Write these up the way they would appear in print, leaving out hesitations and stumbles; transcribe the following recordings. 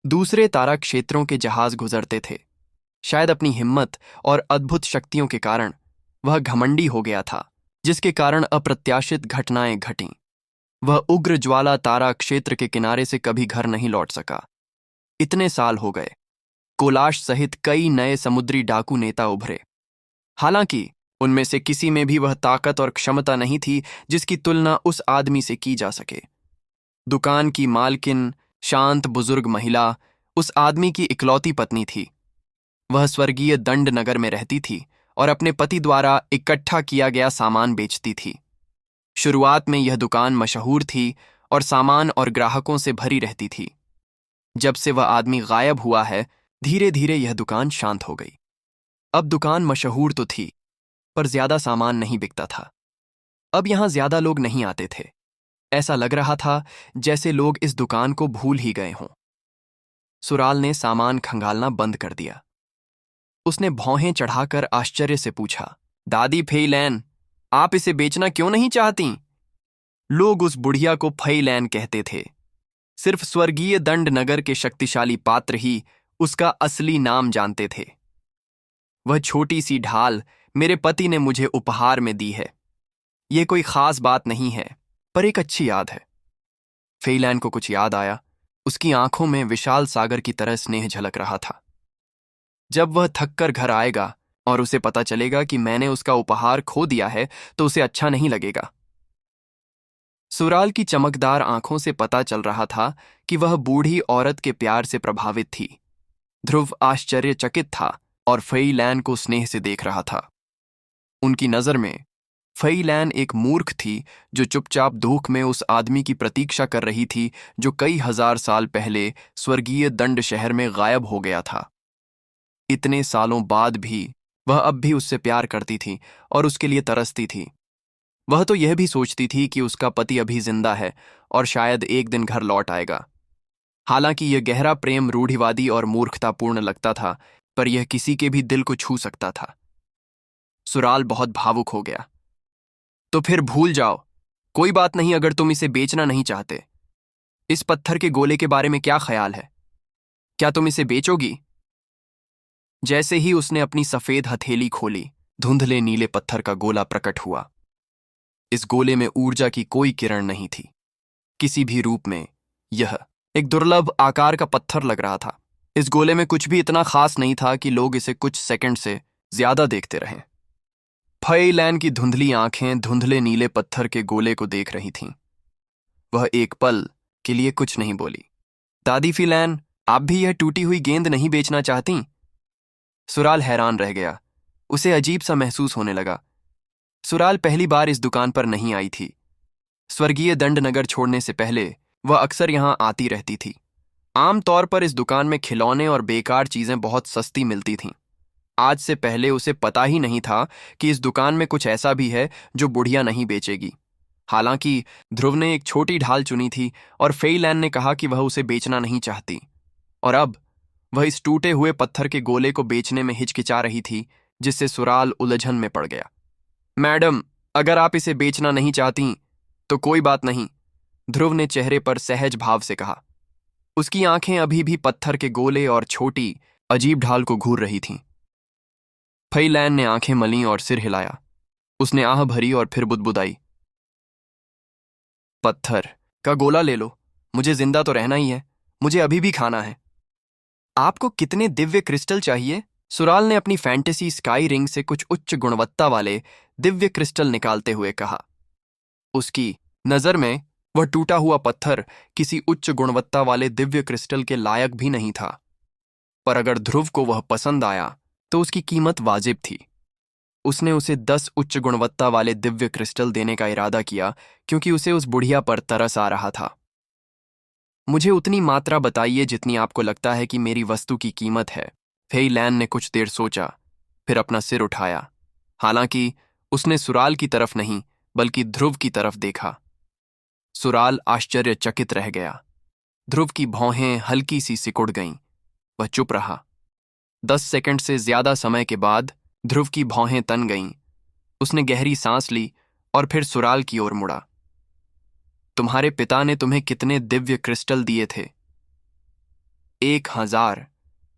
दूसरे तारा क्षेत्रों के जहाज गुजरते थे। शायद अपनी हिम्मत और अद्भुत शक्तियों के कारण वह घमंडी हो गया था, जिसके कारण अप्रत्याशित घटनाएं घटीं। वह उग्र ज्वाला तारा क्षेत्र के किनारे से कभी घर नहीं लौट सका। इतने साल हो गए, कोलाश सहित कई नए समुद्री डाकू नेता उभरे। हालांकि उनमें से किसी में भी वह ताकत और क्षमता नहीं थी जिसकी तुलना उस आदमी से की जा सके। दुकान की मालकिन, शांत बुजुर्ग महिला, उस आदमी की इकलौती पत्नी थी। वह स्वर्गीय दंड नगर में रहती थी और अपने पति द्वारा इकट्ठा किया गया सामान बेचती थी। शुरुआत में यह दुकान मशहूर थी और सामान और ग्राहकों से भरी रहती थी। जब से वह आदमी गायब हुआ है, धीरे धीरे यह दुकान शांत हो गई। अब दुकान मशहूर तो थी, पर ज्यादा सामान नहीं बिकता था। अब यहां ज्यादा लोग नहीं आते थे। ऐसा लग रहा था जैसे लोग इस दुकान को भूल ही गए हों। सुराल ने सामान खंगालना बंद कर दिया। उसने भौहें चढ़ाकर आश्चर्य से पूछा, दादी फेईलैन, आप इसे बेचना क्यों नहीं चाहती? लोग उस बुढ़िया को फेईलैन कहते थे। सिर्फ स्वर्गीय दंड नगर के शक्तिशाली पात्र ही उसका असली नाम जानते थे। वह छोटी सी ढाल मेरे पति ने मुझे उपहार में दी है। यह कोई खास बात नहीं है, पर एक अच्छी याद है। फेईलैन को कुछ याद आया। उसकी आंखों में विशाल सागर की तरह स्नेह झलक रहा था। जब वह थककर घर आएगा और उसे पता चलेगा कि मैंने उसका उपहार खो दिया है, तो उसे अच्छा नहीं लगेगा। सुराल की चमकदार आंखों से पता चल रहा था कि वह बूढ़ी औरत के प्यार से प्रभावित थी। ध्रुव आश्चर्यचकित था और फेईलैन को स्नेह से देख रहा था। उनकी नजर में फेईलैन एक मूर्ख थी जो चुपचाप दुख में उस आदमी की प्रतीक्षा कर रही थी जो कई हजार साल पहले स्वर्गीय दंड शहर में गायब हो गया था। इतने सालों बाद भी वह अब भी उससे प्यार करती थी और उसके लिए तरसती थी। वह तो यह भी सोचती थी कि उसका पति अभी जिंदा है और शायद एक दिन घर लौट आएगा। हालांकि यह गहरा प्रेम रूढ़िवादी और मूर्खतापूर्ण लगता था, पर यह किसी के भी दिल को छू सकता था। सुराल बहुत भावुक हो गया। तो फिर भूल जाओ, कोई बात नहीं अगर तुम इसे बेचना नहीं चाहते। इस पत्थर के गोले के बारे में क्या ख्याल है? क्या तुम इसे बेचोगी? जैसे ही उसने अपनी सफेद हथेली खोली, धुंधले नीले पत्थर का गोला प्रकट हुआ। इस गोले में ऊर्जा की कोई किरण नहीं थी, किसी भी रूप में। यह एक दुर्लभ आकार का पत्थर लग रहा था। इस गोले में कुछ भी इतना खास नहीं था कि लोग इसे कुछ सेकंड से ज्यादा देखते रहें। फेईलैन की धुंधली आंखें धुंधले नीले पत्थर के गोले को देख रही थीं। वह एक पल के लिए कुछ नहीं बोली। दादी फेईलैन, आप भी यह टूटी हुई गेंद नहीं बेचना चाहती? सुराल हैरान रह गया। उसे अजीब सा महसूस होने लगा। सुराल पहली बार इस दुकान पर नहीं आई थी। स्वर्गीय दंड नगर छोड़ने से पहले वह अक्सर यहां आती रहती थी। आमतौर पर इस दुकान में खिलौने और बेकार चीजें बहुत सस्ती मिलती थीं। आज से पहले उसे पता ही नहीं था कि इस दुकान में कुछ ऐसा भी है जो बुढ़िया नहीं बेचेगी। हालांकि ध्रुव ने एक छोटी ढाल चुनी थी और फेईलैन ने कहा कि वह उसे बेचना नहीं चाहती, और अब वह इस टूटे हुए पत्थर के गोले को बेचने में हिचकिचा रही थी, जिससे सुराल उलझन में पड़ गया। मैडम, अगर आप इसे बेचना नहीं चाहती तो कोई बात नहीं, ध्रुव ने चेहरे पर सहज भाव से कहा। उसकी आंखें अभी भी पत्थर के गोले और छोटी अजीब ढाल को घूर रही थीं। फेईलैन ने आंखें मलीं और सिर हिलाया। उसने आह भरी और फिर बुदबुदाई, पत्थर का गोला ले लो, मुझे जिंदा तो रहना ही है, मुझे अभी भी खाना है। आपको कितने दिव्य क्रिस्टल चाहिए? सुराल ने अपनी फैंटेसी स्काई रिंग से कुछ उच्च गुणवत्ता वाले दिव्य क्रिस्टल निकालते हुए कहा। उसकी नजर में वह टूटा हुआ पत्थर किसी उच्च गुणवत्ता वाले दिव्य क्रिस्टल के लायक भी नहीं था, पर अगर ध्रुव को वह पसंद आया तो उसकी कीमत वाजिब थी। उसने उसे 10 उच्च गुणवत्ता वाले दिव्य क्रिस्टल देने का इरादा किया, क्योंकि उसे उस बुढ़िया पर तरस आ रहा था। मुझे उतनी मात्रा बताइए जितनी आपको लगता है कि मेरी वस्तु की कीमत है। फेईलैन ने कुछ देर सोचा, फिर अपना सिर उठाया। हालांकि उसने सुराल की तरफ नहीं, बल्कि ध्रुव की तरफ देखा। सुराल आश्चर्यचकित रह गया। ध्रुव की भौहें हल्की सी सिकुड़ गईं। वह चुप रहा। 10 सेकंड से ज्यादा समय के बाद ध्रुव की भौहें तन गईं। उसने गहरी सांस ली और फिर सुराल की ओर मुड़ा। तुम्हारे पिता ने तुम्हें कितने दिव्य क्रिस्टल दिए थे? 1000,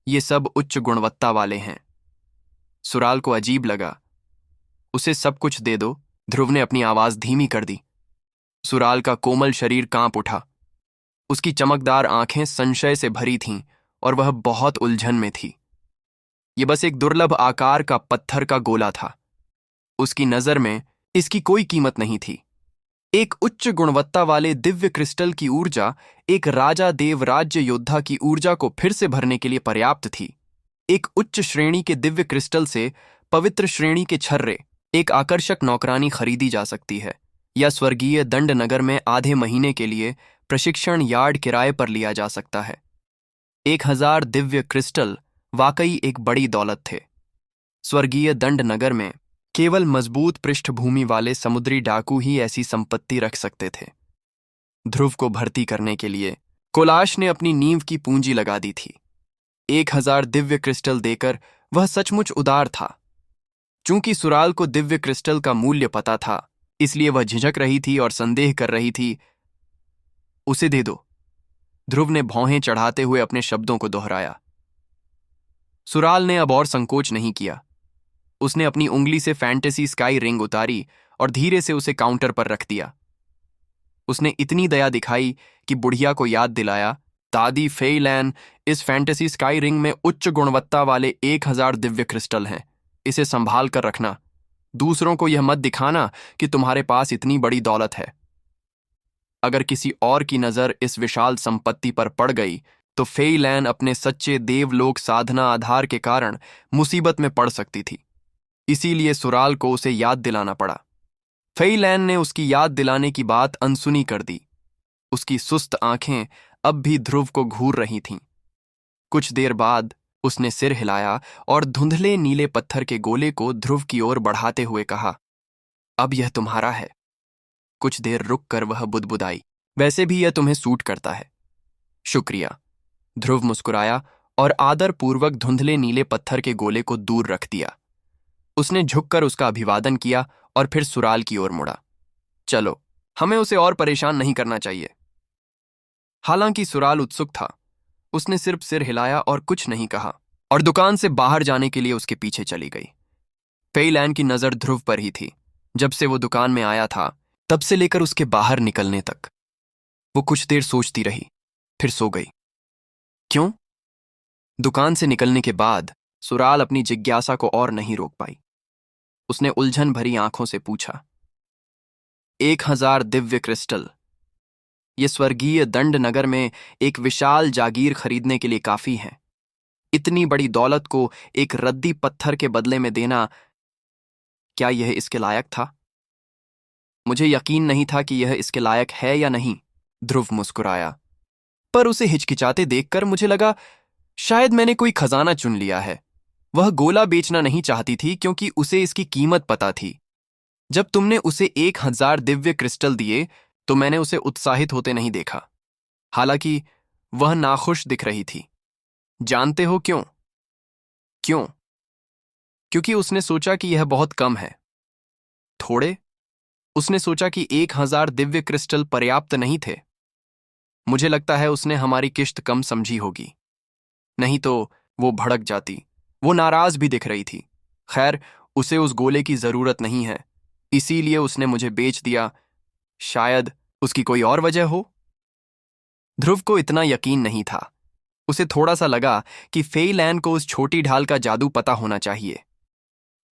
ये सब उच्च गुणवत्ता वाले हैं। सुराल को अजीब लगा। उसे सब कुछ दे दो। ध्रुव ने अपनी आवाज धीमी कर दी। सुराल का कोमल शरीर कांप उठा। उसकी चमकदार आंखें संशय से भरी थीं और वह बहुत उलझन में थी। ये बस एक दुर्लभ आकार का पत्थर का गोला था। उसकी नजर में इसकी कोई कीमत नहीं थी। एक उच्च गुणवत्ता वाले दिव्य क्रिस्टल की ऊर्जा एक राजा देव राज्य योद्धा की ऊर्जा को फिर से भरने के लिए पर्याप्त थी। एक उच्च श्रेणी के दिव्य क्रिस्टल से पवित्र श्रेणी के छर्रे, एक आकर्षक नौकरानी खरीदी जा सकती है, या स्वर्गीय दंड नगर में आधे महीने के लिए प्रशिक्षण यार्ड किराए पर लिया जा सकता है। 1000 दिव्य क्रिस्टल वाकई एक बड़ी दौलत थे। स्वर्गीय दंड नगर में केवल मजबूत पृष्ठभूमि वाले समुद्री डाकू ही ऐसी संपत्ति रख सकते थे। ध्रुव को भर्ती करने के लिए कोलाश ने अपनी नींव की पूंजी लगा दी थी। 1000 दिव्य क्रिस्टल देकर वह सचमुच उदार था। चूंकि सुराल को दिव्य क्रिस्टल का मूल्य पता था, इसलिए वह झिझक रही थी और संदेह कर रही थी। उसे दे दो, ध्रुव ने भौहें चढ़ाते हुए अपने शब्दों को दोहराया। सुराल ने अब और संकोच नहीं किया। उसने अपनी उंगली से फैंटेसी स्काई रिंग उतारी और धीरे से उसे काउंटर पर रख दिया। उसने इतनी दया दिखाई कि बुढ़िया को याद दिलाया, दादी फेईलैन, इस फैंटेसी स्काई रिंग में उच्च गुणवत्ता वाले 1000 दिव्य क्रिस्टल हैं। इसे संभाल कर रखना। दूसरों को यह मत दिखाना कि तुम्हारे पास इतनी बड़ी दौलत है। अगर किसी और की नजर इस विशाल संपत्ति पर पड़ गई तो फेईलैन अपने सच्चे देवलोक साधना आधार के कारण मुसीबत में पड़ सकती थी। इसीलिए सुराल को उसे याद दिलाना पड़ा। फेईलैन ने उसकी याद दिलाने की बात अनसुनी कर दी। उसकी सुस्त आंखें अब भी ध्रुव को घूर रही थीं। कुछ देर बाद उसने सिर हिलाया और धुंधले नीले पत्थर के गोले को ध्रुव की ओर बढ़ाते हुए कहा, अब यह तुम्हारा है। कुछ देर रुककर वह बुदबुदाई, वैसे भी यह तुम्हें सूट करता है। शुक्रिया। ध्रुव मुस्कुराया और आदरपूर्वक धुंधले नीले पत्थर के गोले को दूर रख दिया। उसने झुककर उसका अभिवादन किया और फिर सुराल की ओर मुड़ा। चलो, हमें उसे और परेशान नहीं करना चाहिए। हालांकि सुराल उत्सुक था। उसने सिर्फ सिर हिलाया और कुछ नहीं कहा और दुकान से बाहर जाने के लिए उसके पीछे चली गई। फेईलैन की नजर ध्रुव पर ही थी। जब से वो दुकान में आया था, तब से लेकर उसके बाहर निकलने तक। वो कुछ देर सोचती रही, फिर सो गई। क्यों? दुकान से निकलने के बाद सुराल अपनी जिज्ञासा को और नहीं रोक पाई। उसने उलझन भरी आंखों से पूछा, 1000 दिव्य क्रिस्टल, ये स्वर्गीय दंड नगर में एक विशाल जागीर खरीदने के लिए काफी है। इतनी बड़ी दौलत को एक रद्दी पत्थर के बदले में देना, क्या यह इसके लायक था? मुझे यकीन नहीं था कि यह इसके लायक है या नहीं। ध्रुव मुस्कुराया, पर उसे हिचकिचाते देखकर मुझे लगा शायद मैंने कोई खजाना चुन लिया है। वह गोला बेचना नहीं चाहती थी क्योंकि उसे इसकी कीमत पता थी। जब तुमने उसे 1000 दिव्य क्रिस्टल दिए तो मैंने उसे उत्साहित होते नहीं देखा। हालांकि वह नाखुश दिख रही थी। जानते हो क्यों? क्यों? क्योंकि उसने सोचा कि यह बहुत कम है। थोड़े? उसने सोचा कि 1000 दिव्य क्रिस्टल पर्याप्त नहीं थे। मुझे लगता है उसने हमारी किश्त कम समझी होगी, नहीं तो वो भड़क जाती। वो नाराज भी दिख रही थी। खैर, उसे उस गोले की जरूरत नहीं है, इसीलिए उसने मुझे बेच दिया। शायद उसकी कोई और वजह हो। ध्रुव को इतना यकीन नहीं था। उसे थोड़ा सा लगा कि फेईलैन को उस छोटी ढाल का जादू पता होना चाहिए।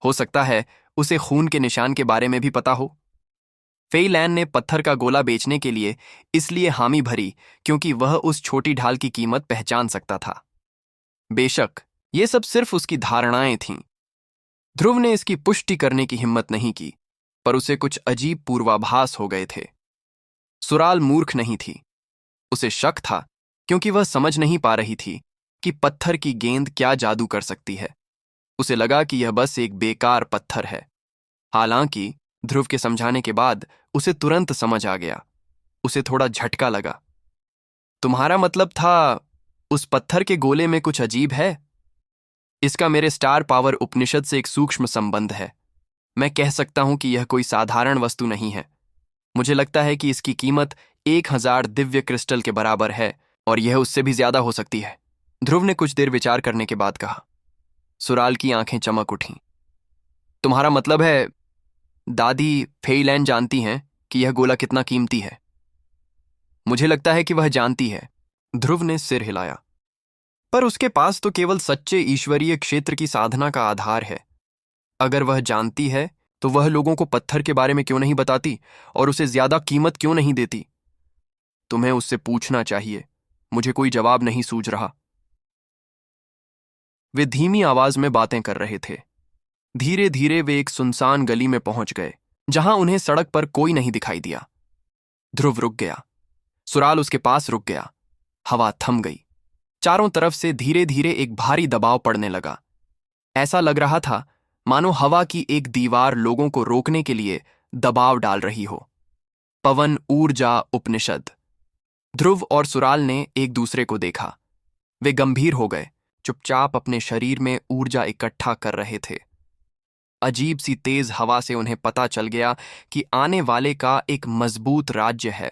हो सकता है उसे खून के निशान के बारे में भी पता हो। फेईलैन ने पत्थर का गोला बेचने के लिए इसलिए हामी भरी क्योंकि वह उस छोटी ढाल की कीमत पहचान सकता था। बेशक ये सब सिर्फ उसकी धारणाएं थीं। ध्रुव ने इसकी पुष्टि करने की हिम्मत नहीं की, पर उसे कुछ अजीब पूर्वाभास हो गए थे। सुराल मूर्ख नहीं थी। उसे शक था क्योंकि वह समझ नहीं पा रही थी कि पत्थर की गेंद क्या जादू कर सकती है। उसे लगा कि यह बस एक बेकार पत्थर है। हालांकि ध्रुव के समझाने के बाद उसे तुरंत समझ आ गया। उसे थोड़ा झटका लगा। तुम्हारा मतलब था उस पत्थर के गोले में कुछ अजीब है? इसका मेरे स्टार पावर उपनिषद से एक सूक्ष्म संबंध है। मैं कह सकता हूं कि यह कोई साधारण वस्तु नहीं है। मुझे लगता है कि इसकी कीमत 1000 दिव्य क्रिस्टल के बराबर है और यह उससे भी ज्यादा हो सकती है। ध्रुव ने कुछ देर विचार करने के बाद कहा। सुराल की आंखें चमक उठीं। तुम्हारा मतलब है दादी फेईलैंड जानती हैं कि यह गोला कितना कीमती है? मुझे लगता है कि वह जानती है। ध्रुव ने सिर हिलाया। पर उसके पास तो केवल सच्चे ईश्वरीय क्षेत्र की साधना का आधार है। अगर वह जानती है तो वह लोगों को पत्थर के बारे में क्यों नहीं बताती और उसे ज्यादा कीमत क्यों नहीं देती? तुम्हें उससे पूछना चाहिए। मुझे कोई जवाब नहीं सूझ रहा। वे धीमी आवाज में बातें कर रहे थे। धीरे धीरे वे एक सुनसान गली में पहुंच गए जहां उन्हें सड़क पर कोई नहीं दिखाई दिया। ध्रुव रुक गया। सुराल उसके पास रुक गया। हवा थम गई। चारों तरफ से धीरे धीरे एक भारी दबाव पड़ने लगा। ऐसा लग रहा था मानो हवा की एक दीवार लोगों को रोकने के लिए दबाव डाल रही हो। पवन ऊर्जा उपनिषद। ध्रुव और सुराल ने एक दूसरे को देखा। वे गंभीर हो गए, चुपचाप अपने शरीर में ऊर्जा इकट्ठा कर रहे थे। अजीब सी तेज हवा से उन्हें पता चल गया कि आने वाले का एक मजबूत राज्य है।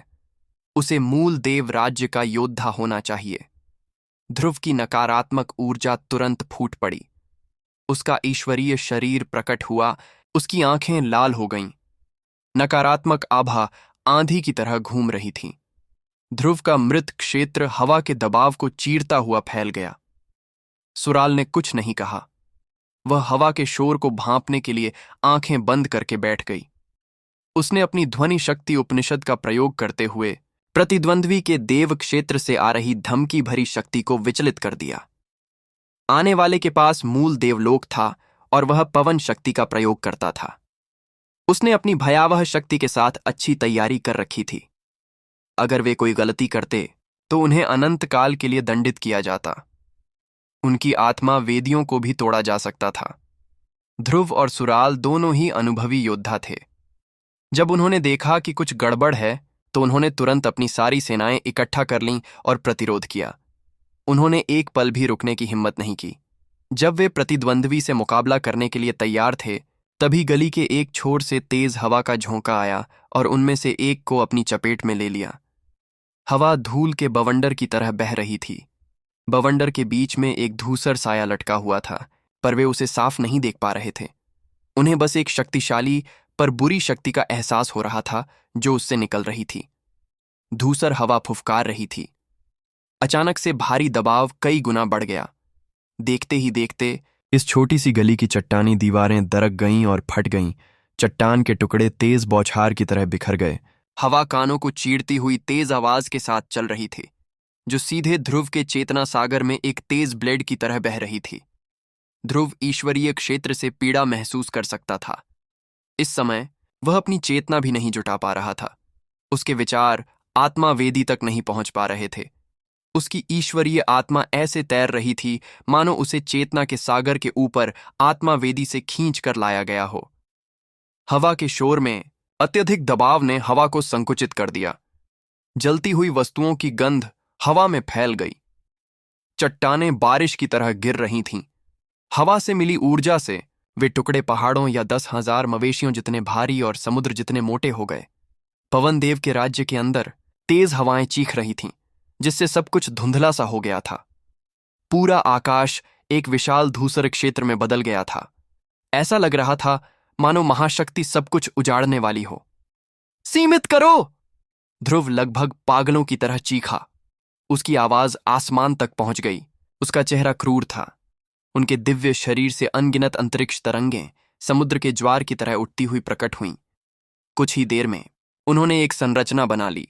उसे मूल देव राज्य का योद्धा होना चाहिए। ध्रुव की नकारात्मक ऊर्जा तुरंत फूट पड़ी। उसका ईश्वरीय शरीर प्रकट हुआ। उसकी आंखें लाल हो गईं। नकारात्मक आभा आंधी की तरह घूम रही थी। ध्रुव का मृत क्षेत्र हवा के दबाव को चीरता हुआ फैल गया। सुराल ने कुछ नहीं कहा। वह हवा के शोर को भांपने के लिए आंखें बंद करके बैठ गई। उसने अपनी ध्वनि शक्ति उपनिषद का प्रयोग करते हुए प्रतिद्वंद्वी के देव क्षेत्र से आ रही धमकी भरी शक्ति को विचलित कर दिया। आने वाले के पास मूल देवलोक था और वह पवन शक्ति का प्रयोग करता था। उसने अपनी भयावह शक्ति के साथ अच्छी तैयारी कर रखी थी। अगर वे कोई गलती करते तो उन्हें अनंत काल के लिए दंडित किया जाता। उनकी आत्मा वेदियों को भी तोड़ा जा सकता था। ध्रुव और सुराल दोनों ही अनुभवी योद्धा थे। जब उन्होंने देखा कि कुछ गड़बड़ है तो उन्होंने तुरंत अपनी सारी सेनाएं इकट्ठा कर लीं और प्रतिरोध किया। उन्होंने एक पल भी रुकने की हिम्मत नहीं की। जब वे प्रतिद्वंद्वी से मुकाबला करने के लिए तैयार थे, तभी गली के एक छोर से तेज हवा का झोंका आया और उनमें से एक को अपनी चपेट में ले लिया। हवा धूल के बवंडर की तरह बह रही थी। बवंडर के बीच में एक धूसर साया लटका हुआ था, पर वे उसे साफ नहीं देख पा रहे थे। उन्हें बस एक शक्तिशाली पर बुरी शक्ति का एहसास हो रहा था जो उससे निकल रही थी। धूसर हवा फुफकार रही थी। अचानक से भारी दबाव कई गुना बढ़ गया। देखते ही देखते इस छोटी सी गली की चट्टानी दीवारें दरक गईं और फट गईं। चट्टान के टुकड़े तेज बौछार की तरह बिखर गए। हवा कानों को चीरती हुई तेज आवाज के साथ चल रही थी, जो सीधे ध्रुव के चेतना सागर में एक तेज ब्लेड की तरह बह रही थी। ध्रुव ईश्वरीय क्षेत्र से पीड़ा महसूस कर सकता था। इस समय वह अपनी चेतना भी नहीं जुटा पा रहा था। उसके विचार आत्मा वेदी तक नहीं पहुंच पा रहे थे। उसकी ईश्वरीय आत्मा ऐसे तैर रही थी मानो उसे चेतना के सागर के ऊपर आत्मा वेदी से खींच कर लाया गया हो। हवा के शोर में अत्यधिक दबाव ने हवा को संकुचित कर दिया। जलती हुई वस्तुओं की गंध हवा में फैल गई। चट्टानें बारिश की तरह गिर रही थीं। हवा से मिली ऊर्जा से वे टुकड़े पहाड़ों या 10,000 मवेशियों जितने भारी और समुद्र जितने मोटे हो गए। पवन देव के राज्य के अंदर तेज हवाएं चीख रही थीं, जिससे सब कुछ धुंधला सा हो गया था। पूरा आकाश एक विशाल धूसर क्षेत्र में बदल गया था। ऐसा लग रहा था मानो महाशक्ति सब कुछ उजाड़ने वाली हो। सीमित करो! ध्रुव लगभग पागलों की तरह चीखा। उसकी आवाज आसमान तक पहुंच गई। उसका चेहरा क्रूर था। उनके दिव्य शरीर से अनगिनत अंतरिक्ष तरंगें समुद्र के ज्वार की तरह उठती हुई प्रकट हुईं। कुछ ही देर में उन्होंने एक संरचना बना ली।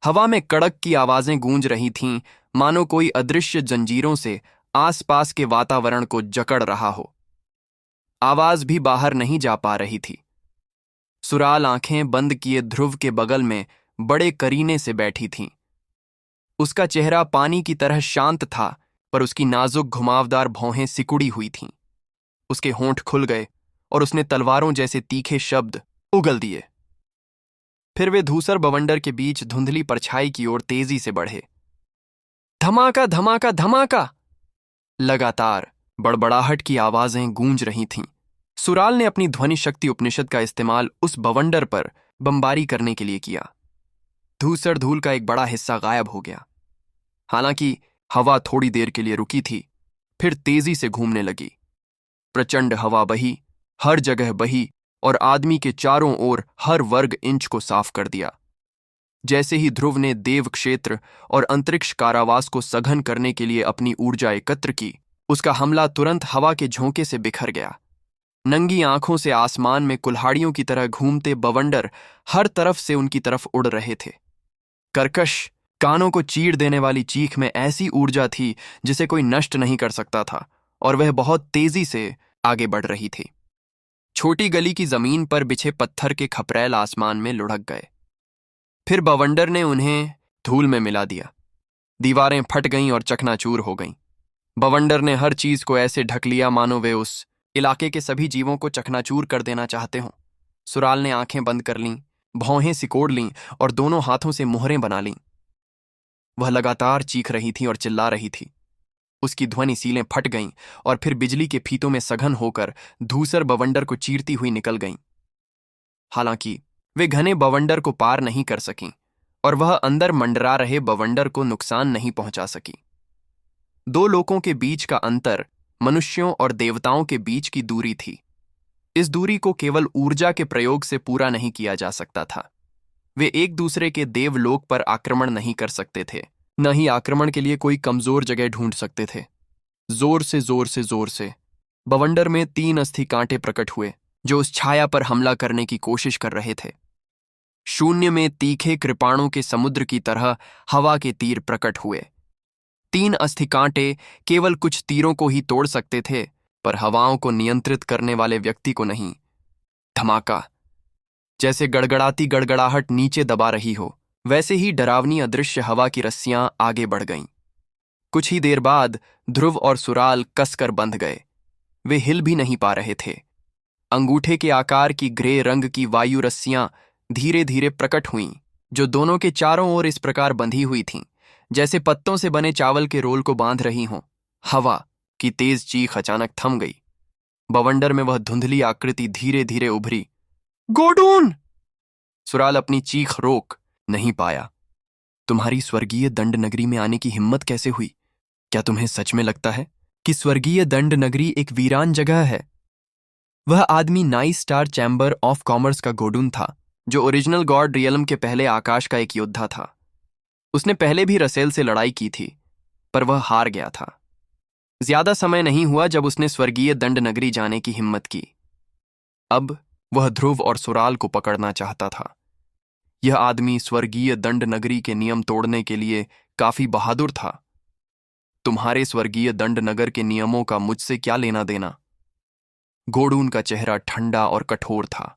हवा में कड़क की आवाजें गूंज रही थीं, मानो कोई अदृश्य जंजीरों से आसपास के वातावरण को जकड़ रहा हो। आवाज भी बाहर नहीं जा पा रही थी। सुराल आंखें बंद किए ध्रुव के बगल में बड़े करीने से बैठी थीं। उसका चेहरा पानी की तरह शांत था, पर उसकी नाजुक घुमावदार भौहें सिकुड़ी हुई थीं। उसके होंठ खुल गए और उसने तलवारों जैसे तीखे शब्द उगल दिए। फिर वे धूसर बवंडर के बीच धुंधली परछाई की ओर तेजी से बढ़े। धमाका धमाका धमाका! लगातार बड़बड़ाहट की आवाजें गूंज रही थीं। सुराल ने अपनी ध्वनि शक्ति उपनिषद का इस्तेमाल उस बवंडर पर बमबारी करने के लिए किया। धूसर धूल का एक बड़ा हिस्सा गायब हो गया। हालांकि हवा थोड़ी देर के लिए रुकी थी, फिर तेजी से घूमने लगी। प्रचंड हवा बही, हर जगह बही और आदमी के चारों ओर हर वर्ग इंच को साफ कर दिया। जैसे ही ध्रुव ने देव क्षेत्र और अंतरिक्ष कारावास को सघन करने के लिए अपनी ऊर्जा एकत्र की, उसका हमला तुरंत हवा के झोंके से बिखर गया। नंगी आंखों से आसमान में कुल्हाड़ियों की तरह घूमते बवंडर हर तरफ से उनकी तरफ उड़ रहे थे। कर्कश, कानों को चीर देने वाली चीख में ऐसी ऊर्जा थी जिसे कोई नष्ट नहीं कर सकता था, और वह बहुत तेजी से आगे बढ़ रही थी। छोटी गली की जमीन पर बिछे पत्थर के खपरैल आसमान में लुढ़क गए। फिर बवंडर ने उन्हें धूल में मिला दिया। दीवारें फट गईं और चकनाचूर हो गईं। बवंडर ने हर चीज को ऐसे ढक लिया मानो वे उस इलाके के सभी जीवों को चकनाचूर कर देना चाहते हों। सुराल ने आंखें बंद कर लीं, भौहें सिकोड़ लीं और दोनों हाथों से मुहरें बना लीं। वह लगातार चीख रही थी और चिल्ला रही थी। उसकी ध्वनि सीलें फट गईं और फिर बिजली के फीतों में सघन होकर धूसर बवंडर को चीरती हुई निकल गईं। हालांकि वे घने बवंडर को पार नहीं कर सकीं और वह अंदर मंडरा रहे बवंडर को नुकसान नहीं पहुंचा सकी। दो लोगों के बीच का अंतर मनुष्यों और देवताओं के बीच की दूरी थी। इस दूरी को केवल ऊर्जा के प्रयोग से पूरा नहीं किया जा सकता था। वे एक दूसरे के देवलोक पर आक्रमण नहीं कर सकते थे, न ही आक्रमण के लिए कोई कमजोर जगह ढूंढ सकते थे। जोर से जोर से जोर से बवंडर में 3 अस्थि कांटे प्रकट हुए जो उस छाया पर हमला करने की कोशिश कर रहे थे। शून्य में तीखे कृपाणों के समुद्र की तरह हवा के तीर प्रकट हुए। 3 अस्थि कांटे केवल कुछ तीरों को ही तोड़ सकते थे, पर हवाओं को नियंत्रित करने वाले व्यक्ति को नहीं। धमाका, जैसे गड़गड़ाती गड़गड़ाहट नीचे दबा रही हो, वैसे ही डरावनी अदृश्य हवा की रस्सियां आगे बढ़ गईं। कुछ ही देर बाद ध्रुव और सुराल कसकर बंध गए। वे हिल भी नहीं पा रहे थे। अंगूठे के आकार की ग्रे रंग की वायु रस्सियां धीरे धीरे प्रकट हुईं, जो दोनों के चारों ओर इस प्रकार बंधी हुई थीं जैसे पत्तों से बने चावल के रोल को बांध रही हों। हवा की तेज चीख अचानक थम गई। बवंडर में वह धुंधली आकृति धीरे धीरे उभरी। गोडून! सुराल अपनी चीख रोक नहीं पाया। तुम्हारी स्वर्गीय दंड नगरी में आने की हिम्मत कैसे हुई? क्या तुम्हें सच में लगता है कि स्वर्गीय दंड नगरी एक वीरान जगह है? वह आदमी nice star chamber of commerce का गोडून था, जो ओरिजिनल गॉड रियलम के पहले आकाश का एक योद्धा था। उसने पहले भी रसेल से लड़ाई की थी, पर वह हार गया था। ज्यादा समय नहीं हुआ जब उसने स्वर्गीय दंड नगरी जाने की हिम्मत की। अब वह ध्रुव और सुराल को पकड़ना चाहता था। यह आदमी स्वर्गीय दंड नगरी के नियम तोड़ने के लिए काफी बहादुर था। तुम्हारे स्वर्गीय दंड नगर के नियमों का मुझसे क्या लेना देना? गोडून का चेहरा ठंडा और कठोर था।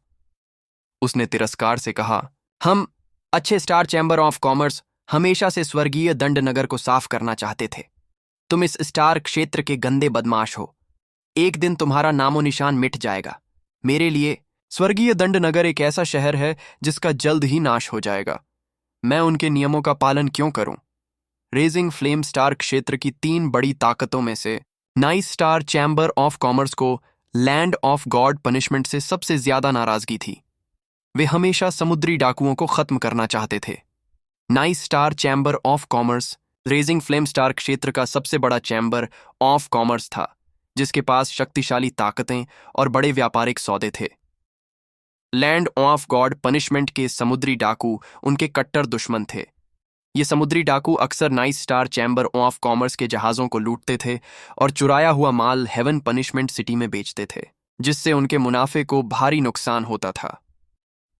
उसने तिरस्कार से कहा, हम अच्छे स्टार चैम्बर ऑफ कॉमर्स हमेशा से स्वर्गीय दंड नगर को साफ करना चाहते थे। तुम इस स्टार क्षेत्र के गंदे बदमाश हो। एक दिन तुम्हारा नामो निशान मिट जाएगा। मेरे लिए स्वर्गीय दंड नगर एक ऐसा शहर है जिसका जल्द ही नाश हो जाएगा। मैं उनके नियमों का पालन क्यों करूं? रेजिंग फ्लेम स्टार क्षेत्र की 3 बड़ी ताकतों में से nice star chamber of commerce को लैंड ऑफ गॉड पनिशमेंट से सबसे ज्यादा नाराजगी थी। वे हमेशा समुद्री डाकुओं को खत्म करना चाहते थे। Nice star chamber of commerce raising flame star क्षेत्र का सबसे बड़ा चैम्बर ऑफ कॉमर्स था, जिसके पास शक्तिशाली ताकतें और बड़े व्यापारिक सौदे थे। लैंड ऑफ गॉड पनिशमेंट के समुद्री डाकू उनके कट्टर दुश्मन थे। ये समुद्री डाकू अक्सर nice star chamber of commerce के जहाज़ों को लूटते थे और चुराया हुआ माल हेवन पनिशमेंट सिटी में बेचते थे, जिससे उनके मुनाफे को भारी नुकसान होता था।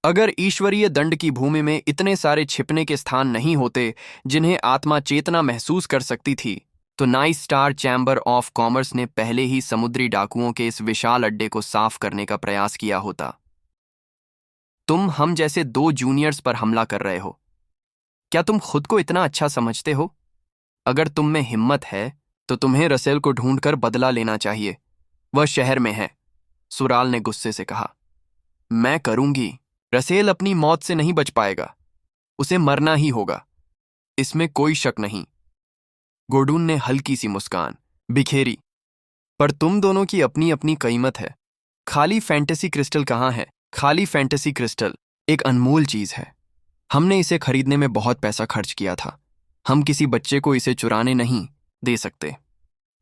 अगर ईश्वरीय दंड की भूमि में इतने सारे छिपने के स्थान नहीं होते जिन्हें आत्मा चेतना महसूस कर सकती थी, तो nice star chamber of commerce ने पहले ही समुद्री डाकुओं के इस विशाल अड्डे को साफ करने का प्रयास किया होता। तुम हम जैसे 2 जूनियर्स पर हमला कर रहे हो। क्या तुम खुद को इतना अच्छा समझते हो? अगर तुम में हिम्मत है तो तुम्हें रसेल को ढूंढकर बदला लेना चाहिए। वह शहर में है, सुराल ने गुस्से से कहा। मैं करूंगी। रसेल अपनी मौत से नहीं बच पाएगा। उसे मरना ही होगा, इसमें कोई शक नहीं। गोडून ने हल्की सी मुस्कान बिखेरी। पर तुम दोनों की अपनी अपनी कीमत है। खाली फैंटेसी क्रिस्टल कहाँ है? खाली फैंटेसी क्रिस्टल एक अनमोल चीज है। हमने इसे खरीदने में बहुत पैसा खर्च किया था। हम किसी बच्चे को इसे चुराने नहीं, दे सकते।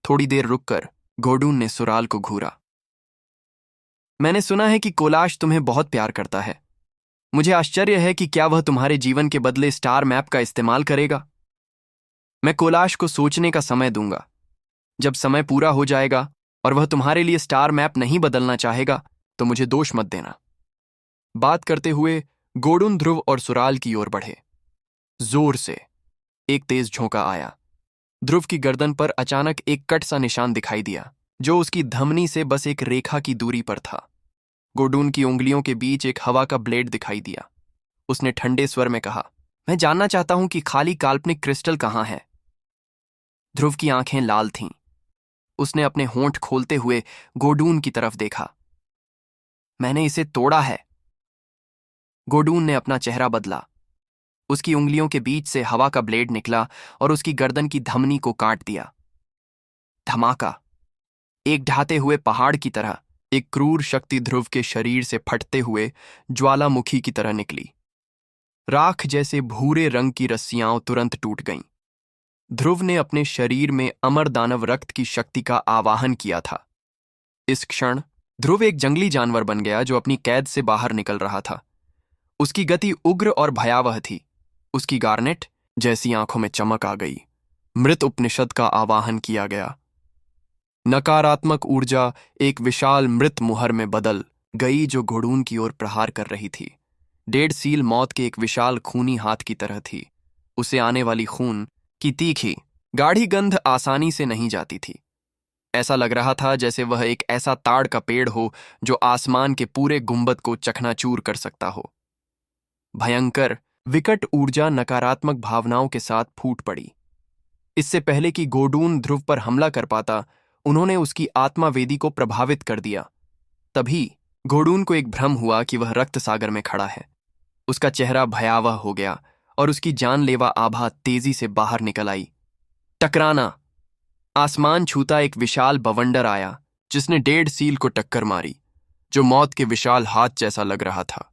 थोड़ी देर रुककर गोडून ने सुराल को घूरा। मैंने सुना है कि कोलाश तुम्हें बहुत प्यार करता है। मुझे आश्चर्य है कि क्या वह तुम्हारे जीवन के बदले स्टार मैप का इस्तेमाल करेगा। मैं कोलाश को सोचने का समय दूंगा। जब समय पूरा हो जाएगा और वह तुम्हारे लिए स्टार मैप नहीं बदलना चाहेगा तो मुझे दोष मत देना। बात करते हुए गोडून ध्रुव और सुराल की ओर बढ़े। जोर से एक तेज झोंका आया। ध्रुव की गर्दन पर अचानक एक कट सा निशान दिखाई दिया जो उसकी धमनी से बस एक रेखा की दूरी पर था। गोडून की उंगलियों के बीच एक हवा का ब्लेड दिखाई दिया। उसने ठंडे स्वर में कहा, मैं जानना चाहता हूं कि खाली काल्पनिक क्रिस्टल कहां है। ध्रुव की आंखें लाल थीं। उसने अपने होंठ खोलते हुए गोडून की तरफ देखा। मैंने इसे तोड़ा है। गोडून ने अपना चेहरा बदला। उसकी उंगलियों के बीच से हवा का ब्लेड निकला और उसकी गर्दन की धमनी को काट दिया। धमाका। एक ढाते हुए पहाड़ की तरह एक क्रूर शक्ति ध्रुव के शरीर से फटते हुए ज्वालामुखी की तरह निकली। राख जैसे भूरे रंग की रस्सियां तुरंत टूट गईं। ध्रुव ने अपने शरीर में अमर दानव रक्त की शक्ति का आवाहन किया था। इस क्षण ध्रुव एक जंगली जानवर बन गया जो अपनी कैद से बाहर निकल रहा था। उसकी गति उग्र और भयावह थी। उसकी गार्नेट जैसी आंखों में चमक आ गई। मृत उपनिषद का आवाहन किया गया। नकारात्मक ऊर्जा एक विशाल मृत मुहर में बदल गई जो घोड़ून की ओर प्रहार कर रही थी। डेढ़ सील मौत के एक विशाल खूनी हाथ की तरह थी। उसे आने वाली खून की तीखी गाढ़ी गंध आसानी से नहीं जाती थी। ऐसा लग रहा था जैसे वह एक ऐसा ताड़ का पेड़ हो जो आसमान के पूरे गुंबद को चकनाचूर कर सकता हो। भयंकर विकट ऊर्जा नकारात्मक भावनाओं के साथ फूट पड़ी। इससे पहले कि गोडून ध्रुव पर हमला कर पाता, उन्होंने उसकी आत्मा वेदी को प्रभावित कर दिया। तभी गोडून को एक भ्रम हुआ कि वह रक्त सागर में खड़ा है। उसका चेहरा भयावह हो गया और उसकी जानलेवा आभा तेजी से बाहर निकल आई। टकराना। आसमान छूता एक विशाल बवंडर आया जिसने डेढ़ सील को टक्कर मारी जो मौत के विशाल हाथ जैसा लग रहा था।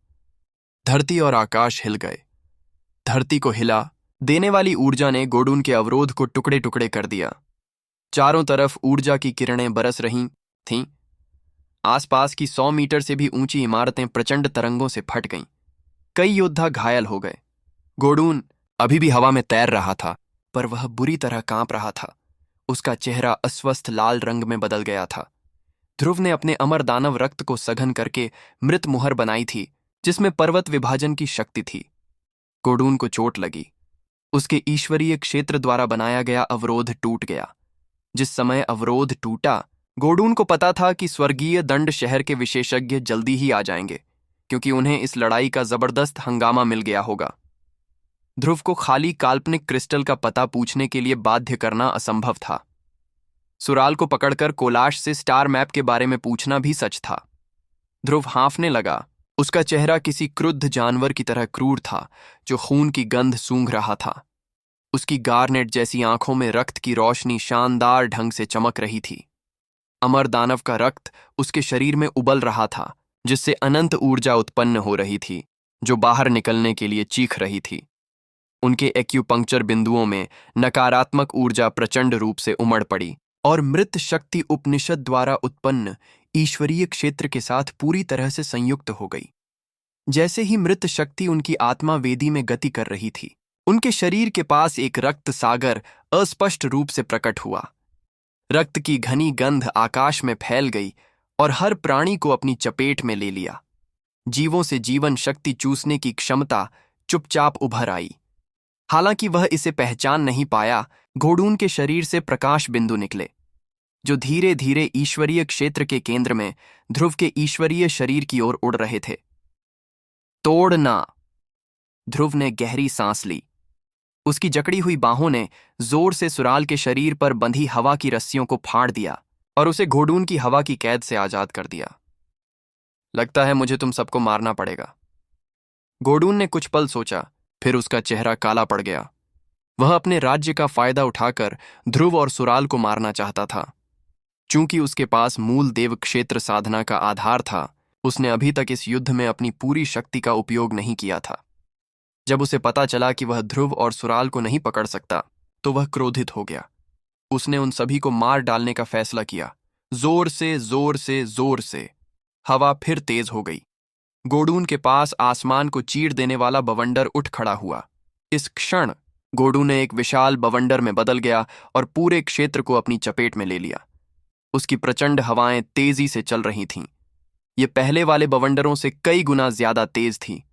धरती और आकाश हिल गए। धरती को हिला देने वाली ऊर्जा ने गोडून के अवरोध को टुकड़े टुकड़े कर दिया। चारों तरफ ऊर्जा की किरणें बरस रही थीं। आसपास की 100 मीटर से भी ऊंची इमारतें प्रचंड तरंगों से फट गईं। कई योद्धा घायल हो गए। गोडून अभी भी हवा में तैर रहा था, पर वह बुरी तरह कांप रहा था। उसका चेहरा अस्वस्थ लाल रंग में बदल गया था। ध्रुव ने अपने अमर दानव रक्त को सघन करके मृत मुहर बनाई थी जिसमें पर्वत विभाजन की शक्ति थी। गोडून को चोट लगी। उसके ईश्वरीय क्षेत्र द्वारा बनाया गया अवरोध टूट गया। जिस समय अवरोध टूटा, गोडून को पता था कि स्वर्गीय दंड शहर के विशेषज्ञ जल्दी ही आ जाएंगे क्योंकि उन्हें इस लड़ाई का जबरदस्त हंगामा मिल गया होगा। ध्रुव को खाली काल्पनिक क्रिस्टल का पता पूछने के लिए बाध्य करना असंभव था। सुराल को पकड़कर कोलाश से स्टार मैप के बारे में पूछना भी सच था। ध्रुव हाँफने लगा। उसका चेहरा किसी क्रुद्ध जानवर की तरह क्रूर था जो खून की गंध सूंघ रहा था। उसकी गार्नेट जैसी आंखों में रक्त की रोशनी शानदार ढंग से चमक रही थी। अमर दानव का रक्त उसके शरीर में उबल रहा था जिससे अनंत ऊर्जा उत्पन्न हो रही थी जो बाहर निकलने के लिए चीख रही थी। उनके एक्यूपंक्चर बिंदुओं में नकारात्मक ऊर्जा प्रचंड रूप से उमड़ पड़ी और मृत शक्ति उपनिषद द्वारा उत्पन्न ईश्वरीय क्षेत्र के साथ पूरी तरह से संयुक्त हो गई। जैसे ही मृत शक्ति उनकी आत्मा वेदी में गति कर रही थी, उनके शरीर के पास एक रक्त सागर अस्पष्ट रूप से प्रकट हुआ। रक्त की घनी गंध आकाश में फैल गई और हर प्राणी को अपनी चपेट में ले लिया। जीवों से जीवन शक्ति चूसने की क्षमता चुपचाप उभर आई। हालांकि वह इसे पहचान नहीं पाया, घोड़ून के शरीर से प्रकाश बिंदु निकले जो धीरे धीरे ईश्वरीय क्षेत्र के केंद्र में ध्रुव के ईश्वरीय शरीर की ओर उड़ रहे थे। तोड़ना। ध्रुव ने गहरी सांस ली। उसकी जकड़ी हुई बाहों ने जोर से सुराल के शरीर पर बंधी हवा की रस्सियों को फाड़ दिया और उसे घोड़ून की हवा की कैद से आजाद कर दिया। लगता है मुझे तुम सबको मारना पड़ेगा। घोड़ून ने कुछ पल सोचा, फिर उसका चेहरा काला पड़ गया। वह अपने राज्य का फायदा उठाकर ध्रुव और सुराल को मारना चाहता था। चूंकि उसके पास मूल देव क्षेत्र साधना का आधार था, उसने अभी तक इस युद्ध में अपनी पूरी शक्ति का उपयोग नहीं किया था। जब उसे पता चला कि वह ध्रुव और सुराल को नहीं पकड़ सकता, तो वह क्रोधित हो गया। उसने उन सभी को मार डालने का फैसला किया। जोर से, जोर से, जोर से हवा फिर तेज हो गई। गोडून के पास आसमान को चीर देने वाला बवंडर उठ खड़ा हुआ। इस क्षण गोडू ने एक विशाल बवंडर में बदल गया और पूरे क्षेत्र को अपनी चपेट में ले लिया। उसकी प्रचंड हवाएं तेजी से चल रही थीं। ये पहले वाले बवंडरों से कई गुना ज्यादा तेज थी।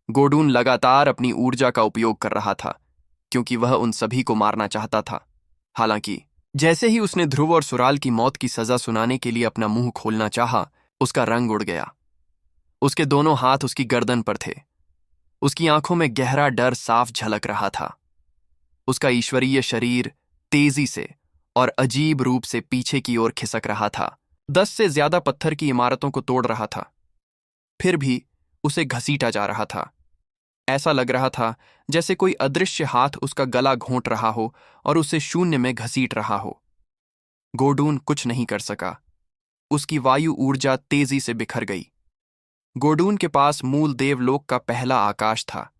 गोडून लगातार अपनी ऊर्जा का उपयोग कर रहा था, क्योंकि वह उन सभी को मारना चाहता था। हालांकि जैसे ही उसने ध्रुव और सुराल की मौत की सजा सुनाने के लिए अपना मुंह खोलना चाहा, उसका रंग उड़ गया। उसके दोनों हाथ उसकी गर्दन पर थे। उसकी आंखों में गहरा डर साफ झलक रहा था। उसका ईश्वरीय शरीर तेजी से और अजीब रूप से पीछे की ओर खिसक रहा था। 10 से ज्यादा पत्थर की इमारतों को तोड़ रहा था, फिर भी उसे घसीटा जा रहा था। ऐसा लग रहा था जैसे कोई अदृश्य हाथ उसका गला घोंट रहा हो और उसे शून्य में घसीट रहा हो। गोडून कुछ नहीं कर सका। उसकी वायु ऊर्जा तेजी से बिखर गई। गोडून के पास मूल देवलोक का पहला आकाश था,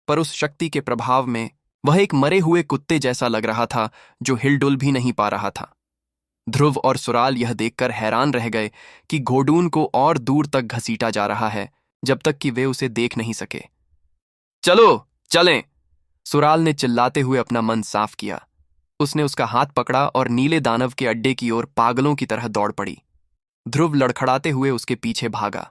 पर उस शक्ति के प्रभाव में वह एक मरे हुए कुत्ते जैसा लग रहा था जो हिलडुल भी नहीं पा रहा था। ध्रुव और सुराल यह देखकर हैरान रह गए कि गोडून को और दूर तक घसीटा जा रहा है, जब तक कि वे उसे देख नहीं सके। चलो चलें, सुराल ने चिल्लाते हुए अपना मन साफ किया। उसने उसका हाथ पकड़ा और नीले दानव के अड्डे की ओर पागलों की तरह दौड़ पड़ी। ध्रुव लड़खड़ाते हुए उसके पीछे भागा,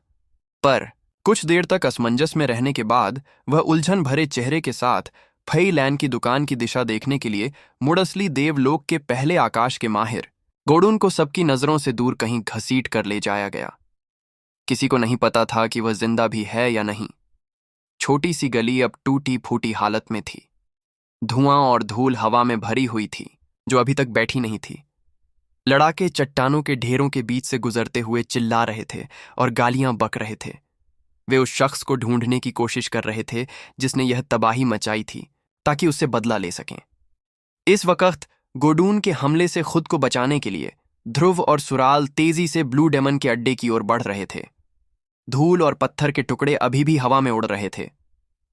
पर कुछ देर तक असमंजस में रहने के बाद वह उलझन भरे चेहरे के साथ फई लैन की दुकान की दिशा देखने के लिए मुड़सली देवलोक के पहले आकाश के माहिर गोडून को सबकी नजरों से दूर कहीं घसीट कर ले जाया गया। किसी को नहीं पता था कि वह जिंदा भी है या नहीं। छोटी सी गली अब टूटी फूटी हालत में थी। धुआं और धूल हवा में भरी हुई थी, जो अभी तक बैठी नहीं थी। लड़ाके चट्टानों के ढेरों के बीच से गुजरते हुए चिल्ला रहे थे और गालियां बक रहे थे। वे उस शख्स को ढूंढने की कोशिश कर रहे थे जिसने यह तबाही मचाई थी, ताकि उससे बदला ले सकें। इस वक्त गोडून के हमले से खुद को बचाने के लिए ध्रुव और सुराल तेजी से ब्लू डेमन के अड्डे की ओर बढ़ रहे थे। धूल और पत्थर के टुकड़े अभी भी हवा में उड़ रहे थे।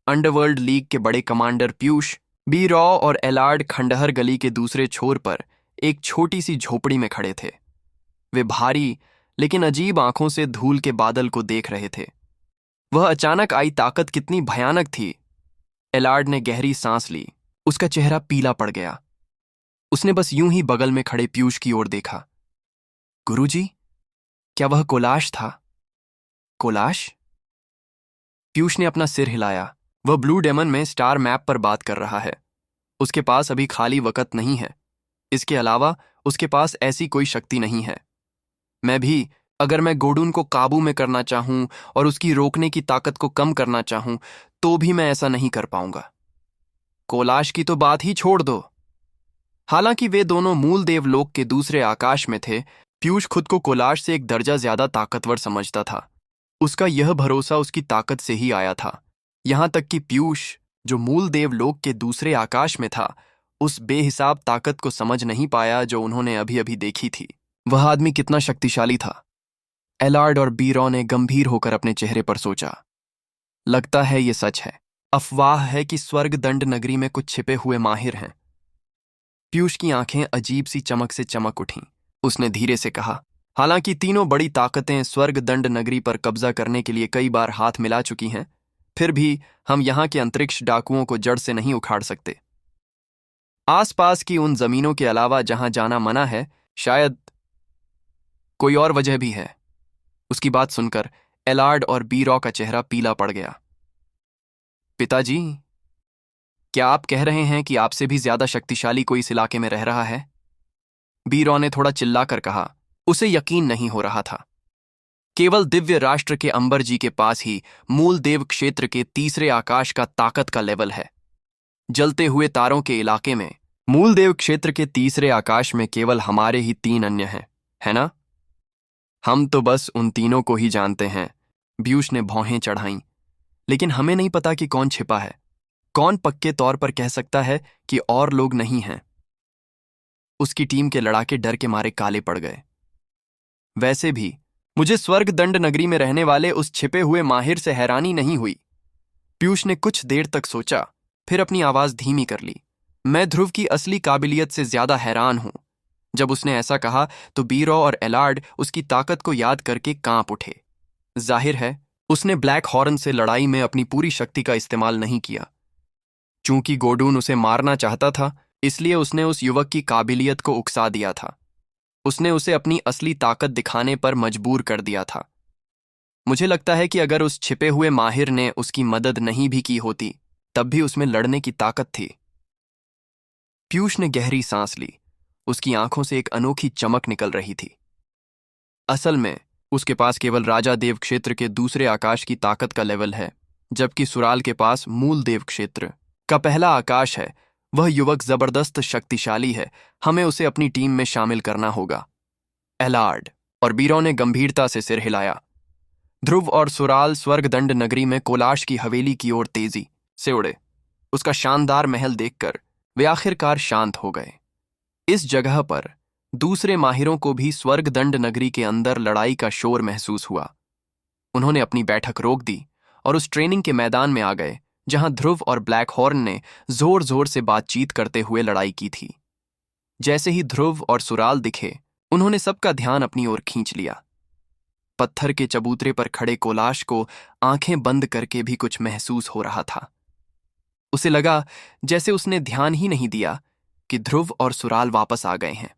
अंडरवर्ल्ड लीग के बड़े कमांडर पीयूष, बी रॉ और एलार्ड खंडहर गली के दूसरे छोर पर एक छोटी सी झोपड़ी में खड़े थे। वे भारी लेकिन अजीब आंखों से धूल के बादल को देख रहे थे। वह अचानक आई ताकत कितनी भयानक थी। एलार्ड ने गहरी सांस ली। उसका चेहरा पीला पड़ गया। उसने बस यूं ही बगल में खड़े पीयूष की ओर देखा। गुरुजी, क्या वह कोलाश था? कोलाश? पीयूष ने अपना सिर हिलाया। वह ब्लू डेमन में स्टार मैप पर बात कर रहा है। उसके पास अभी खाली वक्त नहीं है। इसके अलावा उसके पास ऐसी कोई शक्ति नहीं है। मैं भी, अगर मैं गोडून को काबू में करना चाहूं और उसकी रोकने की ताकत को कम करना चाहूं, तो भी मैं ऐसा नहीं कर पाऊंगा। कोलाश की तो बात ही छोड़ दो। हालांकि वे दोनों मूल देवलोक के दूसरे आकाश में थे, पीयूष खुद को कोलाश से एक दर्जा ज्यादा ताकतवर समझता था। उसका यह भरोसा उसकी ताकत से ही आया था। यहां तक कि पीयूष, जो मूल देवलोक के दूसरे आकाश में था, उस बेहिसाब ताकत को समझ नहीं पाया जो उन्होंने अभी अभी देखी थी। वह आदमी कितना शक्तिशाली था। एलार्ड और बीरॉ ने गंभीर होकर अपने चेहरे पर सोचा। लगता है ये सच है। अफवाह है कि स्वर्ग दंड नगरी में कुछ छिपे हुए माहिर हैं। पीयूष की आंखें अजीब सी चमक से चमक उठीं। उसने धीरे से कहा, हालांकि तीनों बड़ी ताकतें स्वर्ग दंड नगरी पर कब्जा करने के लिए कई बार हाथ मिला चुकी हैं, फिर भी हम यहां के अंतरिक्ष डाकुओं को जड़ से नहीं उखाड़ सकते। आसपास की उन जमीनों के अलावा जहां जाना मना है, शायद कोई और वजह भी है। उसकी बात सुनकर एलार्ड और बीरॉ का चेहरा पीला पड़ गया। पिताजी, क्या आप कह रहे हैं कि आपसे भी ज्यादा शक्तिशाली कोई इस इलाके में रह रहा है? बीरॉ ने थोड़ा चिल्लाकर कहा। उसे यकीन नहीं हो रहा था। केवल दिव्य राष्ट्र के अंबर जी के पास ही मूल देव क्षेत्र के तीसरे आकाश का ताकत का लेवल है। जलते हुए तारों के इलाके में मूल देव क्षेत्र के तीसरे आकाश में केवल हमारे ही 3 अन्य हैं, है ना? हम तो बस उन तीनों को ही जानते हैं, पीयूष ने भौहें चढ़ाईं। लेकिन हमें नहीं पता कि कौन छिपा है। कौन पक्के तौर पर कह सकता है कि और लोग नहीं हैं? उसकी टीम के लड़ाके डर के मारे काले पड़ गए। वैसे भी मुझे स्वर्ग दंड नगरी में रहने वाले उस छिपे हुए माहिर से हैरानी नहीं हुई। पीयूष ने कुछ देर तक सोचा, फिर अपनी आवाज धीमी कर ली। मैं ध्रुव की असली काबिलियत से ज्यादा हैरान हूं। जब उसने ऐसा कहा तो बीरो और एलार्ड उसकी ताकत को याद करके कांप उठे। जाहिर है उसने ब्लैक हॉर्न से लड़ाई में अपनी पूरी शक्ति का इस्तेमाल नहीं किया। चूंकि गोडून उसे मारना चाहता था, इसलिए उसने उस युवक की काबिलियत को उकसा दिया था। उसने उसे अपनी असली ताकत दिखाने पर मजबूर कर दिया था। मुझे लगता है कि अगर उस छिपे हुए माहिर ने उसकी मदद नहीं भी की होती, तब भी उसमें लड़ने की ताकत थी। पीयूष ने गहरी सांस ली। उसकी आंखों से एक अनोखी चमक निकल रही थी। असल में उसके पास केवल राजा देव क्षेत्र के दूसरे आकाश की ताकत का लेवल है, जबकि सुराल के पास मूल देव क्षेत्र का पहला आकाश है। वह युवक जबरदस्त शक्तिशाली है। हमें उसे अपनी टीम में शामिल करना होगा। एलार्ड और बीरो ने गंभीरता से सिर हिलाया। ध्रुव और सुराल स्वर्गदंड नगरी में कोलाश की हवेली की ओर तेजी से उड़े। उसका शानदार महल देखकर वे आखिरकार शांत हो गए। इस जगह पर दूसरे माहिरों को भी स्वर्गदंड नगरी के अंदर लड़ाई का शोर महसूस हुआ। उन्होंने अपनी बैठक रोक दी और उस ट्रेनिंग के मैदान में आ गए जहां ध्रुव और ब्लैक हॉर्न ने जोर जोर से बातचीत करते हुए लड़ाई की थी। जैसे ही ध्रुव और सुराल दिखे, उन्होंने सबका ध्यान अपनी ओर खींच लिया। पत्थर के चबूतरे पर खड़े कोलाश को आंखें बंद करके भी कुछ महसूस हो रहा था। उसे लगा जैसे उसने ध्यान ही नहीं दिया कि ध्रुव और सुराल वापस आ गए हैं।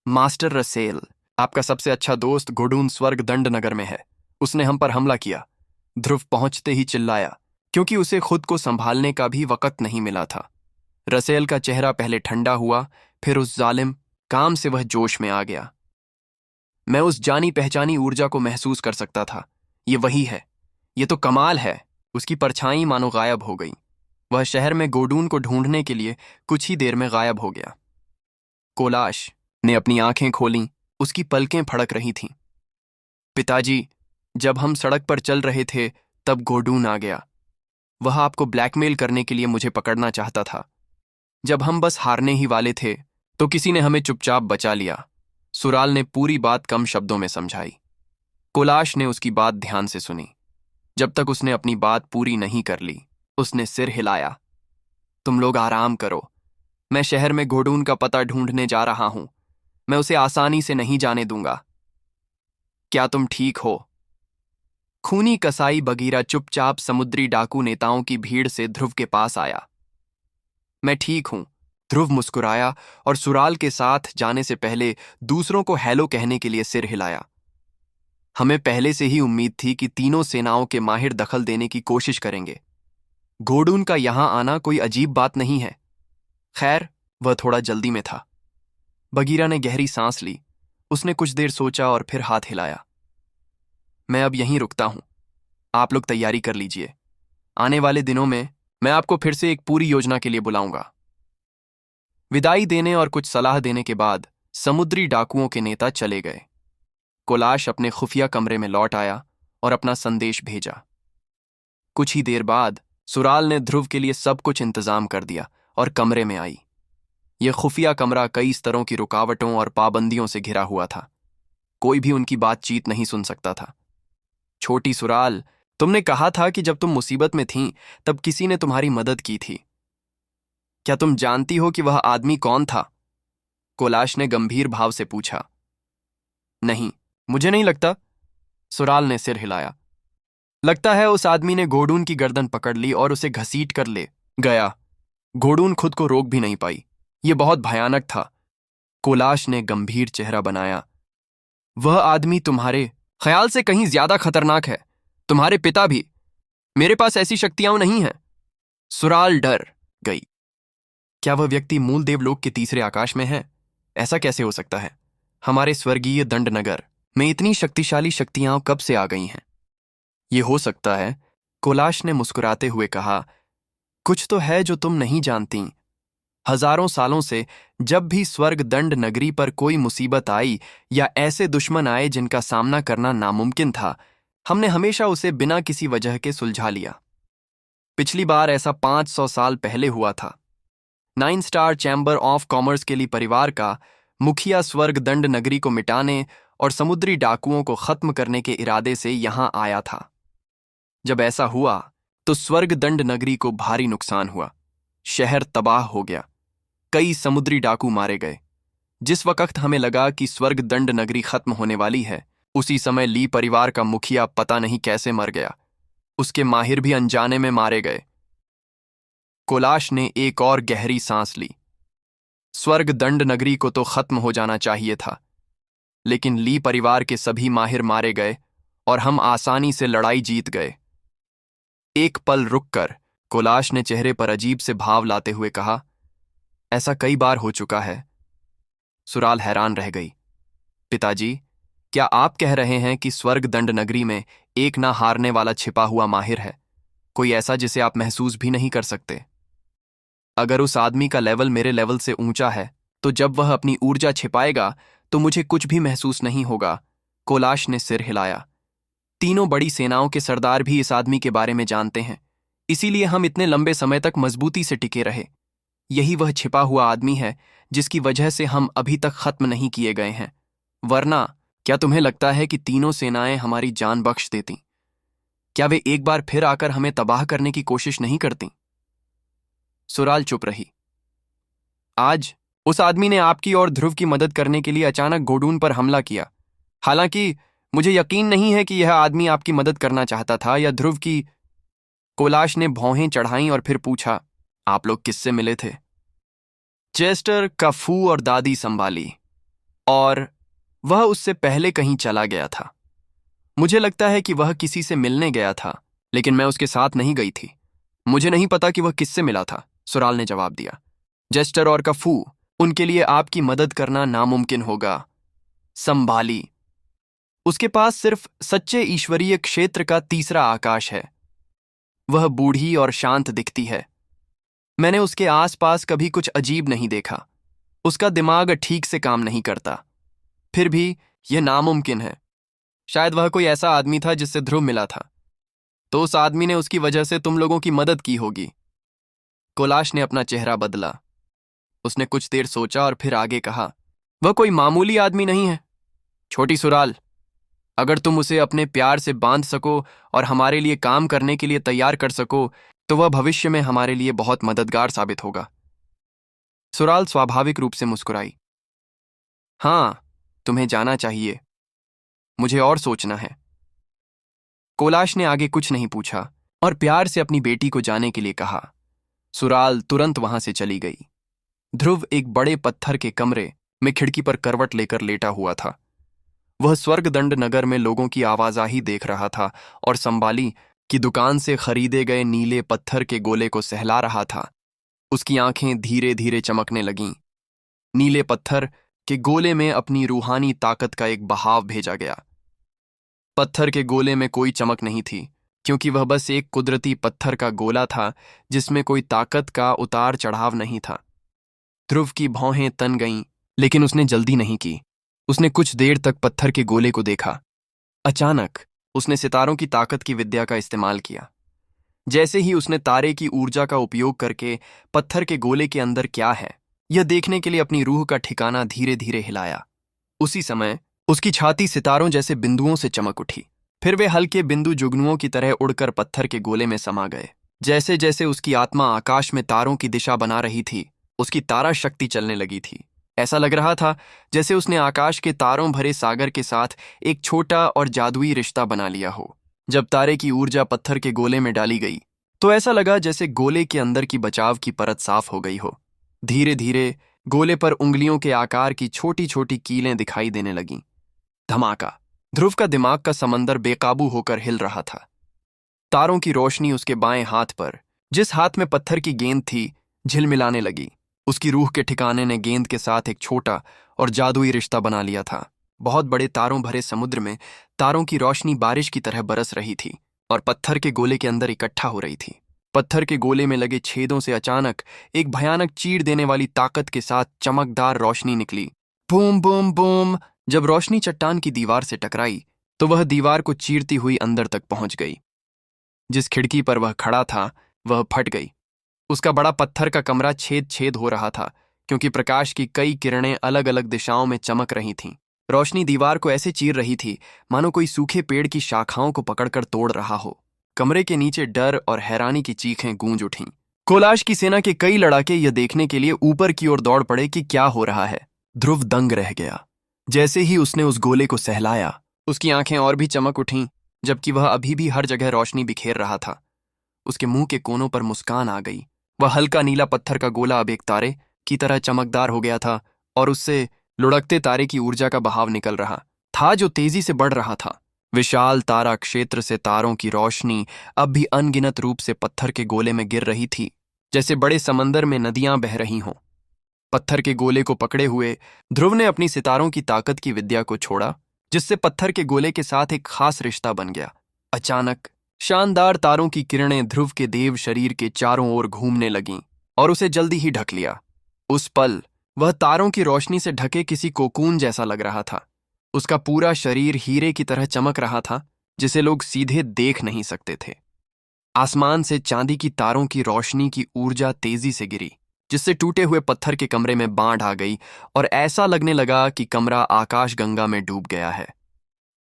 मास्टर रसेल, आपका सबसे अच्छा दोस्त गोडून स्वर्गदंड नगर में है। उसने हम पर हमला किया। ध्रुव पहुंचते ही चिल्लाया, क्योंकि उसे खुद को संभालने का भी वक्त नहीं मिला था। रसेल का चेहरा पहले ठंडा हुआ, फिर उस जालिम काम से वह जोश में आ गया। मैं उस जानी पहचानी ऊर्जा को महसूस कर सकता था। ये वही है। ये तो कमाल है। उसकी परछाई मानो गायब हो गई। वह शहर में गोडून को ढूंढने के लिए कुछ ही देर में गायब हो गया। कोलाश ने अपनी आंखें खोलीं। उसकी पलकें फड़क रही थीं। पिताजी, जब हम सड़क पर चल रहे थे तब गोडून आ गया। वह आपको ब्लैकमेल करने के लिए मुझे पकड़ना चाहता था। जब हम बस हारने ही वाले थे तो किसी ने हमें चुपचाप बचा लिया। सुराल ने पूरी बात कम शब्दों में समझाई। कोलाश ने उसकी बात ध्यान से सुनी। जब तक उसने अपनी बात पूरी नहीं कर ली, उसने सिर हिलाया। तुम लोग आराम करो। मैं शहर में गोडून का पता ढूंढने जा रहा हूं। मैं उसे आसानी से नहीं जाने दूंगा। क्या तुम ठीक हो? खूनी कसाई बगीरा चुपचाप समुद्री डाकू नेताओं की भीड़ से ध्रुव के पास आया। मैं ठीक हूं, ध्रुव मुस्कुराया और सुराल के साथ जाने से पहले दूसरों को हेलो कहने के लिए सिर हिलाया। हमें पहले से ही उम्मीद थी कि तीनों सेनाओं के माहिर दखल देने की कोशिश करेंगे। गोडून का यहां आना कोई अजीब बात नहीं है। खैर, वह थोड़ा जल्दी में था। बगीरा ने गहरी सांस ली। उसने कुछ देर सोचा और फिर हाथ हिलाया। मैं अब यहीं रुकता हूं। आप लोग तैयारी कर लीजिए। आने वाले दिनों में मैं आपको फिर से एक पूरी योजना के लिए बुलाऊंगा। विदाई देने और कुछ सलाह देने के बाद समुद्री डाकुओं के नेता चले गए। कोलाश अपने खुफिया कमरे में लौट आया और अपना संदेश भेजा। कुछ ही देर बाद सुराल ने ध्रुव के लिए सब कुछ इंतजाम कर दिया और कमरे में आई। यह खुफिया कमरा कई स्तरों की रुकावटों और पाबंदियों से घिरा हुआ था। कोई भी उनकी बातचीत नहीं सुन सकता था। छोटी सुराल, तुमने कहा था कि जब तुम मुसीबत में थीं तब किसी ने तुम्हारी मदद की थी। क्या तुम जानती हो कि वह आदमी कौन था? कोलाश ने गंभीर भाव से पूछा। नहीं, मुझे नहीं लगता। सुराल ने सिर हिलाया। लगता है उस आदमी ने गोडून की गर्दन पकड़ ली और उसे घसीट कर ले गया। गोडून खुद को रोक भी नहीं पाई। यह बहुत भयानक था। कोलाश ने गंभीर चेहरा बनाया। वह आदमी तुम्हारे ख्याल से कहीं ज्यादा खतरनाक है। तुम्हारे पिता भी। मेरे पास ऐसी शक्तियां नहीं हैं। सुराल डर गई। क्या वह व्यक्ति मूल देवलोक के तीसरे आकाश में है? ऐसा कैसे हो सकता है? हमारे स्वर्गीय दंडनगर में इतनी शक्तिशाली शक्तियां कब से आ गई हैं? ये हो सकता है, कोलाश ने मुस्कुराते हुए कहा, कुछ तो है जो तुम नहीं जानती। हजारों सालों से जब भी स्वर्गदंड नगरी पर कोई मुसीबत आई या ऐसे दुश्मन आए जिनका सामना करना नामुमकिन था, हमने हमेशा उसे बिना किसी वजह के सुलझा लिया। पिछली बार ऐसा 500 साल पहले हुआ था। 9 स्टार चैम्बर ऑफ कॉमर्स के लिए परिवार का मुखिया स्वर्गदंड नगरी को मिटाने और समुद्री डाकुओं को खत्म करने के इरादे से यहां आया था। जब ऐसा हुआ तो स्वर्गदंड नगरी को भारी नुकसान हुआ। शहर तबाह हो गया। कई समुद्री डाकू मारे गए। जिस वक्त हमें लगा कि स्वर्ग दंड नगरी खत्म होने वाली है, उसी समय ली परिवार का मुखिया पता नहीं कैसे मर गया। उसके माहिर भी अनजाने में मारे गए। कोलाश ने एक और गहरी सांस ली। स्वर्ग दंड नगरी को तो खत्म हो जाना चाहिए था, लेकिन ली परिवार के सभी माहिर मारे गए और हम आसानी से लड़ाई जीत गए। एक पल रुककर कोलाश ने चेहरे पर अजीब से भाव लाते हुए कहा, ऐसा कई बार हो चुका है। सुराल हैरान रह गई। पिताजी, क्या आप कह रहे हैं कि स्वर्ग दंड नगरी में एक ना हारने वाला छिपा हुआ माहिर है, कोई ऐसा जिसे आप महसूस भी नहीं कर सकते? अगर उस आदमी का लेवल मेरे लेवल से ऊंचा है, तो जब वह अपनी ऊर्जा छिपाएगा तो मुझे कुछ भी महसूस नहीं होगा। कोलाश ने सिर हिलाया। तीनों बड़ी सेनाओं के सरदार भी इस आदमी के बारे में जानते हैं, इसीलिए हम इतने लंबे समय तक मजबूती से टिके रहे। यही वह छिपा हुआ आदमी है जिसकी वजह से हम अभी तक खत्म नहीं किए गए हैं। वरना क्या तुम्हें लगता है कि तीनों सेनाएं हमारी जान बख्श देती? क्या वे एक बार फिर आकर हमें तबाह करने की कोशिश नहीं करती? सुराल चुप रही। आज उस आदमी ने आपकी और ध्रुव की मदद करने के लिए अचानक गोडून पर हमला किया। हालांकि मुझे यकीन नहीं है कि यह आदमी आपकी मदद करना चाहता था या ध्रुव की। कोलाश ने भौहें चढ़ाईं और फिर पूछा, आप लोग किससे मिले थे? चेस्टर, कफू और दादी संभाली, और वह उससे पहले कहीं चला गया था। मुझे लगता है कि वह किसी से मिलने गया था, लेकिन मैं उसके साथ नहीं गई थी। मुझे नहीं पता कि वह किससे मिला था, सुराल ने जवाब दिया। जेस्टर और कफू, उनके लिए आपकी मदद करना नामुमकिन होगा। संभाली, उसके पास सिर्फ सच्चे ईश्वरीय क्षेत्र का तीसरा आकाश है। वह बूढ़ी और शांत दिखती है। मैंने उसके आसपास कभी कुछ अजीब नहीं देखा। उसका दिमाग ठीक से काम नहीं करता। फिर भी यह नामुमकिन है। शायद वह कोई ऐसा आदमी था जिससे ध्रुव मिला था, तो उस आदमी ने उसकी वजह से तुम लोगों की मदद की होगी। कोलाश ने अपना चेहरा बदला। उसने कुछ देर सोचा और फिर आगे कहा, वह कोई मामूली आदमी नहीं है। छोटी सुराल, अगर तुम उसे अपने प्यार से बांध सको और हमारे लिए काम करने के लिए तैयार कर सको, तो वह भविष्य में हमारे लिए बहुत मददगार साबित होगा। सुराल स्वाभाविक रूप से मुस्कुराई। हाँ, तुम्हें जाना चाहिए। मुझे और सोचना है। कोलाश ने आगे कुछ नहीं पूछा और प्यार से अपनी बेटी को जाने के लिए कहा। सुराल तुरंत वहां से चली गई। ध्रुव एक बड़े पत्थर के कमरे में खिड़की पर करवट लेकर लेटा हुआ था। वह स्वर्गदंड नगर में लोगों की आवाजाही देख रहा था और संभाली की दुकान से खरीदे गए नीले पत्थर के गोले को सहला रहा था। उसकी आंखें धीरे धीरे चमकने लगीं। नीले पत्थर के गोले में अपनी रूहानी ताकत का एक बहाव भेजा गया। पत्थर के गोले में कोई चमक नहीं थी, क्योंकि वह बस एक कुदरती पत्थर का गोला था जिसमें कोई ताकत का उतार चढ़ाव नहीं था। ध्रुव की भौहें तन गईं, लेकिन उसने जल्दी नहीं की। उसने कुछ देर तक पत्थर के गोले को देखा। अचानक उसने सितारों की ताकत की विद्या का इस्तेमाल किया। जैसे ही उसने तारे की ऊर्जा का उपयोग करके पत्थर के गोले के अंदर क्या है यह देखने के लिए अपनी रूह का ठिकाना धीरे धीरे हिलाया, उसी समय उसकी छाती सितारों जैसे बिंदुओं से चमक उठी। फिर वे हल्के बिंदु जुगनुओं की तरह उड़कर पत्थर के गोले में समा गए। जैसे जैसे उसकी आत्मा आकाश में तारों की दिशा बना रही थी, उसकी तारा शक्ति चलने लगी थी। ऐसा लग रहा था जैसे उसने आकाश के तारों भरे सागर के साथ एक छोटा और जादुई रिश्ता बना लिया हो। जब तारे की ऊर्जा पत्थर के गोले में डाली गई, तो ऐसा लगा जैसे गोले के अंदर की बचाव की परत साफ हो गई हो। धीरे धीरे गोले पर उंगलियों के आकार की छोटी छोटी कीलें दिखाई देने लगीं। धमाका! ध्रुव का दिमाग का समंदर बेकाबू होकर हिल रहा था। तारों की रोशनी उसके बाएं हाथ पर, जिस हाथ में पत्थर की गेंद थी, झिलमिलाने लगी। उसकी रूह के ठिकाने ने गेंद के साथ एक छोटा और जादुई रिश्ता बना लिया था। बहुत बड़े तारों भरे समुद्र में तारों की रोशनी बारिश की तरह बरस रही थी और पत्थर के गोले के अंदर इकट्ठा हो रही थी। पत्थर के गोले में लगे छेदों से अचानक एक भयानक चीर देने वाली ताकत के साथ चमकदार रोशनी निकली। Boom boom boom! जब रोशनी चट्टान की दीवार से टकराई, तो वह दीवार को चीरती हुई अंदर तक पहुंच गई। जिस खिड़की पर वह खड़ा था, वह फट गई। उसका बड़ा पत्थर का कमरा छेद छेद हो रहा था, क्योंकि प्रकाश की कई किरणें अलग अलग दिशाओं में चमक रही थीं। रोशनी दीवार को ऐसे चीर रही थी मानो कोई सूखे पेड़ की शाखाओं को पकड़कर तोड़ रहा हो। कमरे के नीचे डर और हैरानी की चीखें गूंज उठीं। कोलाश की सेना के कई लड़ाके यह देखने के लिए ऊपर की ओर दौड़ पड़े कि क्या हो रहा है। ध्रुव दंग रह गया। जैसे ही उसने उस गोले को सहलाया, उसकी आंखें और भी चमक उठीं, जबकि वह अभी भी हर जगह रोशनी बिखेर रहा था। उसके मुंह के कोनों पर मुस्कान आ गई। वह हल्का नीला पत्थर का गोला अब एक तारे की तरह चमकदार हो गया था, और उससे लुढ़कते तारे की ऊर्जा का बहाव निकल रहा था जो तेजी से बढ़ रहा था। विशाल तारा क्षेत्र से तारों की रोशनी अब भी अनगिनत रूप से पत्थर के गोले में गिर रही थी, जैसे बड़े समंदर में नदियां बह रही हों। पत्थर के गोले को पकड़े हुए ध्रुव ने अपनी सितारों की ताकत की विद्या को छोड़ा, जिससे पत्थर के गोले के साथ एक खास रिश्ता बन गया। अचानक शानदार तारों की किरणें ध्रुव के देव शरीर के चारों ओर घूमने लगीं और उसे जल्दी ही ढक लिया। उस पल वह तारों की रोशनी से ढके किसी कोकून जैसा लग रहा था। उसका पूरा शरीर हीरे की तरह चमक रहा था, जिसे लोग सीधे देख नहीं सकते थे। आसमान से चांदी की तारों की रोशनी की ऊर्जा तेजी से गिरी, जिससे टूटे हुए पत्थर के कमरे में बाढ़ आ गई और ऐसा लगने लगा कि कमरा आकाश गंगा में डूब गया है।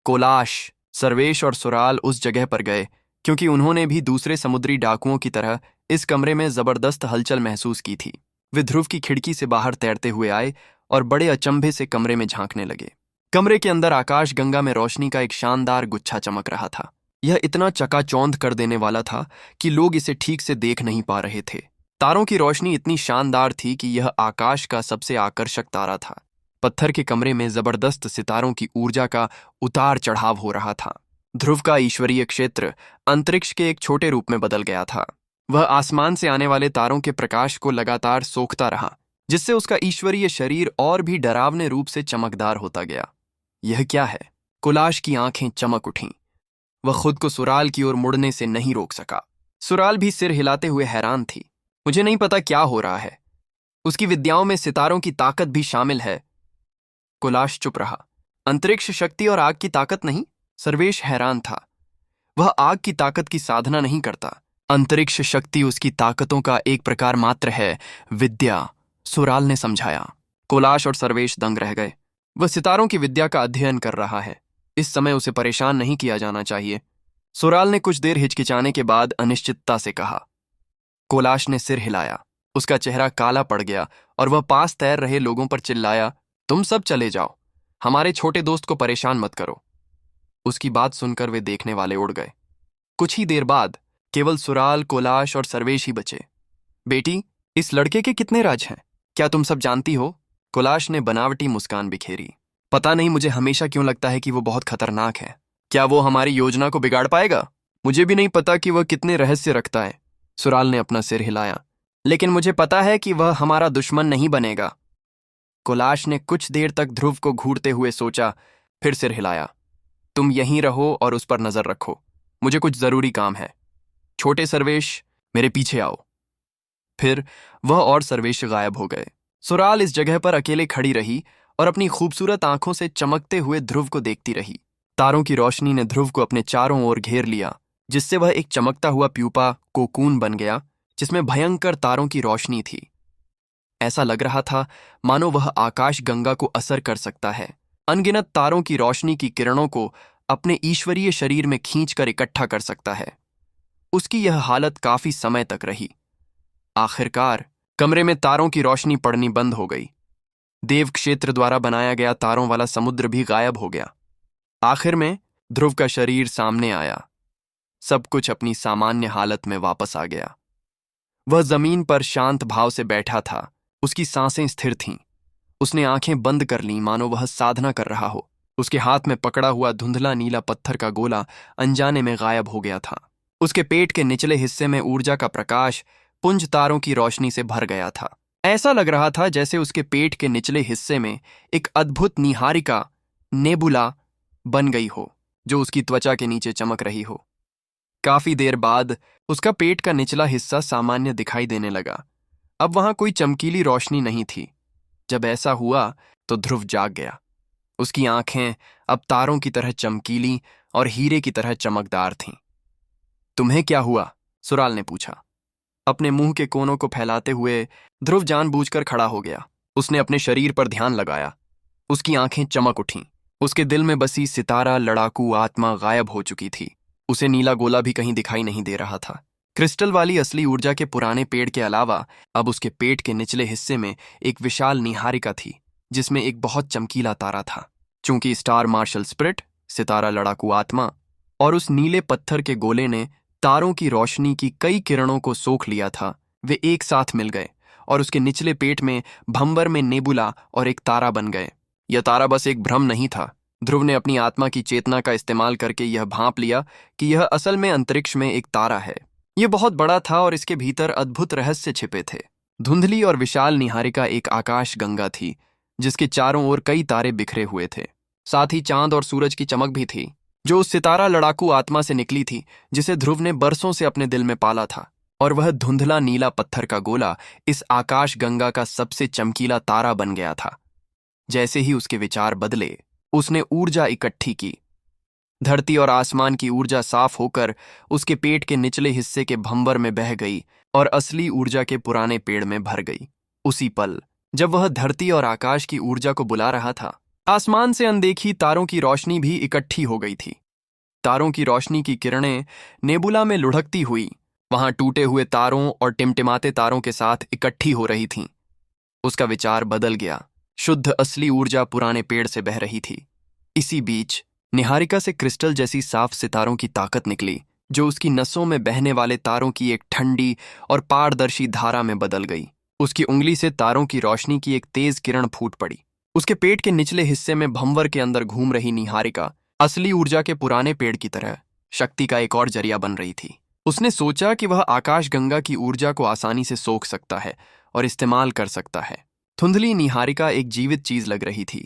कोलाश, सर्वेश और सुराल उस जगह पर गए, क्योंकि उन्होंने भी दूसरे समुद्री डाकुओं की तरह इस कमरे में जबरदस्त हलचल महसूस की थी। वे ध्रुव की खिड़की से बाहर तैरते हुए आए और बड़े अचंभे से कमरे में झांकने लगे। कमरे के अंदर आकाश गंगा में रोशनी का एक शानदार गुच्छा चमक रहा था। यह इतना चकाचौंध कर देने वाला था कि लोग इसे ठीक से देख नहीं पा रहे थे। तारों की रोशनी इतनी शानदार थी कि यह आकाश का सबसे आकर्षक तारा था। पत्थर के कमरे में जबरदस्त सितारों की ऊर्जा का उतार चढ़ाव हो रहा था। ध्रुव का ईश्वरीय क्षेत्र अंतरिक्ष के एक छोटे रूप में बदल गया था। वह आसमान से आने वाले तारों के प्रकाश को लगातार सोखता रहा, जिससे उसका ईश्वरीय शरीर और भी डरावने रूप से चमकदार होता गया। यह क्या है? कुलाश की आंखें चमक उठीं। वह खुद को सुराल की ओर मुड़ने से नहीं रोक सका। सुराल भी सिर हिलाते हुए हैरान थी। मुझे नहीं पता क्या हो रहा है। उसकी विद्याओं में सितारों की ताकत भी शामिल है। कुलाश चुप रहा। अंतरिक्ष शक्ति और आग की ताकत नहीं? सर्वेश हैरान था। वह आग की ताकत की साधना नहीं करता। अंतरिक्ष शक्ति उसकी ताकतों का एक प्रकार मात्र है, विद्या, सुराल ने समझाया। कुलाश और सर्वेश दंग रह गए। वह सितारों की विद्या का अध्ययन कर रहा है। इस समय उसे परेशान नहीं किया जाना चाहिए। सुराल ने कुछ देर हिचकिचाने के बाद अनिश्चितता से कहा। कोलाश ने सिर हिलाया। उसका चेहरा काला पड़ गया और वह पास तैर रहे लोगों पर चिल्लाया, तुम सब चले जाओ, हमारे छोटे दोस्त को परेशान मत करो। उसकी बात सुनकर वे देखने वाले उड़ गए। कुछ ही देर बाद केवल सुराल, कोलाश और सर्वेश ही बचे। बेटी, इस लड़के के कितने राज हैं, क्या तुम सब जानती हो? कोलाश ने बनावटी मुस्कान बिखेरी। पता नहीं, मुझे हमेशा क्यों लगता है कि वो बहुत खतरनाक है। क्या वो हमारी योजना को बिगाड़ पाएगा? मुझे भी नहीं पता कि वह कितने रहस्य रखता है। सुराल ने अपना सिर हिलाया। लेकिन मुझे पता है कि वह हमारा दुश्मन नहीं बनेगा। कोलाश ने कुछ देर तक ध्रुव को घूरते हुए सोचा, फिर सिर हिलाया। तुम यहीं रहो और उस पर नजर रखो, मुझे कुछ जरूरी काम है। छोटे सर्वेश, मेरे पीछे आओ। फिर वह और सर्वेश गायब हो गए। सुराल इस जगह पर अकेले खड़ी रही और अपनी खूबसूरत आंखों से चमकते हुए ध्रुव को देखती रही। तारों की रोशनी ने ध्रुव को अपने चारों ओर घेर लिया, जिससे वह एक चमकता हुआ प्यूपा कोकून बन गया, जिसमें भयंकर तारों की रोशनी थी। ऐसा लग रहा था मानो वह आकाश गंगा को असर कर सकता है, अनगिनत तारों की रोशनी की किरणों को अपने ईश्वरीय शरीर में खींचकर इकट्ठा कर सकता है। उसकी यह हालत काफी समय तक रही। आखिरकार कमरे में तारों की रोशनी पड़नी बंद हो गई। देव क्षेत्र द्वारा बनाया गया तारों वाला समुद्र भी गायब हो गया। आखिर में ध्रुव का शरीर सामने आया। सब कुछ अपनी सामान्य हालत में वापस आ गया। वह जमीन पर शांत भाव से बैठा था। उसकी सांसें स्थिर थीं। उसने आंखें बंद कर लीं, मानो वह साधना कर रहा हो। उसके हाथ में पकड़ा हुआ धुंधला नीला पत्थर का गोला अनजाने में गायब हो गया था। उसके पेट के निचले हिस्से में ऊर्जा का प्रकाश पुंज तारों की रोशनी से भर गया था। ऐसा लग रहा था जैसे उसके पेट के निचले हिस्से में एक अद्भुत निहारिका, नेबुला बन गई हो, जो उसकी त्वचा के नीचे चमक रही हो। काफी देर बाद उसका पेट का निचला हिस्सा सामान्य दिखाई देने लगा। अब वहां कोई चमकीली रोशनी नहीं थी। जब ऐसा हुआ तो ध्रुव जाग गया। उसकी आंखें अब तारों की तरह चमकीली और हीरे की तरह चमकदार थीं। तुम्हें क्या हुआ? सुराल ने पूछा। अपने मुंह के कोनों को फैलाते हुए ध्रुव जानबूझकर खड़ा हो गया। उसने अपने शरीर पर ध्यान लगाया। उसकी आंखें चमक उठीं। उसके दिल में बसी सितारा लड़ाकू आत्मा गायब हो चुकी थी। उसे नीला गोला भी कहीं दिखाई नहीं दे रहा था। क्रिस्टल वाली असली ऊर्जा के पुराने पेड़ के अलावा अब उसके पेट के निचले हिस्से में एक विशाल निहारिका थी, जिसमें एक बहुत चमकीला तारा था। चूंकि स्टार मार्शल स्पिरिट, सितारा लड़ाकू आत्मा, और उस नीले पत्थर के गोले ने तारों की रोशनी की कई किरणों को सोख लिया था, वे एक साथ मिल गए और उसके निचले पेट में भंवर में नेबुला और एक तारा बन गए। यह तारा बस एक भ्रम नहीं था। ध्रुव ने अपनी आत्मा की चेतना का इस्तेमाल करके यह भांप लिया कि यह असल में अंतरिक्ष में एक तारा है। यह बहुत बड़ा था और इसके भीतर अद्भुत रहस्य छिपे थे। धुंधली और विशाल निहारिका एक आकाश गंगा थी, जिसके चारों ओर कई तारे बिखरे हुए थे। साथ ही चांद और सूरज की चमक भी थी, जो उस सितारा लड़ाकू आत्मा से निकली थी जिसे ध्रुव ने बरसों से अपने दिल में पाला था। और वह धुंधला नीला पत्थर का गोला इस आकाश गंगा का सबसे चमकीला तारा बन गया था। जैसे ही उसके विचार बदले, उसने ऊर्जा इकट्ठी की। धरती और आसमान की ऊर्जा साफ होकर उसके पेट के निचले हिस्से के भंवर में बह गई और असली ऊर्जा के पुराने पेड़ में भर गई। उसी पल, जब वह धरती और आकाश की ऊर्जा को बुला रहा था, आसमान से अनदेखी तारों की रोशनी भी इकट्ठी हो गई थी। तारों की रोशनी की किरणें नेबुला में लुढ़कती हुई वहां टूटे हुए तारों और टिमटिमाते तारों के साथ इकट्ठी हो रही थीं। उसका विचार बदल गया। शुद्ध असली ऊर्जा पुराने पेड़ से बह रही थी। इसी बीच निहारिका से क्रिस्टल जैसी साफ सितारों की ताकत निकली, जो उसकी नसों में बहने वाले तारों की एक ठंडी और पारदर्शी धारा में बदल गई। उसकी उंगली से तारों की रोशनी की एक तेज किरण फूट पड़ी। उसके पेट के निचले हिस्से में भंवर के अंदर घूम रही निहारिका असली ऊर्जा के पुराने पेड़ की तरह शक्ति का एक और जरिया बन रही थी। उसने सोचा कि वह आकाश गंगा की ऊर्जा को आसानी से सोख सकता है और इस्तेमाल कर सकता है। धुंधली निहारिका एक जीवित चीज लग रही थी।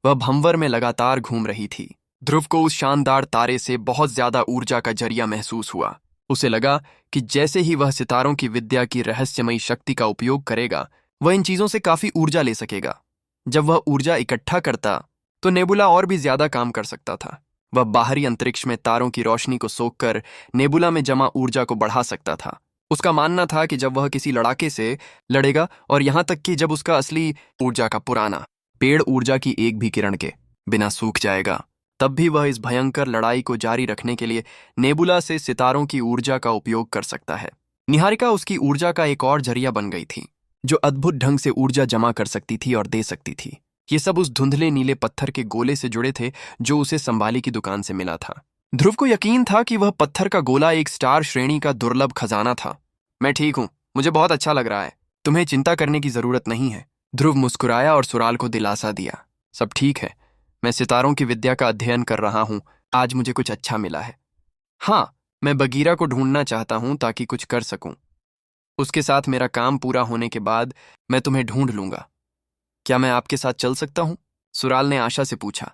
वह भंवर में लगातार घूम रही थी। ध्रुव को उस शानदार तारे से बहुत ज्यादा ऊर्जा का जरिया महसूस हुआ। उसे लगा कि जैसे ही वह सितारों की विद्या की रहस्यमयी शक्ति का उपयोग करेगा, वह इन चीजों से काफी ऊर्जा ले सकेगा। जब वह ऊर्जा इकट्ठा करता, तो नेबुला और भी ज्यादा काम कर सकता था। वह बाहरी अंतरिक्ष में तारों की रोशनी को सोखकर नेबुला में जमा ऊर्जा को बढ़ा सकता था। उसका मानना था कि जब वह किसी लड़ाके से लड़ेगा, और यहां तक कि जब उसका असली ऊर्जा का पुराना पेड़ ऊर्जा की एक भी किरण के बिना सूख जाएगा, तब भी वह इस भयंकर लड़ाई को जारी रखने के लिए नेबुला से सितारों की ऊर्जा का उपयोग कर सकता है। निहारिका उसकी ऊर्जा का एक और जरिया बन गई थी, जो अद्भुत ढंग से ऊर्जा जमा कर सकती थी और दे सकती थी। ये सब उस धुंधले नीले पत्थर के गोले से जुड़े थे, जो उसे संभाली की दुकान से मिला था। ध्रुव को यकीन था कि वह पत्थर का गोला एक स्टार श्रेणी का दुर्लभ खजाना था। मैं ठीक हूं, मुझे बहुत अच्छा लग रहा है, तुम्हें चिंता करने की जरूरत नहीं है। ध्रुव मुस्कुराया और सुराल को दिलासा दिया। सब ठीक है, मैं सितारों की विद्या का अध्ययन कर रहा हूं। आज मुझे कुछ अच्छा मिला है। हाँ, मैं बगीरा को ढूंढना चाहता हूं ताकि कुछ कर सकूं। उसके साथ मेरा काम पूरा होने के बाद मैं तुम्हें ढूंढ लूंगा। क्या मैं आपके साथ चल सकता हूं? सुराल ने आशा से पूछा।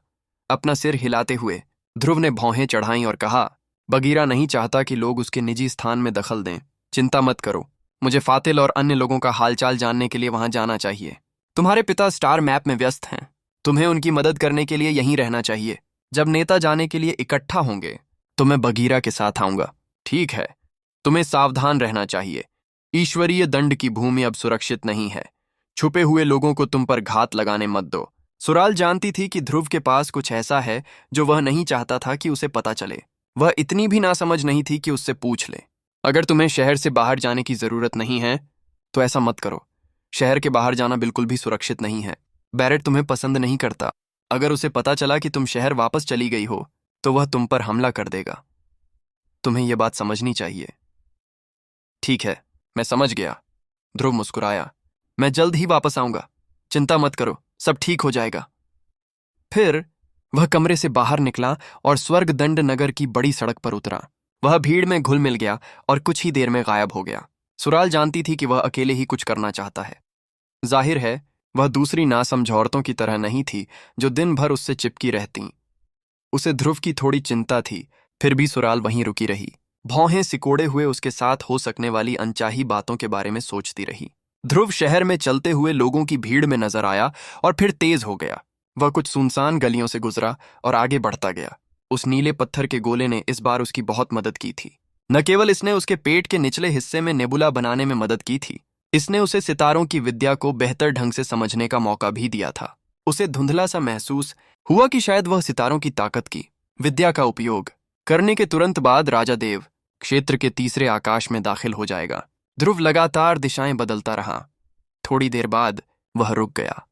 अपना सिर हिलाते हुए ध्रुव ने भौहें चढ़ाईं और कहा, बगीरा नहीं चाहता कि लोग उसके निजी स्थान में दखल दें। चिंता मत करो, मुझे फातिल और अन्य लोगों का हालचाल जानने के लिए वहां जाना चाहिए। तुम्हारे पिता स्टार मैप में व्यस्त हैं, तुम्हें उनकी मदद करने के लिए यहीं रहना चाहिए। जब नेता जाने के लिए इकट्ठा होंगे तो मैं बगीरा के साथ आऊंगा। ठीक है, तुम्हें सावधान रहना चाहिए। ईश्वरीय दंड की भूमि अब सुरक्षित नहीं है। छुपे हुए लोगों को तुम पर घात लगाने मत दो। सुराल जानती थी कि ध्रुव के पास कुछ ऐसा है जो वह नहीं चाहता था कि उसे पता चले। वह इतनी भी नासमझ नहीं थी कि उससे पूछ ले। अगर तुम्हें शहर से बाहर जाने की जरूरत नहीं है तो ऐसा मत करो। शहर के बाहर जाना बिल्कुल भी सुरक्षित नहीं है। बैरेट तुम्हें पसंद नहीं करता। अगर उसे पता चला कि तुम शहर वापस चली गई हो तो वह तुम पर हमला कर देगा। तुम्हें यह बात समझनी चाहिए। ठीक है, मैं समझ गया। ध्रुव मुस्कुराया। मैं जल्द ही वापस आऊंगा, चिंता मत करो, सब ठीक हो जाएगा। फिर वह कमरे से बाहर निकला और स्वर्गदंड नगर की बड़ी सड़क पर उतरा। वह भीड़ में घुल मिल गया और कुछ ही देर में गायब हो गया। सुराल जानती थी कि वह अकेले ही कुछ करना चाहता है। जाहिर है, वह दूसरी नासमझ औरतों की तरह नहीं थी जो दिन भर उससे चिपकी रहतीं। उसे ध्रुव की थोड़ी चिंता थी, फिर भी सुराल वहीं रुकी रही। भौहें सिकोड़े हुए उसके साथ हो सकने वाली अनचाही बातों के बारे में सोचती रही। ध्रुव शहर में चलते हुए लोगों की भीड़ में नजर आया और फिर तेज हो गया। वह कुछ सुनसान गलियों से गुजरा और आगे बढ़ता गया। उस नीले पत्थर के गोले ने इस बार उसकी बहुत मदद की थी। न केवल इसने उसके पेट के निचले हिस्से में नेबुला बनाने में मदद की थी, इसने उसे सितारों की विद्या को बेहतर ढंग से समझने का मौका भी दिया था। उसे धुंधला सा महसूस हुआ कि शायद वह सितारों की ताकत की विद्या का उपयोग करने के तुरंत बाद राजा देव क्षेत्र के तीसरे आकाश में दाखिल हो जाएगा। ध्रुव लगातार दिशाएं बदलता रहा। थोड़ी देर बाद वह रुक गया।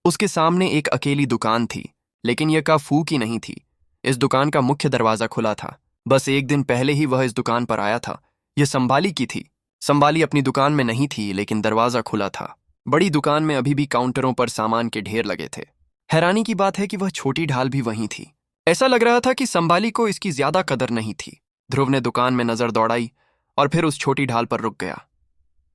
उसके सामने एक अकेली दुकान थी, लेकिन यह काफू की नहीं थी। इस दुकान का मुख्य दरवाजा खुला था। बस एक दिन पहले ही वह इस दुकान पर आया था। यह संभाली की थी। संभाली अपनी दुकान में नहीं थी, लेकिन दरवाजा खुला था। बड़ी दुकान में अभी भी काउंटरों पर सामान के ढेर लगे थे। हैरानी की बात है कि वह छोटी ढाल भी वहीं थी। ऐसा लग रहा था कि संभाली को इसकी ज्यादा कदर नहीं थी। ध्रुव ने दुकान में नजर दौड़ाई और फिर उस छोटी ढाल पर रुक गया।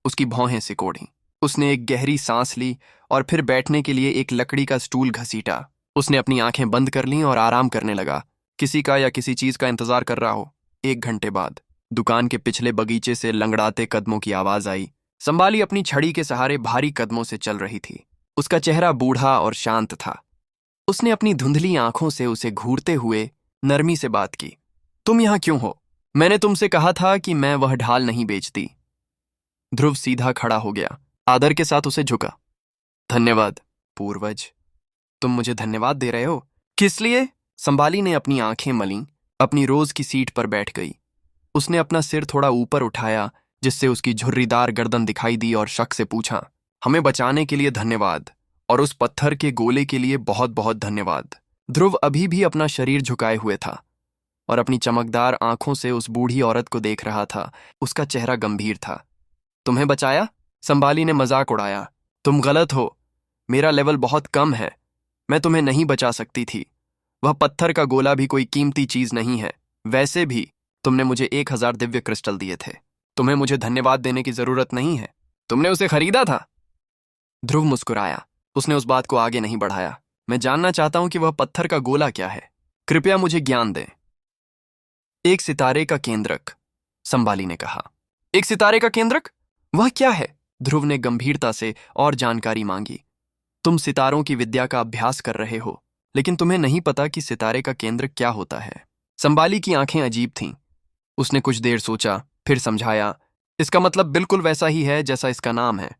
उसकी भौहें सिकोड़ी। उसने एक गहरी सांस ली और फिर बैठने के लिए एक लकड़ी का स्टूल घसीटा। उसने अपनी आंखें बंद कर लीं और आराम करने लगा, किसी का या किसी चीज का इंतजार कर रहा हो। 1 घंटे बाद दुकान के पिछले बगीचे से लंगड़ाते कदमों की आवाज आई। संभाली अपनी छड़ी के सहारे भारी कदमों से चल रही थी। उसका चेहरा बूढ़ा और शांत था। उसने अपनी धुंधली आंखों से उसे घूरते हुए नरमी से बात की। तुम यहां क्यों हो? मैंने तुमसे कहा था कि मैं वह ढाल नहीं बेचती। ध्रुव सीधा खड़ा हो गया, आदर के साथ उसे झुका। धन्यवाद पूर्वज। तुम मुझे धन्यवाद दे रहे हो? किस लिए? संभाली ने अपनी आंखें मलीं, अपनी रोज की सीट पर बैठ गई। उसने अपना सिर थोड़ा ऊपर उठाया, जिससे उसकी झुर्रीदार गर्दन दिखाई दी, और शक से पूछा, हमें बचाने के लिए धन्यवाद, और उस पत्थर के गोले के लिए बहुत बहुत धन्यवाद। ध्रुव अभी भी अपना शरीर झुकाए हुए था और अपनी चमकदार आंखों से उस बूढ़ी औरत को देख रहा था। उसका चेहरा गंभीर था। तुम्हें बचाया? संभाली ने मजाक उड़ाया। तुम गलत हो। मेरा लेवल बहुत कम है। मैं तुम्हें नहीं बचा सकती थी। वह पत्थर का गोला भी कोई कीमती चीज नहीं है। वैसे भी तुमने मुझे 1000 दिव्य क्रिस्टल दिए थे। तुम्हें मुझे धन्यवाद देने की जरूरत नहीं है। तुमने उसे खरीदा था? ध्रुव मुस्कुराया। उसने उस बात को आगे नहीं बढ़ाया। मैं जानना चाहता हूं कि वह पत्थर का गोला क्या है। कृपया मुझे ज्ञान दें। एक सितारे का केंद्रक, संभाली ने कहा। एक सितारे का केंद्रक? वह क्या है? ध्रुव ने गंभीरता से और जानकारी मांगी। तुम सितारों की विद्या का अभ्यास कर रहे हो, लेकिन तुम्हें नहीं पता कि सितारे का केंद्र क्या होता है। संभाली की आंखें अजीब थीं। उसने कुछ देर सोचा, फिर समझाया, इसका मतलब बिल्कुल वैसा ही है जैसा इसका नाम है।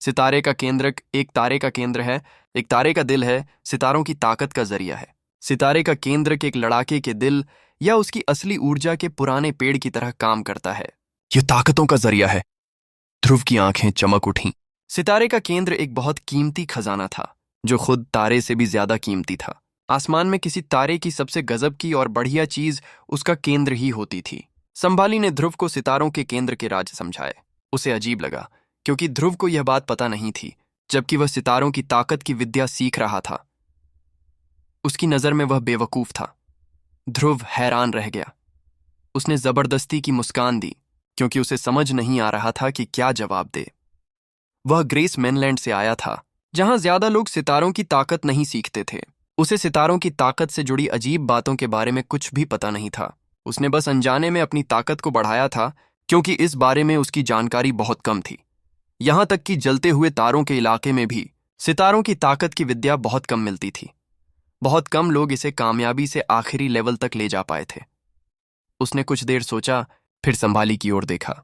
सितारे का केंद्रक एक तारे का केंद्र है, एक तारे का दिल है, सितारों की ताकत का जरिया है। सितारे का केंद्रक एक लड़ाके के दिल या उसकी असली ऊर्जा के पुराने पेड़ की तरह काम करता है। यह ताकतों का जरिया है। ध्रुव की आंखें चमक उठीं। सितारे का केंद्र एक बहुत कीमती खजाना था, जो खुद तारे से भी ज्यादा कीमती था। आसमान में किसी तारे की सबसे गजब की और बढ़िया चीज उसका केंद्र ही होती थी। संभाली ने ध्रुव को सितारों के केंद्र के राज समझाए। उसे अजीब लगा, क्योंकि ध्रुव को यह बात पता नहीं थी, जबकि वह सितारों की ताकत की विद्या सीख रहा था। उसकी नजर में वह बेवकूफ था। ध्रुव हैरान रह गया। उसने जबरदस्ती की मुस्कान दी, क्योंकि उसे समझ नहीं आ रहा था कि क्या जवाब दे। वह ग्रेस मेनलैंड से आया था, जहां ज्यादा लोग सितारों की ताकत नहीं सीखते थे। उसे सितारों की ताकत से जुड़ी अजीब बातों के बारे में कुछ भी पता नहीं था। उसने बस अनजाने में अपनी ताकत को बढ़ाया था, क्योंकि इस बारे में उसकी जानकारी बहुत कम थी। यहां तक कि जलते हुए तारों के इलाके में भी सितारों की ताकत की विद्या बहुत कम मिलती थी। बहुत कम लोग इसे कामयाबी से आखिरी लेवल तक ले जा पाए थे। उसने कुछ देर सोचा, फिर संभाली की ओर देखा।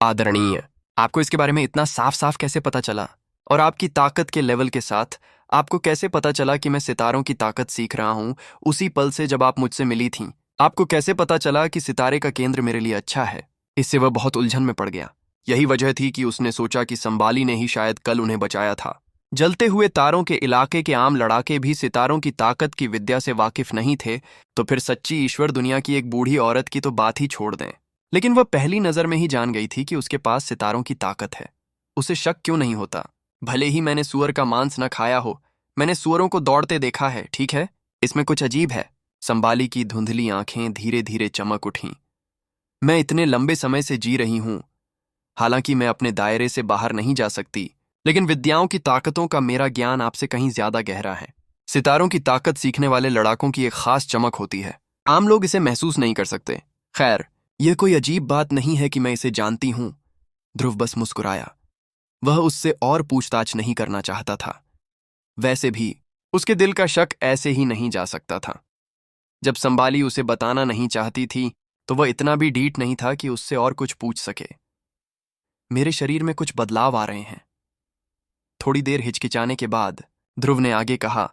आदरणीय, आपको इसके बारे में इतना साफ साफ कैसे पता चला? और आपकी ताकत के लेवल के साथ आपको कैसे पता चला कि मैं सितारों की ताकत सीख रहा हूं उसी पल से जब आप मुझसे मिली थीं? आपको कैसे पता चला कि सितारे का केंद्र मेरे लिए अच्छा है? इससे वह बहुत उलझन में पड़ गया। यही वजह थी कि उसने सोचा कि संभाली ने ही शायद कल उन्हें बचाया था। जलते हुए तारों के इलाके के आम लड़ाके भी सितारों की ताकत की विद्या से वाकिफ नहीं थे, तो फिर सच्ची ईश्वर दुनिया की एक बूढ़ी औरत की तो बात ही छोड़ दें। लेकिन वह पहली नजर में ही जान गई थी कि उसके पास सितारों की ताकत है। उसे शक क्यों नहीं होता? भले ही मैंने सुअर का मांस न खाया हो, मैंने सुअरों को दौड़ते देखा है, ठीक है? इसमें कुछ अजीब है। संभाली की धुंधली आंखें धीरे धीरे चमक उठीं। मैं इतने लंबे समय से जी रही हूं। हालांकि मैं अपने दायरे से बाहर नहीं जा सकती, लेकिन विद्याओं की ताकतों का मेरा ज्ञान आपसे कहीं ज्यादा गहरा है। सितारों की ताकत सीखने वाले लड़ाकों की एक खास चमक होती है। आम लोग इसे महसूस नहीं कर सकते। खैर, यह कोई अजीब बात नहीं है कि मैं इसे जानती हूं। ध्रुव बस मुस्कुराया। वह उससे और पूछताछ नहीं करना चाहता था। वैसे भी उसके दिल का शक ऐसे ही नहीं जा सकता था। जब संभाली उसे बताना नहीं चाहती थी, तो वह इतना भी ढीठ नहीं था कि उससे और कुछ पूछ सके। मेरे शरीर में कुछ बदलाव आ रहे हैं। थोड़ी देर हिचकिचाने के बाद ध्रुव ने आगे कहा,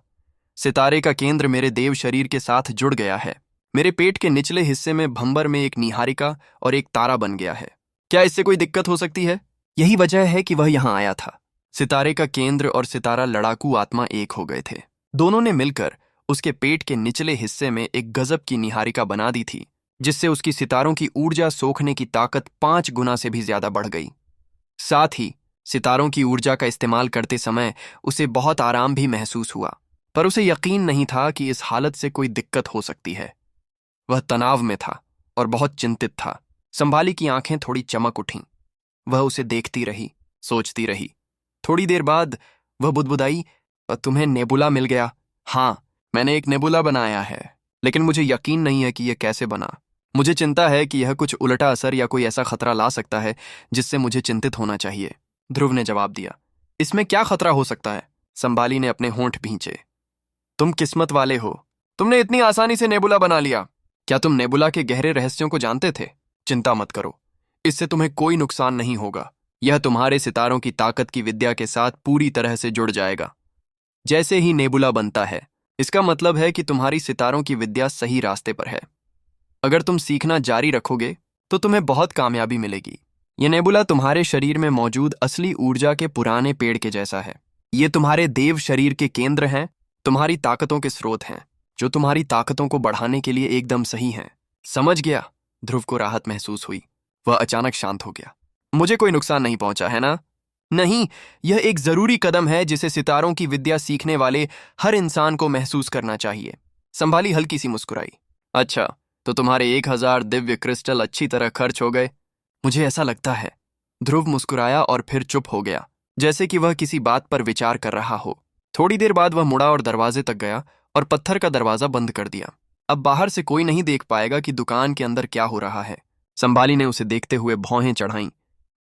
सितारे का केंद्र मेरे देव शरीर के साथ जुड़ गया है। मेरे पेट के निचले हिस्से में भंबर में एक निहारिका और एक तारा बन गया है। क्या इससे कोई दिक्कत हो सकती है? यही वजह है कि वह यहां आया था। सितारे का केंद्र और सितारा लड़ाकू आत्मा एक हो गए थे। दोनों ने मिलकर उसके पेट के निचले हिस्से में एक गजब की निहारिका बना दी थी, जिससे उसकी सितारों की ऊर्जा सोखने की ताकत 5 गुना से भी ज्यादा बढ़ गई। साथ ही सितारों की ऊर्जा का इस्तेमाल करते समय उसे बहुत आराम भी महसूस हुआ, पर उसे यकीन नहीं था कि इस हालत से कोई दिक्कत हो सकती है। वह तनाव में था और बहुत चिंतित था। संभाली की आंखें थोड़ी चमक उठीं। वह उसे देखती रही, सोचती रही। थोड़ी देर बाद वह बुदबुदाई, तुम्हें नेबुला मिल गया? हाँ, मैंने एक नेबुला बनाया है, लेकिन मुझे यकीन नहीं है कि यह कैसे बना। मुझे चिंता है कि यह कुछ उल्टा असर या कोई ऐसा खतरा ला सकता है जिससे मुझे चिंतित होना चाहिए। ध्रुव ने जवाब दिया। इसमें क्या खतरा हो सकता है? संभाली ने अपने होंठ भींचे। तुम किस्मत वाले हो, तुमने इतनी आसानी से नेबुला बना लिया। क्या तुम नेबुला के गहरे रहस्यों को जानते थे? चिंता मत करो, इससे तुम्हें कोई नुकसान नहीं होगा। यह तुम्हारे सितारों की ताकत की विद्या के साथ पूरी तरह से जुड़ जाएगा। जैसे ही नेबुला बनता है, इसका मतलब है कि तुम्हारी सितारों की विद्या सही रास्ते पर है। अगर तुम सीखना जारी रखोगे तो तुम्हें बहुत कामयाबी मिलेगी। यह नेबुला तुम्हारे शरीर में मौजूद असली ऊर्जा के पुराने पेड़ के जैसा है। ये तुम्हारे देव शरीर के केंद्र हैं, तुम्हारी ताकतों के स्रोत हैं, जो तुम्हारी ताकतों को बढ़ाने के लिए एकदम सही हैं। समझ गया? ध्रुव को राहत महसूस हुई। वह अचानक शांत हो गया। मुझे कोई नुकसान नहीं पहुंचा है ना? नहीं, यह एक जरूरी कदम है जिसे सितारों की विद्या सीखने वाले हर इंसान को महसूस करना चाहिए। संभाली हल्की सी मुस्कुराई। अच्छा, तो तुम्हारे 1000 दिव्य क्रिस्टल अच्छी तरह खर्च हो गए? मुझे ऐसा लगता है। ध्रुव मुस्कुराया और फिर चुप हो गया, जैसे कि वह किसी बात पर विचार कर रहा हो। थोड़ी देर बाद वह मुड़ा और दरवाजे तक गया और पत्थर का दरवाजा बंद कर दिया। अब बाहर से कोई नहीं देख पाएगा कि दुकान के अंदर क्या हो रहा है। संभाली ने उसे देखते हुए भौहें चढ़ाईं,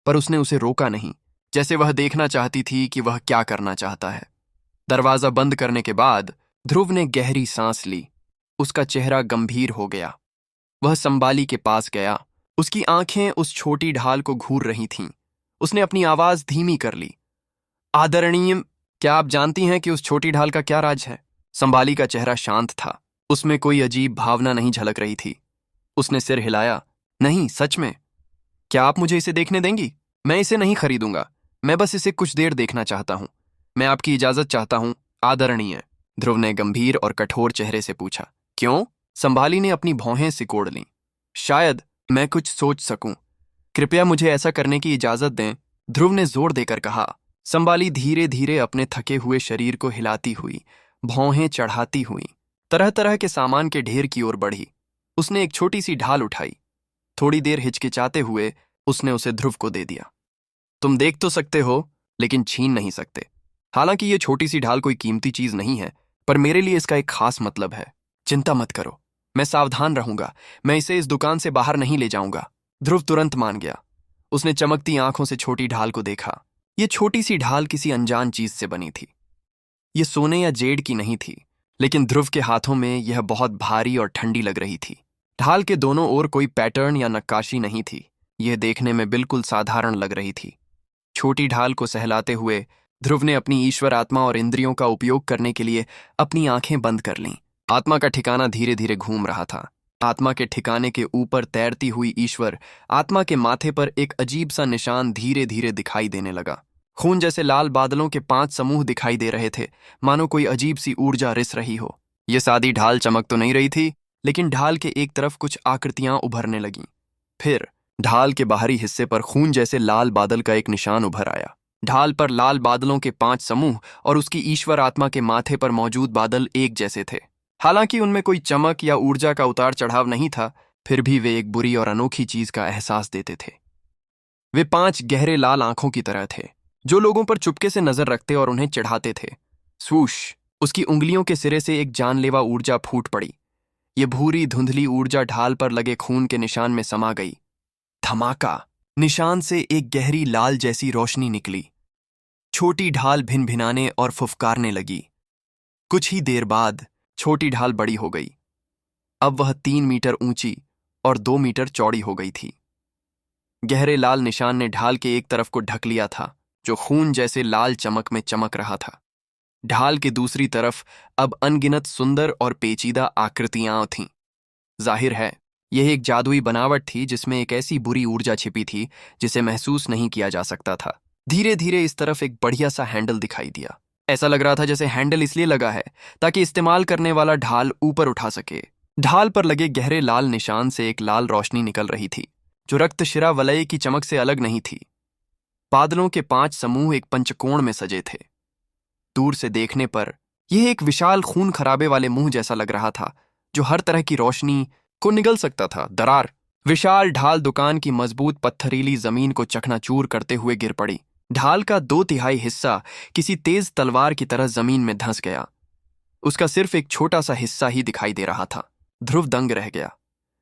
पर उसने उसे रोका नहीं, जैसे वह देखना चाहती थी कि वह क्या करना चाहता है। दरवाजा बंद करने के बाद ध्रुव ने गहरी सांस ली। उसका चेहरा गंभीर हो गया। वह संभाली के पास गया। उसकी आंखें उस छोटी ढाल को घूर रही थीं। उसने अपनी आवाज धीमी कर ली। आदरणीय, क्या आप जानती हैं कि उस छोटी ढाल का क्या राज है? संभाली का चेहरा शांत था। उसमें कोई अजीब भावना नहीं झलक रही थी। उसने सिर हिलाया। नहीं, सच में। क्या आप मुझे इसे देखने देंगी? मैं इसे नहीं खरीदूंगा, मैं बस इसे कुछ देर देखना चाहता हूं। मैं आपकी इजाजत चाहता हूं, आदरणीय। ध्रुव ने गंभीर और कठोर चेहरे से पूछा। क्यों? संभाली ने अपनी भौहें सिकोड़ लीं। शायद मैं कुछ सोच सकूं। कृपया मुझे ऐसा करने की इजाजत दें, ध्रुव ने जोर देकर कहा। संभाली धीरे धीरे अपने थके हुए शरीर को हिलाती हुई, भौहें चढ़ाती हुई, तरह तरह के सामान के ढेर की ओर बढ़ी। उसने एक छोटी सी ढाल उठाई। थोड़ी देर हिचकिचाते हुए उसने उसे ध्रुव को दे दिया। तुम देख तो सकते हो, लेकिन छीन नहीं सकते। हालांकि ये छोटी सी ढाल कोई कीमती चीज नहीं है, पर मेरे लिए इसका एक खास मतलब है। चिंता मत करो, मैं सावधान रहूंगा। मैं इसे इस दुकान से बाहर नहीं ले जाऊंगा। ध्रुव तुरंत मान गया। उसने चमकती आंखों से छोटी ढाल को देखा। ये छोटी सी ढाल किसी अनजान चीज से बनी थी। ये सोने या जेड की नहीं थी, लेकिन ध्रुव के हाथों में यह बहुत भारी और ठंडी लग रही थी। ढाल के दोनों ओर कोई पैटर्न या नक्काशी नहीं थी। यह देखने में बिल्कुल साधारण लग रही थी। छोटी ढाल को सहलाते हुए ध्रुव ने अपनी ईश्वर आत्मा और इंद्रियों का उपयोग करने के लिए अपनी आंखें बंद कर लीं। आत्मा का ठिकाना धीरे धीरे घूम रहा था। आत्मा के ठिकाने के ऊपर तैरती हुई ईश्वर आत्मा के माथे पर एक अजीब सा निशान धीरे धीरे दिखाई देने लगा। खून जैसे लाल बादलों के 5 समूह दिखाई दे रहे थे, मानो कोई अजीब सी ऊर्जा रिस रही हो। यह सादी ढाल चमक तो नहीं रही थी, लेकिन ढाल के एक तरफ कुछ आकृतियां उभरने लगीं। फिर ढाल के बाहरी हिस्से पर खून जैसे लाल बादल का एक निशान उभर आया। ढाल पर लाल बादलों के 5 समूह और उसकी ईश्वर आत्मा के माथे पर मौजूद बादल एक जैसे थे। हालांकि उनमें कोई चमक या ऊर्जा का उतार चढ़ाव नहीं था, फिर भी वे एक बुरी और अनोखी चीज का एहसास देते थे। वे 5 गहरे लाल आंखों की तरह थे, जो लोगों पर चुपके से नजर रखते और उन्हें चिढ़ाते थे। स्वूश! उसकी उंगलियों के सिरे से एक जानलेवा ऊर्जा फूट पड़ी। ये भूरी धुंधली ऊर्जा ढाल पर लगे खून के निशान में समा गई। धमाका! निशान से एक गहरी लाल जैसी रोशनी निकली। छोटी ढाल भिनभिनाने और फुफकारने लगी। कुछ ही देर बाद छोटी ढाल बड़ी हो गई। अब वह 3 मीटर ऊंची और 2 मीटर चौड़ी हो गई थी। गहरे लाल निशान ने ढाल के एक तरफ को ढक लिया था, जो खून जैसे लाल चमक में चमक रहा था। ढाल के दूसरी तरफ अब अनगिनत सुंदर और पेचीदा आकृतियां थीं। जाहिर है, यह एक जादुई बनावट थी जिसमें एक ऐसी बुरी ऊर्जा छिपी थी जिसे महसूस नहीं किया जा सकता था। धीरे धीरे इस तरफ एक बढ़िया सा हैंडल दिखाई दिया। ऐसा लग रहा था जैसे हैंडल इसलिए लगा है ताकि इस्तेमाल करने वाला ढाल ऊपर उठा सके। ढाल पर लगे गहरे लाल निशान से एक लाल रोशनी निकल रही थी जो रक्तशिरा वलय की चमक से अलग नहीं थी। बादलों के 5 समूह एक पंचकोण में सजे थे। दूर से देखने पर यह एक विशाल खून खराबे वाले मुंह जैसा लग रहा था जो हर तरह की रोशनी को निगल सकता था। दरार विशाल ढाल दुकान की मजबूत पत्थरीली जमीन को चकनाचूर करते हुए गिर पड़ी। ढाल का 2/3 हिस्सा किसी तेज तलवार की तरह जमीन में धंस गया। उसका सिर्फ एक छोटा सा हिस्सा ही दिखाई दे रहा था। ध्रुव दंग रह गया।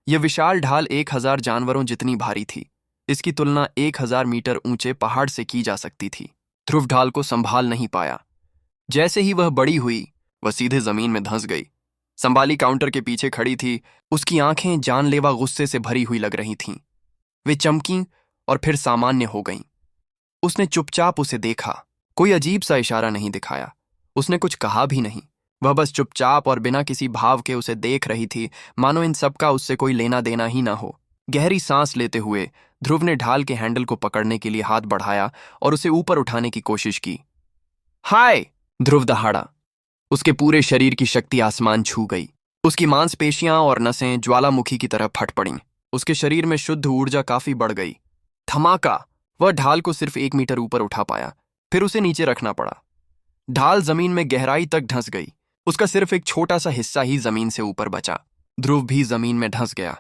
यह विशाल ढाल 1000 जानवरों जितनी भारी थी। इसकी तुलना 1000 मीटर ऊंचे पहाड़ से की जा सकती थी। ध्रुव ढाल को संभाल नहीं पाया। जैसे ही वह बड़ी हुई वह सीधे जमीन में धंस गई। संभाली काउंटर के पीछे खड़ी थी। उसकी आंखें जानलेवा गुस्से से भरी हुई लग रही थीं। वे चमकीं और फिर सामान्य हो गईं। उसने चुपचाप उसे देखा। कोई अजीब सा इशारा नहीं दिखाया। उसने कुछ कहा भी नहीं। वह बस चुपचाप और बिना किसी भाव के उसे देख रही थी, मानो इन सब का उससे कोई लेना देना ही ना हो। गहरी सांस लेते हुए ध्रुव ने ढाल के हैंडल को पकड़ने के लिए हाथ बढ़ाया और उसे ऊपर उठाने की कोशिश की। हाय! ध्रुव दहाड़ा। उसके पूरे शरीर की शक्ति आसमान छू गई। उसकी मांसपेशियां और नसें ज्वालामुखी की तरह फट पड़ीं। उसके शरीर में शुद्ध ऊर्जा काफी बढ़ गई। धमाका! वह ढाल को सिर्फ 1 मीटर ऊपर उठा पाया, फिर उसे नीचे रखना पड़ा। ढाल जमीन में गहराई तक धंस गई। उसका सिर्फ एक छोटा सा हिस्सा ही जमीन से ऊपर बचा। ध्रुव भी जमीन में धंस गया।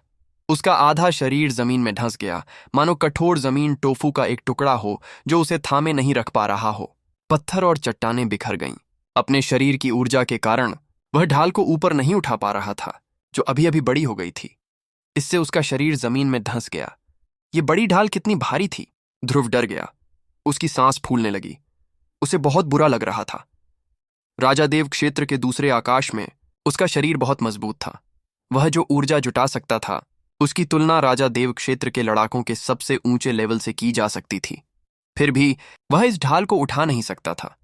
उसका आधा शरीर जमीन में धंस गया, मानो कठोर जमीन टोफू का एक टुकड़ा हो जो उसे थामे नहीं रख पा रहा हो। पत्थर और चट्टानें बिखर गईं। अपने शरीर की ऊर्जा के कारण वह ढाल को ऊपर नहीं उठा पा रहा था, जो अभी अभी बड़ी हो गई थी। इससे उसका शरीर जमीन में धंस गया। ये बड़ी ढाल कितनी भारी थी! ध्रुव डर गया। उसकी सांस फूलने लगी। उसे बहुत बुरा लग रहा था। राजादेव क्षेत्र के दूसरे आकाश में उसका शरीर बहुत मजबूत था। वह जो ऊर्जा जुटा सकता था उसकी तुलना राजादेव क्षेत्र के लड़ाकों के सबसे ऊंचे लेवल से की जा सकती थी। फिर भी वह इस ढाल को उठा नहीं सकता था।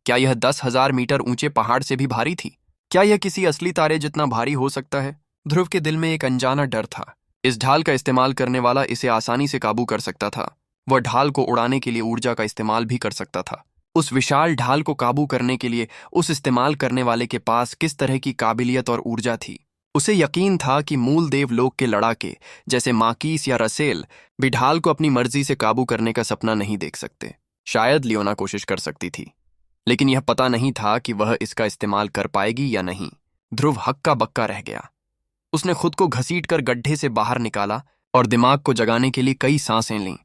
क्या यह 10,000 मीटर ऊंचे पहाड़ से भी भारी थी? क्या यह किसी असली तारे जितना भारी हो सकता है? ध्रुव के दिल में एक अनजाना डर था। इस ढाल का इस्तेमाल करने वाला इसे आसानी से काबू कर सकता था। वह ढाल को उड़ाने के लिए ऊर्जा का इस्तेमाल भी कर सकता था। उस विशाल ढाल को काबू करने के लिए उस इस्तेमाल करने वाले के पास किस तरह की काबिलियत और ऊर्जा थी। उसे यकीन था कि मूल देवलोक के लड़ाके जैसे माकीस या रसेल भी ढाल को अपनी मर्जी से काबू करने का सपना नहीं देख सकते। शायद लियोना कोशिश कर सकती थी, लेकिन यह पता नहीं था कि वह इसका इस्तेमाल कर पाएगी या नहीं। ध्रुव हक्का बक्का रह गया। उसने खुद को घसीटकर गड्ढे से बाहर निकाला और दिमाग को जगाने के लिए कई सांसें लीं।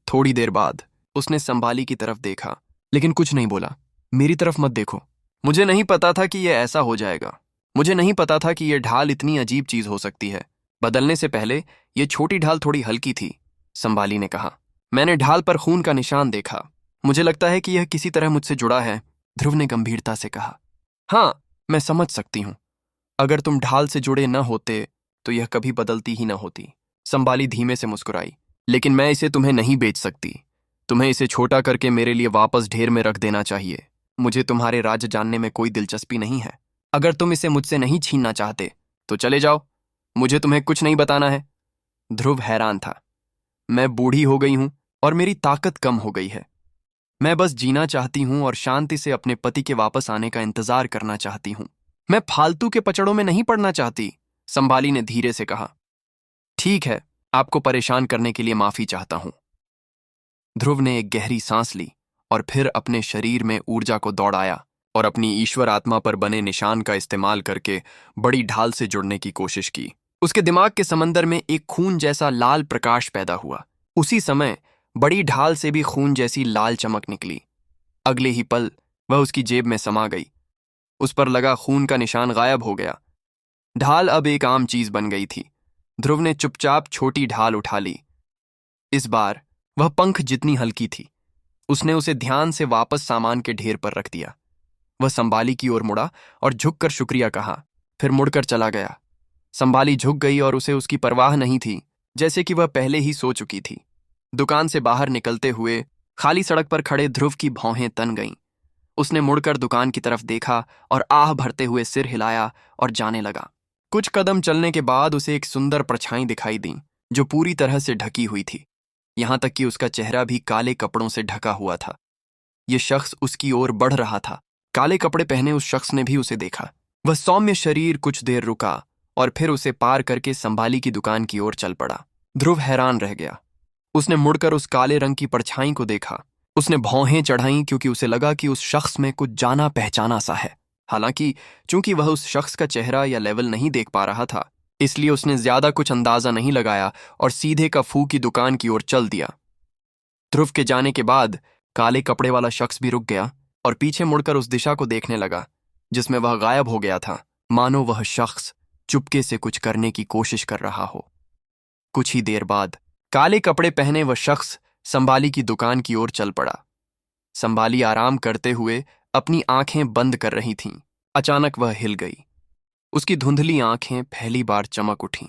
थोड़ी देर बाद उसने संभाली की तरफ देखा, लेकिन कुछ नहीं बोला। मेरी तरफ मत देखो। मुझे नहीं पता था कि यह ऐसा हो जाएगा। मुझे नहीं पता था कि यह ढाल इतनी अजीब चीज हो सकती है। बदलने से पहले यह छोटी ढाल थोड़ी हल्की थी, संभाली ने कहा। मैंने ढाल पर खून का निशान देखा। मुझे लगता है कि यह किसी तरह मुझसे जुड़ा है, ध्रुव ने गंभीरता से कहा। हाँ, मैं समझ सकती हूं। अगर तुम ढाल से जुड़े न होते तो यह कभी बदलती ही न होती, संभाली धीमे से मुस्कुराई। लेकिन मैं इसे तुम्हें नहीं बेच सकती। तुम्हें इसे छोटा करके मेरे लिए वापस ढेर में रख देना चाहिए। मुझे तुम्हारे राज्य जानने में कोई दिलचस्पी नहीं है। अगर तुम इसे मुझसे नहीं छीनना चाहते तो चले जाओ। मुझे तुम्हें कुछ नहीं बताना है। ध्रुव हैरान था। मैं बूढ़ी हो गई हूं और मेरी ताकत कम हो गई है। मैं बस जीना चाहती हूं और शांति से अपने पति के वापस आने का इंतजार करना चाहती हूं। मैं फालतू के पचड़ों में नहीं पड़ना चाहती, संभाली ने धीरे से कहा। ठीक है, आपको परेशान करने के लिए माफी चाहता हूं। ध्रुव ने एक गहरी सांस ली और फिर अपने शरीर में ऊर्जा को दौड़ाया और अपनी ईश्वर आत्मा पर बने निशान का इस्तेमाल करके बड़ी ढाल से जुड़ने की कोशिश की। उसके दिमाग के समंदर में एक खून जैसा लाल प्रकाश पैदा हुआ। उसी समय बड़ी ढाल से भी खून जैसी लाल चमक निकली। अगले ही पल वह उसकी जेब में समा गई। उस पर लगा खून का निशान गायब हो गया। ढाल अब एक आम चीज बन गई थी। ध्रुव ने चुपचाप छोटी ढाल उठा ली। इस बार वह पंख जितनी हल्की थी। उसने उसे ध्यान से वापस सामान के ढेर पर रख दिया। वह संभाली की ओर मुड़ा और झुककर शुक्रिया कहा, फिर मुड़कर चला गया। संभाली झुक गई और उसे उसकी परवाह नहीं थी, जैसे कि वह पहले ही सो चुकी थी। दुकान से बाहर निकलते हुए खाली सड़क पर खड़े ध्रुव की भौहें तन गईं। उसने मुड़कर दुकान की तरफ देखा और आह भरते हुए सिर हिलाया और जाने लगा। कुछ कदम चलने के बाद उसे एक सुंदर परछाई दिखाई दी जो पूरी तरह से ढकी हुई थी। यहां तक कि उसका चेहरा भी काले कपड़ों से ढका हुआ था। ये शख्स उसकी ओर बढ़ रहा था। काले कपड़े पहने उस शख्स ने भी उसे देखा। वह सौम्य शरीर कुछ देर रुका और फिर उसे पार करके संभाली की दुकान की ओर चल पड़ा। ध्रुव हैरान रह गया। उसने मुड़कर उस काले रंग की परछाई को देखा। उसने भौहें चढ़ाईं क्योंकि उसे लगा कि उस शख्स में कुछ जाना पहचाना सा है। हालांकि चूंकि वह उस शख्स का चेहरा या लेवल नहीं देख पा रहा था, इसलिए उसने ज्यादा कुछ अंदाजा नहीं लगाया और सीधे कफू की दुकान की ओर चल दिया। ध्रुव के जाने के बाद काले कपड़े वाला शख्स भी रुक गया और पीछे मुड़कर उस दिशा को देखने लगा जिसमें वह गायब हो गया था, मानो वह शख्स चुपके से कुछ करने की कोशिश कर रहा हो। कुछ ही देर बाद काले कपड़े पहने वह शख्स संभाली की दुकान की ओर चल पड़ा। संभाली आराम करते हुए अपनी आंखें बंद कर रही थीं। अचानक वह हिल गई। उसकी धुंधली आंखें पहली बार चमक उठीं।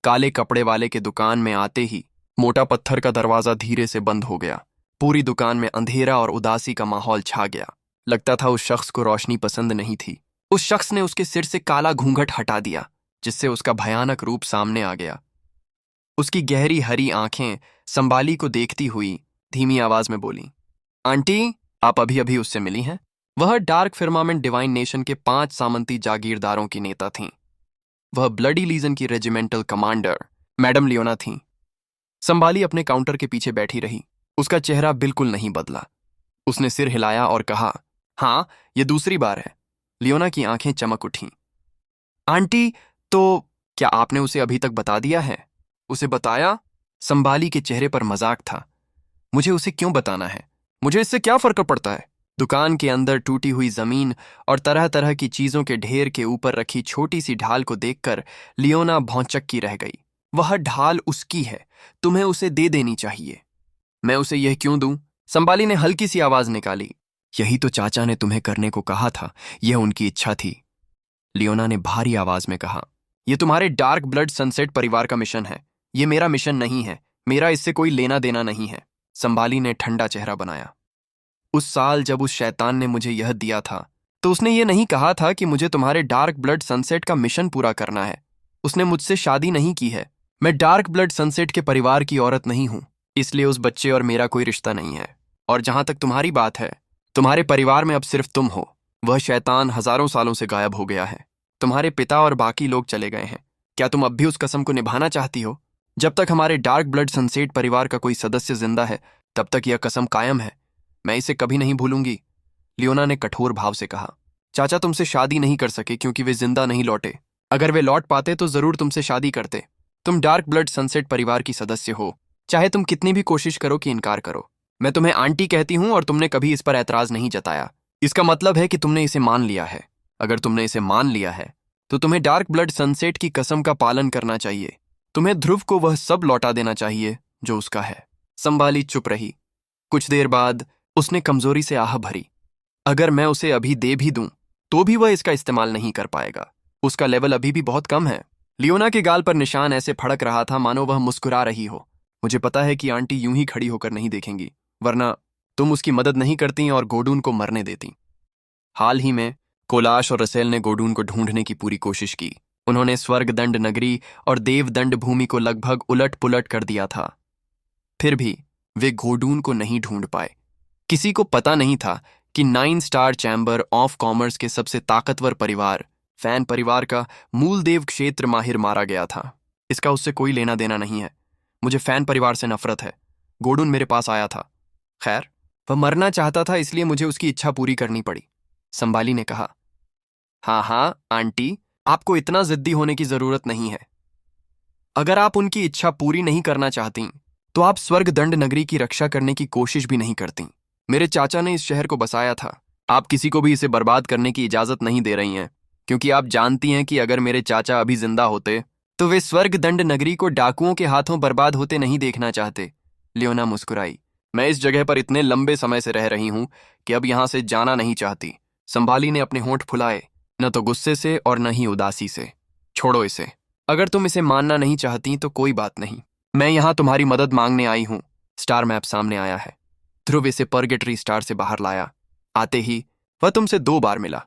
काले कपड़े वाले के दुकान में आते ही मोटा पत्थर का दरवाजा धीरे से बंद हो गया। पूरी दुकान में अंधेरा और उदासी का माहौल छा गया। लगता था उस शख्स को रोशनी पसंद नहीं थी। उस शख्स ने उसके सिर से काला घूंघट हटा दिया, जिससे उसका भयानक रूप सामने आ गया। उसकी गहरी हरी आंखें संभाली को देखती हुई धीमी आवाज में बोली, आंटी, आप अभी अभी उससे मिली हैं? वह डार्क फिर्मामेंट डिवाइन नेशन के 5 सामंती जागीरदारों की नेता थीं। वह ब्लडी लीजन की रेजिमेंटल कमांडर मैडम लियोना थीं। संभाली अपने काउंटर के पीछे बैठी रही। उसका चेहरा बिल्कुल नहीं बदला। उसने सिर हिलाया और कहा, हाँ, ये दूसरी बार है। लियोना की आंखें चमक उठीं। आंटी, तो क्या आपने उसे अभी तक बता दिया है? उसे बताया? संभाली के चेहरे पर मजाक था। मुझे उसे क्यों बताना है? मुझे इससे क्या फर्क पड़ता है? दुकान के अंदर टूटी हुई जमीन और तरह तरह की चीजों के ढेर के ऊपर रखी छोटी सी ढाल को देखकर लियोना भौंचक्की रह गई। वह ढाल उसकी है, तुम्हें उसे दे देनी चाहिए। मैं उसे यह क्यों दूं? संभाली ने हल्की सी आवाज निकाली। यही तो चाचा ने तुम्हें करने को कहा था, यह उनकी इच्छा थी। लियोना ने भारी आवाज में कहा, यह तुम्हारे डार्क ब्लड सनसेट परिवार का मिशन है, यह मेरा मिशन नहीं है। मेरा इससे कोई लेना देना नहीं है। संभाली ने ठंडा चेहरा बनाया। उस साल जब उस शैतान ने मुझे यह दिया था, तो उसने ये नहीं कहा था कि मुझे तुम्हारे डार्क ब्लड सनसेट का मिशन पूरा करना है। उसने मुझसे शादी नहीं की है। मैं डार्क ब्लड सनसेट के परिवार की औरत नहीं हूं, इसलिए उस बच्चे और मेरा कोई रिश्ता नहीं है। और जहां तक तुम्हारी बात है, तुम्हारे परिवार में अब सिर्फ तुम हो। वह शैतान हजारों सालों से गायब हो गया है। तुम्हारे पिता और बाकी लोग चले गए हैं। क्या तुम अब भी उस कसम को निभाना चाहती हो? जब तक हमारे डार्क ब्लड सनसेट परिवार का कोई सदस्य जिंदा है, तब तक यह कसम कायम है। मैं इसे कभी नहीं भूलूंगी। लियोना ने कठोर भाव से कहा, चाचा तुमसे शादी नहीं कर सके क्योंकि वे जिंदा नहीं लौटे। अगर वे लौट पाते तो जरूर तुमसे शादी करते। तुम डार्क ब्लड सनसेट परिवार की सदस्य हो, चाहे तुम कितनी भी कोशिश करो कि इनकार करो। मैं तुम्हें आंटी कहती हूं और तुमने कभी इस पर ऐतराज नहीं जताया। इसका मतलब है कि तुमने इसे मान लिया है। अगर तुमने इसे मान लिया है तो तुम्हें डार्क ब्लड सनसेट की कसम का पालन करना चाहिए। तुम्हें ध्रुव को वह सब लौटा देना चाहिए जो उसका है। संभाली चुप रही। कुछ देर बाद उसने कमजोरी से आह भरी, अगर मैं उसे अभी दे भी दूं तो भी वह इसका इस्तेमाल नहीं कर पाएगा। उसका लेवल अभी भी बहुत कम है। लियोना के गाल पर निशान ऐसे फड़क रहा था मानो वह मुस्कुरा रही हो। मुझे पता है कि आंटी यूं ही खड़ी होकर नहीं देखेंगी, वरना तुम उसकी मदद नहीं करती और गोडून को मरने देती। हाल ही में कोलाश और रसेल ने गोडून को ढूंढने की पूरी कोशिश की। उन्होंने स्वर्गदंड नगरी और देवदंड भूमि को लगभग उलट पुलट कर दिया था। फिर भी वे गोडून को नहीं ढूंढ पाए। किसी को पता नहीं था कि 9 स्टार चैम्बर ऑफ कॉमर्स के सबसे ताकतवर परिवार फैन परिवार का मूलदेव क्षेत्र माहिर मारा गया था। इसका उससे कोई लेना देना नहीं है। मुझे फैन परिवार से नफरत है। गोडून मेरे पास आया था। खैर, वह मरना चाहता था, इसलिए मुझे उसकी इच्छा पूरी करनी पड़ी। संभाली ने कहा, हाँ आंटी, आपको इतना जिद्दी होने की जरूरत नहीं है। अगर आप उनकी इच्छा पूरी नहीं करना चाहती तो आप स्वर्गदंड नगरी की रक्षा करने की कोशिश भी नहीं करती। मेरे चाचा ने इस शहर को बसाया था। आप किसी को भी इसे बर्बाद करने की इजाजत नहीं दे रही हैं, क्योंकि आप जानती हैं कि अगर मेरे चाचा अभी जिंदा होते तो वे स्वर्गदंड नगरी को डाकुओं के हाथों बर्बाद होते नहीं देखना चाहते। लियोना मुस्कुराई। मैं इस जगह पर इतने लंबे समय से रह रही हूं कि अब यहां से जाना नहीं चाहती। संभाली ने अपने होंठ फुलाए, न तो गुस्से से और न ही उदासी से। छोड़ो इसे। अगर तुम इसे मानना नहीं चाहती तो कोई बात नहीं। मैं यहां तुम्हारी मदद मांगने आई हूं। स्टार मैप सामने आया है। ध्रुव इसे परगेटरी स्टार से बाहर लाया। आते ही वह तुमसे 2 बार मिला।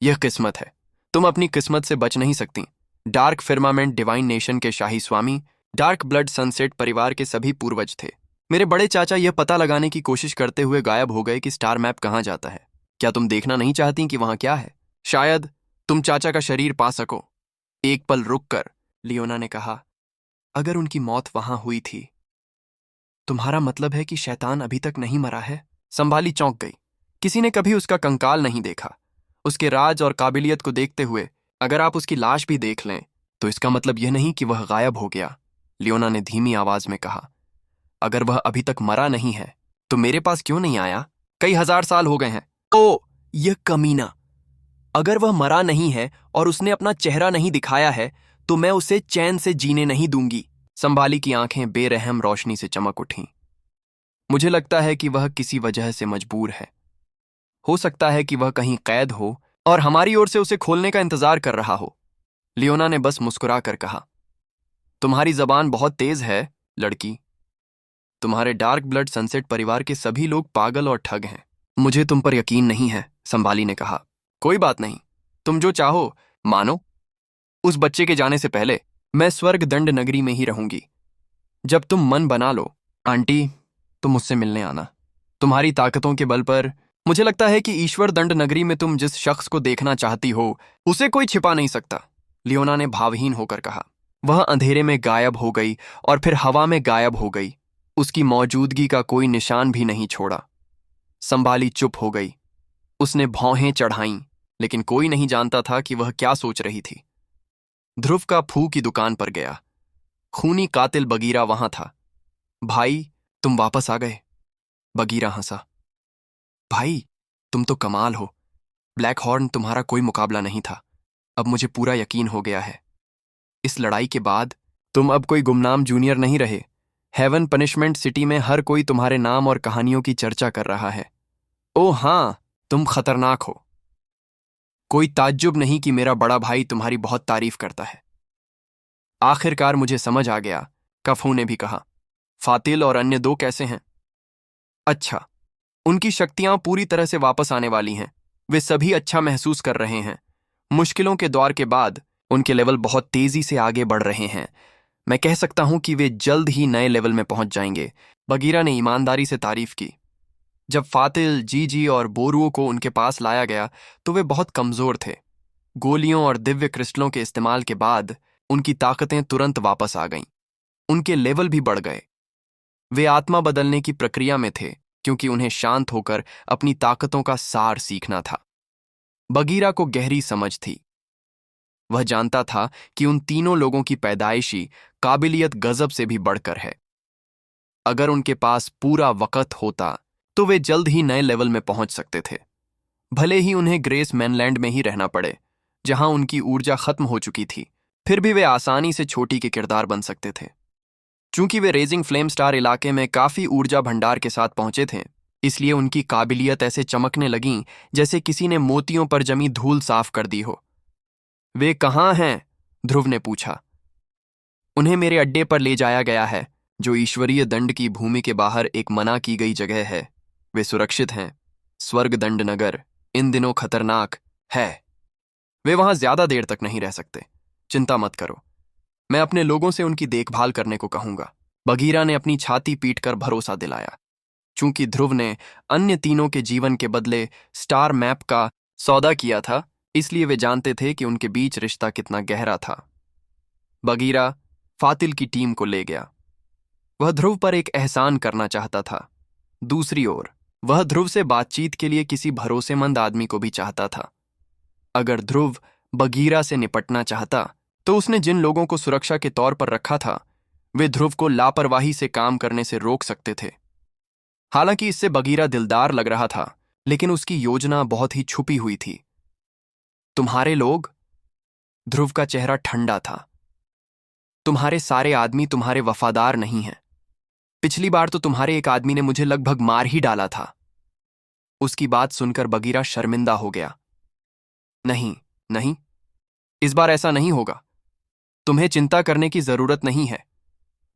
यह किस्मत है। तुम अपनी किस्मत से बच नहीं सकती। डार्क फिर्मामेंट डिवाइन नेशन के शाही स्वामी डार्क ब्लड सनसेट परिवार के सभी पूर्वज थे। मेरे बड़े चाचा यह पता लगाने की कोशिश करते हुए गायब हो गए कि स्टार मैप कहाँ जाता है। क्या तुम देखना नहीं चाहती कि वहां क्या है? शायद तुम चाचा का शरीर पा सको। एक पल रुककर लियोना ने कहा, अगर उनकी मौत वहां हुई थी, तुम्हारा मतलब है कि शैतान अभी तक नहीं मरा है? संभाली चौंक गई। किसी ने कभी उसका कंकाल नहीं देखा। उसके राज और काबिलियत को देखते हुए अगर आप उसकी लाश भी देख लें तो इसका मतलब यह नहीं कि वह गायब हो गया। लियोना ने धीमी आवाज में कहा, अगर वह अभी तक मरा नहीं है तो मेरे पास क्यों नहीं आया? कई हजार साल हो गए हैं। ओ, यह कमीना! अगर वह मरा नहीं है और उसने अपना चेहरा नहीं दिखाया है तो मैं उसे चैन से जीने नहीं दूंगी। संभाली की आंखें बेरहम रोशनी से चमक उठीं। मुझे लगता है कि वह किसी वजह से मजबूर है। हो सकता है कि वह कहीं कैद हो और हमारी ओर से उसे खोलने का इंतजार कर रहा हो। लियोना ने बस मुस्कुरा कर कहा, तुम्हारी जबान बहुत तेज है, लड़की। तुम्हारे डार्क ब्लड सनसेट परिवार के सभी लोग पागल और ठग हैं। मुझे तुम पर यकीन नहीं है, संभाली ने कहा। कोई बात नहीं, तुम जो चाहो मानो। उस बच्चे के जाने से पहले मैं स्वर्ग दंड नगरी में ही रहूंगी। जब तुम मन बना लो, आंटी, तुम मुझसे मिलने आना। तुम्हारी ताकतों के बल पर मुझे लगता है कि ईश्वर दंड नगरी में तुम जिस शख्स को देखना चाहती हो उसे कोई छिपा नहीं सकता, लियोना ने भावहीन होकर कहा। वह अंधेरे में गायब हो गई और फिर हवा में गायब हो गई। उसकी मौजूदगी का कोई निशान भी नहीं छोड़ा। संभाली चुप हो गई। उसने भौहें चढ़ाईं, लेकिन कोई नहीं जानता था कि वह क्या सोच रही थी। ध्रुव का फू की दुकान पर गया। खूनी कातिल बगीरा वहां था। भाई, तुम वापस आ गए। बगीरा हंसा। भाई, तुम तो कमाल हो। ब्लैक हॉर्न तुम्हारा कोई मुकाबला नहीं था। अब मुझे पूरा यकीन हो गया है। इस लड़ाई के बाद तुम अब कोई गुमनाम जूनियर नहीं रहे। हेवन पनिशमेंट सिटी में हर कोई तुम्हारे नाम और कहानियों की चर्चा कर रहा है। ओह हाँ, तुम खतरनाक हो। कोई ताज्जुब नहीं कि मेरा बड़ा भाई तुम्हारी बहुत तारीफ करता है। आखिरकार मुझे समझ आ गया, कफू ने भी कहा। फातिल और अन्य दो कैसे हैं? अच्छा, उनकी शक्तियां पूरी तरह से वापस आने वाली हैं। वे सभी अच्छा महसूस कर रहे हैं। मुश्किलों के दौर के बाद उनके लेवल बहुत तेजी से आगे बढ़ रहे हैं। मैं कह सकता हूं कि वे जल्द ही नए लेवल में पहुंच जाएंगे। बगीरा ने ईमानदारी से तारीफ की। जब फातिल, जीजी और बोरुओ को उनके पास लाया गया तो वे बहुत कमजोर थे। गोलियों और दिव्य क्रिस्टलों के इस्तेमाल के बाद उनकी ताकतें तुरंत वापस आ गईं। उनके लेवल भी बढ़ गए। वे आत्मा बदलने की प्रक्रिया में थे क्योंकि उन्हें शांत होकर अपनी ताकतों का सार सीखना था। बगीरा को गहरी समझ थी। वह जानता था कि उन तीनों लोगों की पैदाइशी काबिलियत गजब से भी बढ़कर है। अगर उनके पास पूरा वक़्त होता तो वे जल्द ही नए लेवल में पहुंच सकते थे। भले ही उन्हें ग्रेस मैनलैंड में ही रहना पड़े, जहां उनकी ऊर्जा खत्म हो चुकी थी, फिर भी वे आसानी से छोटी के किरदार बन सकते थे। चूंकि वे रेजिंग फ्लेम स्टार इलाके में काफी ऊर्जा भंडार के साथ पहुंचे थे, इसलिए उनकी काबिलियत ऐसे चमकने लगीं जैसे किसी ने मोतियों पर जमी धूल साफ कर दी हो। वे कहाँ हैं? ध्रुव ने पूछा। उन्हें मेरे अड्डे पर ले जाया गया है, जो ईश्वरीय दंड की भूमि के बाहर एक मना की गई जगह है। वे सुरक्षित हैं। स्वर्ग दंड नगर इन दिनों खतरनाक है। वे वहां ज्यादा देर तक नहीं रह सकते। चिंता मत करो, मैं अपने लोगों से उनकी देखभाल करने को कहूंगा। बगीरा ने अपनी छाती पीटकर भरोसा दिलाया। चूंकि ध्रुव ने अन्य तीनों के जीवन के बदले स्टार मैप का सौदा किया था, इसलिए वे जानते थे कि उनके बीच रिश्ता कितना गहरा था। बगीरा फातिल की टीम को ले गया। वह ध्रुव पर एक एहसान करना चाहता था। दूसरी ओर वह ध्रुव से बातचीत के लिए किसी भरोसेमंद आदमी को भी चाहता था। अगर ध्रुव बगीरा से निपटना चाहता तो उसने जिन लोगों को सुरक्षा के तौर पर रखा था, वे ध्रुव को लापरवाही से काम करने से रोक सकते थे। हालांकि इससे बगीरा दिलदार लग रहा था, लेकिन उसकी योजना बहुत ही छुपी हुई थी। तुम्हारे लोग? ध्रुव का चेहरा ठंडा था। तुम्हारे सारे आदमी तुम्हारे वफादार नहीं हैं। पिछली बार तो तुम्हारे एक आदमी ने मुझे लगभग मार ही डाला था। उसकी बात सुनकर बगीरा शर्मिंदा हो गया। नहीं, नहीं, इस बार ऐसा नहीं होगा। तुम्हें चिंता करने की जरूरत नहीं है।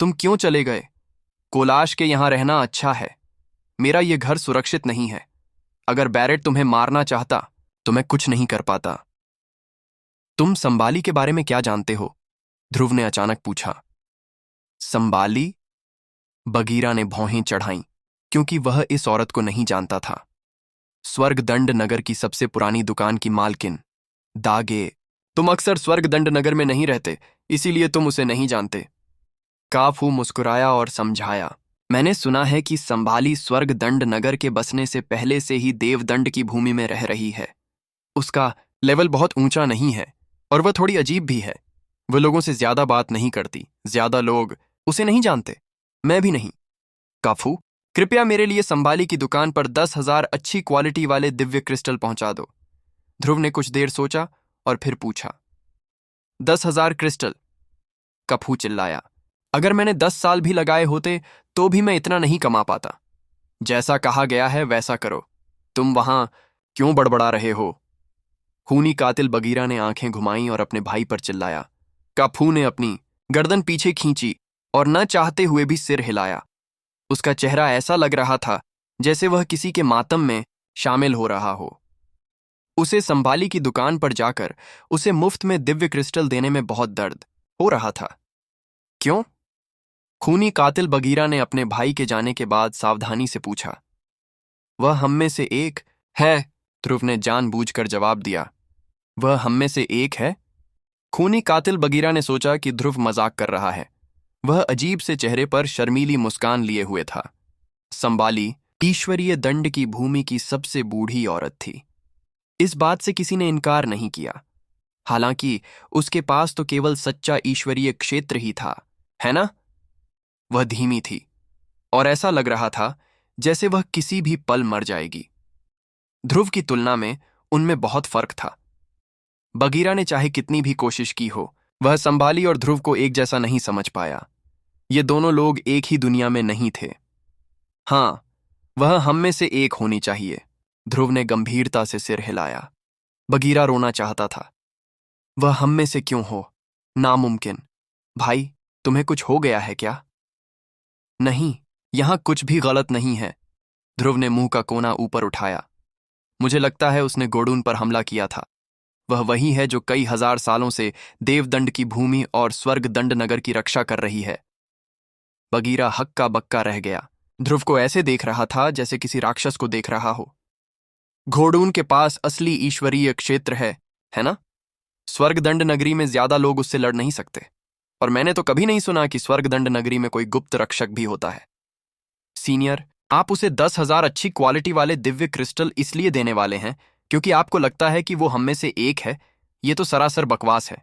तुम क्यों चले गए? कोलाश के यहां रहना अच्छा है। मेरा यह घर सुरक्षित नहीं है। अगर बैरेट तुम्हें मारना चाहता तो मैं कुछ नहीं कर पाता। तुम संबाली के बारे में क्या जानते हो? ध्रुव ने अचानक पूछा। संबाली? बगीरा ने भौहें चढ़ाईं, क्योंकि वह इस औरत को नहीं जानता था। स्वर्गदंड नगर की सबसे पुरानी दुकान की मालकिन दागे। तुम अक्सर स्वर्गदंड नगर में नहीं रहते, इसीलिए तुम उसे नहीं जानते। काफू मुस्कुराया और समझाया, मैंने सुना है कि संभाली स्वर्गदंड नगर के बसने से पहले से ही देवदंड की भूमि में रह रही है। उसका लेवल बहुत ऊंचा नहीं है और वह थोड़ी अजीब भी है। वह लोगों से ज्यादा बात नहीं करती, ज्यादा लोग उसे नहीं जानते, मैं भी नहीं। काफू, कृपया मेरे लिए संभाली की दुकान पर 10,000 अच्छी क्वालिटी वाले दिव्य क्रिस्टल पहुंचा दो। ध्रुव ने कुछ देर सोचा और फिर पूछा, 10,000 क्रिस्टल? कफू चिल्लाया, अगर मैंने 10 साल भी लगाए होते तो भी मैं इतना नहीं कमा पाता। जैसा कहा गया है वैसा करो। तुम वहां क्यों बड़बड़ा रहे हो? खूनी कातिल बगीरा ने आंखें घुमाईं और अपने भाई पर चिल्लाया। काफू ने अपनी गर्दन पीछे खींची और न चाहते हुए भी सिर हिलाया। उसका चेहरा ऐसा लग रहा था जैसे वह किसी के मातम में शामिल हो रहा हो। उसे संभाली की दुकान पर जाकर उसे मुफ्त में दिव्य क्रिस्टल देने में बहुत दर्द हो रहा था। क्यों? खूनी कातिल बगीरा ने अपने भाई के जाने के बाद सावधानी से पूछा। वह हम में से एक है, ध्रुव ने जानबूझकर जवाब दिया। वह हम में से एक है? खूनी कातिल बगीरा ने सोचा कि ध्रुव मजाक कर रहा है। वह अजीब से चेहरे पर शर्मीली मुस्कान लिए हुए था। संभाली ईश्वरीय दंड की भूमि की सबसे बूढ़ी औरत थी। इस बात से किसी ने इनकार नहीं किया। हालांकि उसके पास तो केवल सच्चा ईश्वरीय क्षेत्र ही था, है ना? वह धीमी थी और ऐसा लग रहा था जैसे वह किसी भी पल मर जाएगी। ध्रुव की तुलना में उनमें बहुत फर्क था। बगीरा ने चाहे कितनी भी कोशिश की हो, वह संभाली और ध्रुव को एक जैसा नहीं समझ पाया। ये दोनों लोग एक ही दुनिया में नहीं थे। हाँ, वह हम में से एक होनी चाहिए। ध्रुव ने गंभीरता से सिर हिलाया। बगीरा रोना चाहता था। वह हम में से क्यों हो? नामुमकिन। भाई, तुम्हें कुछ हो गया है क्या? नहीं, यहां कुछ भी गलत नहीं है। ध्रुव ने मुंह का कोना ऊपर उठाया। मुझे लगता है उसने गोडून पर हमला किया था। वह वही है जो कई हजार सालों से देवदंड की भूमि और स्वर्गदंड नगर की रक्षा कर रही है। बगीरा हक्का बक्का रह गया। ध्रुव को ऐसे देख रहा था जैसे किसी राक्षस को देख रहा हो। घोड़ून के पास असली ईश्वरीय क्षेत्र है ना? स्वर्गदंड नगरी में ज्यादा लोग उससे लड़ नहीं सकते, और मैंने तो कभी नहीं सुना कि स्वर्गदंड नगरी में कोई गुप्त रक्षक भी होता है। सीनियर, आप उसे 10,000 अच्छी क्वालिटी वाले दिव्य क्रिस्टल इसलिए देने वाले हैं क्योंकि आपको लगता है कि वो हम में से एक है। ये तो सरासर बकवास है।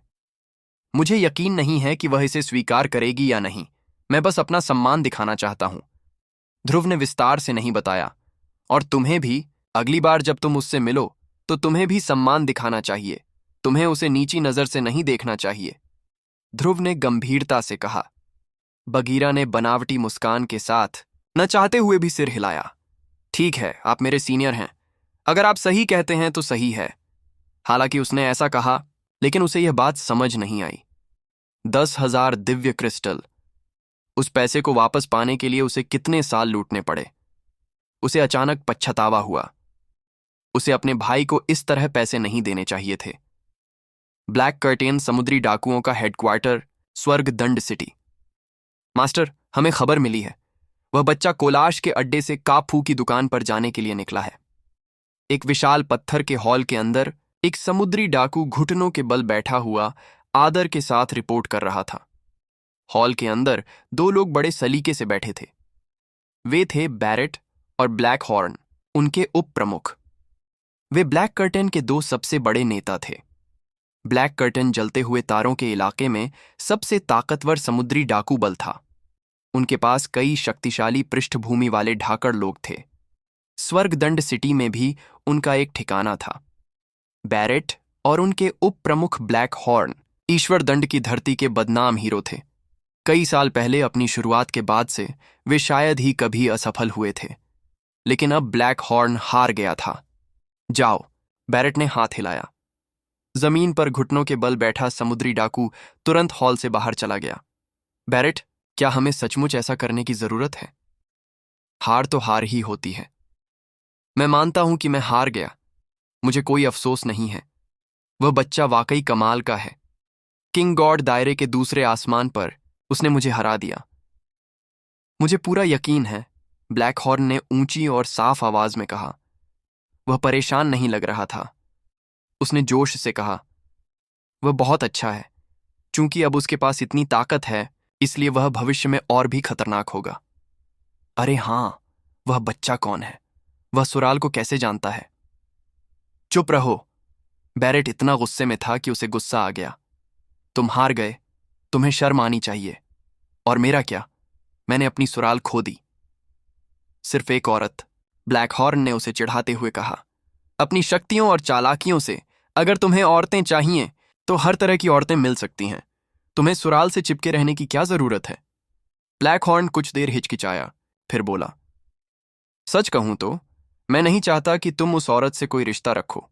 मुझे यकीन नहीं है कि वह इसे स्वीकार करेगी या नहीं। मैं बस अपना सम्मान दिखाना चाहता हूं। ध्रुव ने विस्तार से नहीं बताया। और तुम्हें भी, अगली बार जब तुम उससे मिलो तो तुम्हें भी सम्मान दिखाना चाहिए। तुम्हें उसे नीची नजर से नहीं देखना चाहिए, ध्रुव ने गंभीरता से कहा। बगीरा ने बनावटी मुस्कान के साथ न चाहते हुए भी सिर हिलाया। ठीक है, आप मेरे सीनियर हैं। अगर आप सही कहते हैं तो सही है। हालांकि उसने ऐसा कहा, लेकिन उसे यह बात समझ नहीं आई। 10,000 दिव्य क्रिस्टल। उस पैसे को वापस पाने के लिए उसे कितने साल लूटने पड़े। उसे अचानक पछतावा हुआ। उसे अपने भाई को इस तरह पैसे नहीं देने चाहिए थे। ब्लैक कर्टेन समुद्री डाकुओं का हेडक्वार्टर, स्वर्गदंड सिटी। मास्टर, हमें खबर मिली है। वह बच्चा कोलाश के अड्डे से काफू की दुकान पर जाने के लिए निकला है। एक विशाल पत्थर के हॉल के अंदर एक समुद्री डाकू घुटनों के बल बैठा हुआ आदर के साथ रिपोर्ट कर रहा था। हॉल के अंदर 2 लोग बड़े सलीके से बैठे थे। वे थे बैरेट और ब्लैक हॉर्न, उनके उप प्रमुख। वे ब्लैक कर्टेन के 2 सबसे बड़े नेता थे। ब्लैक कर्टेन जलते हुए तारों के इलाके में सबसे ताकतवर समुद्री डाकू बल था। उनके पास कई शक्तिशाली पृष्ठभूमि वाले ढाकड़ लोग थे। स्वर्गदंड सिटी में भी उनका एक ठिकाना था। बैरेट और उनके उप प्रमुख ब्लैक हॉर्न ईश्वरदंड की धरती के बदनाम हीरो थे। कई साल पहले अपनी शुरुआत के बाद से वे शायद ही कभी असफल हुए थे, लेकिन अब ब्लैक हॉर्न हार गया था। जाओ, बैरेट ने हाथ हिलाया। जमीन पर घुटनों के बल बैठा समुद्री डाकू तुरंत हॉल से बाहर चला गया। बैरेट, क्या हमें सचमुच ऐसा करने की जरूरत है? हार तो हार ही होती है। मैं मानता हूं कि मैं हार गया। मुझे कोई अफसोस नहीं है। वह बच्चा वाकई कमाल का है। किंग गॉड दायरे के दूसरे आसमान पर उसने मुझे हरा दिया। मुझे पूरा यकीन है, ब्लैक हॉर्न ने ऊंची और साफ आवाज में कहा। वह परेशान नहीं लग रहा था। उसने जोश से कहा, वह बहुत अच्छा है। चूंकि अब उसके पास इतनी ताकत है, इसलिए वह भविष्य में और भी खतरनाक होगा। अरे हाँ, वह बच्चा कौन है? वह सुराल को कैसे जानता है? चुप रहो। बैरेट इतना गुस्से में था कि उसे गुस्सा आ गया। तुम हार गए। तुम्हें शर्म आनी चाहिए। और मेरा क्या? मैंने अपनी सुराल खो दी। सिर्फ एक औरत, ब्लैक हॉर्न ने उसे चिढ़ाते हुए कहा। अपनी शक्तियों और चालाकियों से अगर तुम्हें औरतें चाहिए तो हर तरह की औरतें मिल सकती हैं। तुम्हें सुराल से चिपके रहने की क्या जरूरत है? ब्लैक हॉर्न कुछ देर हिचकिचाया, फिर बोला, सच कहूं तो मैं नहीं चाहता कि तुम उस औरत से कोई रिश्ता रखो।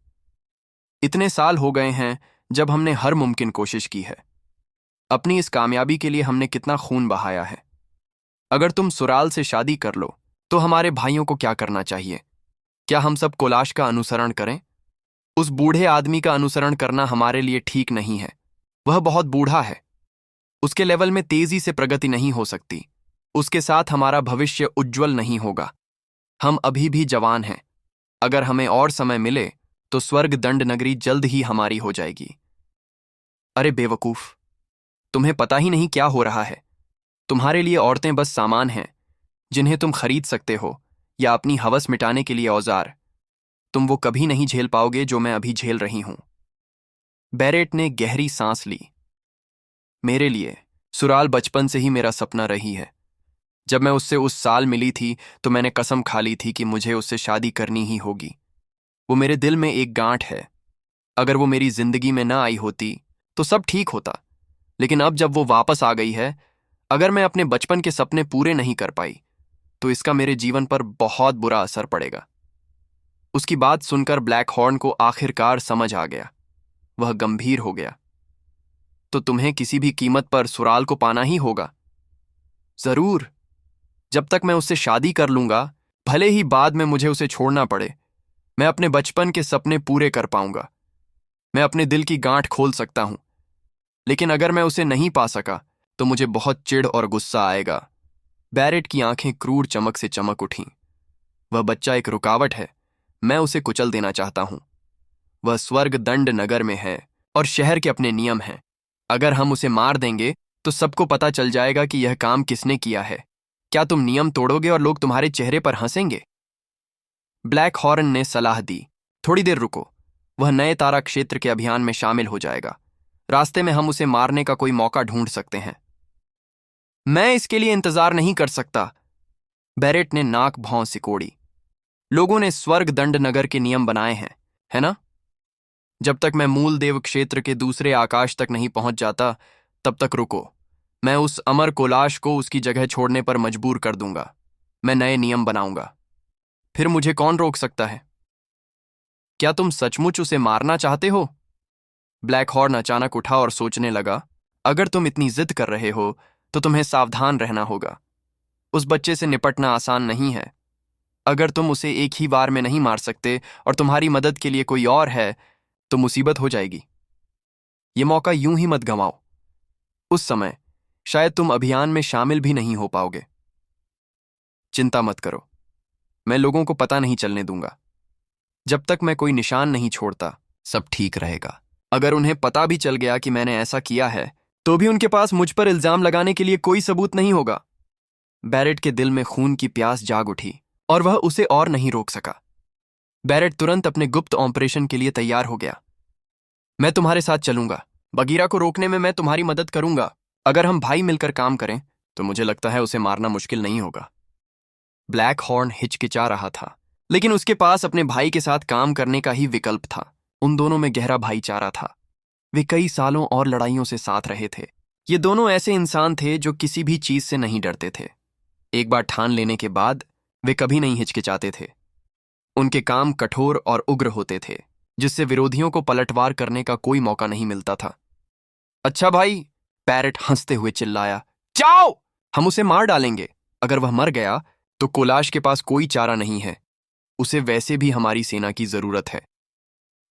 इतने साल हो गए हैं जब हमने हर मुमकिन कोशिश की है। अपनी इस कामयाबी के लिए हमने कितना खून बहाया है। अगर तुम सुराल से शादी कर लो तो हमारे भाइयों को क्या करना चाहिए? क्या हम सब कोलाश का अनुसरण करें? उस बूढ़े आदमी का अनुसरण करना हमारे लिए ठीक नहीं है। वह बहुत बूढ़ा है। उसके लेवल में तेजी से प्रगति नहीं हो सकती। उसके साथ हमारा भविष्य उज्जवल नहीं होगा। हम अभी भी जवान हैं। अगर हमें और समय मिले तो स्वर्ग दंड नगरी जल्द ही हमारी हो जाएगी। अरे बेवकूफ, तुम्हें पता ही नहीं क्या हो रहा है। तुम्हारे लिए औरतें बस सामान हैं जिन्हें तुम खरीद सकते हो, या अपनी हवस मिटाने के लिए औजार। तुम वो कभी नहीं झेल पाओगे जो मैं अभी झेल रही हूं। बैरेट ने गहरी सांस ली। मेरे लिए सुराल बचपन से ही मेरा सपना रही है। जब मैं उससे उस साल मिली थी तो मैंने कसम खा ली थी कि मुझे उससे शादी करनी ही होगी। वो मेरे दिल में एक गांठ है। अगर वो मेरी जिंदगी में ना आई होती तो सब ठीक होता, लेकिन अब जब वो वापस आ गई है, अगर मैं अपने बचपन के सपने पूरे नहीं कर पाई तो इसका मेरे जीवन पर बहुत बुरा असर पड़ेगा। उसकी बात सुनकर ब्लैक हॉर्न को आखिरकार समझ आ गया। वह गंभीर हो गया। तो तुम्हें किसी भी कीमत पर सुराल को पाना ही होगा? जरूर। जब तक मैं उससे शादी कर लूंगा, भले ही बाद में मुझे उसे छोड़ना पड़े, मैं अपने बचपन के सपने पूरे कर पाऊंगा। मैं अपने दिल की गांठ खोल सकता हूं। लेकिन अगर मैं उसे नहीं पा सका तो मुझे बहुत चिढ़ और गुस्सा आएगा। बैरेट की आंखें क्रूर चमक से चमक उठीं। वह बच्चा एक रुकावट है। मैं उसे कुचल देना चाहता हूं। वह स्वर्ग दंड नगर में है और शहर के अपने नियम हैं। अगर हम उसे मार देंगे तो सबको पता चल जाएगा कि यह काम किसने किया है। क्या तुम नियम तोड़ोगे और लोग तुम्हारे चेहरे पर हंसेंगे? ब्लैक हॉर्न ने सलाह दी, थोड़ी देर रुको। वह नए तारा क्षेत्र के अभियान में शामिल हो जाएगा। रास्ते में हम उसे मारने का कोई मौका ढूंढ सकते हैं। मैं इसके लिए इंतजार नहीं कर सकता। बैरेट ने नाक भौं सिकोड़ी। लोगों ने स्वर्ग दंड नगर के नियम बनाए हैं, है ना? जब तक मैं मूल देव क्षेत्र के दूसरे आकाश तक नहीं पहुंच जाता, तब तक रुको। मैं उस अमर कोलाश को उसकी जगह छोड़ने पर मजबूर कर दूंगा। मैं नए नियम बनाऊंगा। फिर मुझे कौन रोक सकता है? क्या तुम सचमुच उसे मारना चाहते हो? ब्लैक हॉर्न अचानक उठा और सोचने लगा, अगर तुम इतनी जिद कर रहे हो तो तुम्हें सावधान रहना होगा। उस बच्चे से निपटना आसान नहीं है। अगर तुम उसे एक ही बार में नहीं मार सकते और तुम्हारी मदद के लिए कोई और है तो मुसीबत हो जाएगी। ये मौका यूं ही मत गंवाओ। उस समय शायद तुम अभियान में शामिल भी नहीं हो पाओगे। चिंता मत करो, मैं लोगों को पता नहीं चलने दूंगा। जब तक मैं कोई निशान नहीं छोड़ता, सब ठीक रहेगा। अगर उन्हें पता भी चल गया कि मैंने ऐसा किया है तो भी उनके पास मुझ पर इल्जाम लगाने के लिए कोई सबूत नहीं होगा। बैरेट के दिल में खून की प्यास जाग उठी और वह उसे और नहीं रोक सका। बैरेट तुरंत अपने गुप्त ऑपरेशन के लिए तैयार हो गया। मैं तुम्हारे साथ चलूंगा। बगीरा को रोकने में मैं तुम्हारी मदद करूंगा। अगर हम भाई मिलकर काम करें तो मुझे लगता है उसे मारना मुश्किल नहीं होगा। ब्लैक हॉर्न हिचकिचा रहा था, लेकिन उसके पास अपने भाई के साथ काम करने का ही विकल्प था। उन दोनों में गहरा भाईचारा था। वे कई सालों और लड़ाइयों से साथ रहे थे। ये दोनों ऐसे इंसान थे जो किसी भी चीज से नहीं डरते थे। एक बार ठान लेने के बाद वे कभी नहीं हिचकिचाते थे। उनके काम कठोर और उग्र होते थे, जिससे विरोधियों को पलटवार करने का कोई मौका नहीं मिलता था। अच्छा भाई, पैरेट हंसते हुए चिल्लाया, जाओ! हम उसे मार डालेंगे। अगर वह मर गया तो कोलाश के पास कोई चारा नहीं है। उसे वैसे भी हमारी सेना की जरूरत है।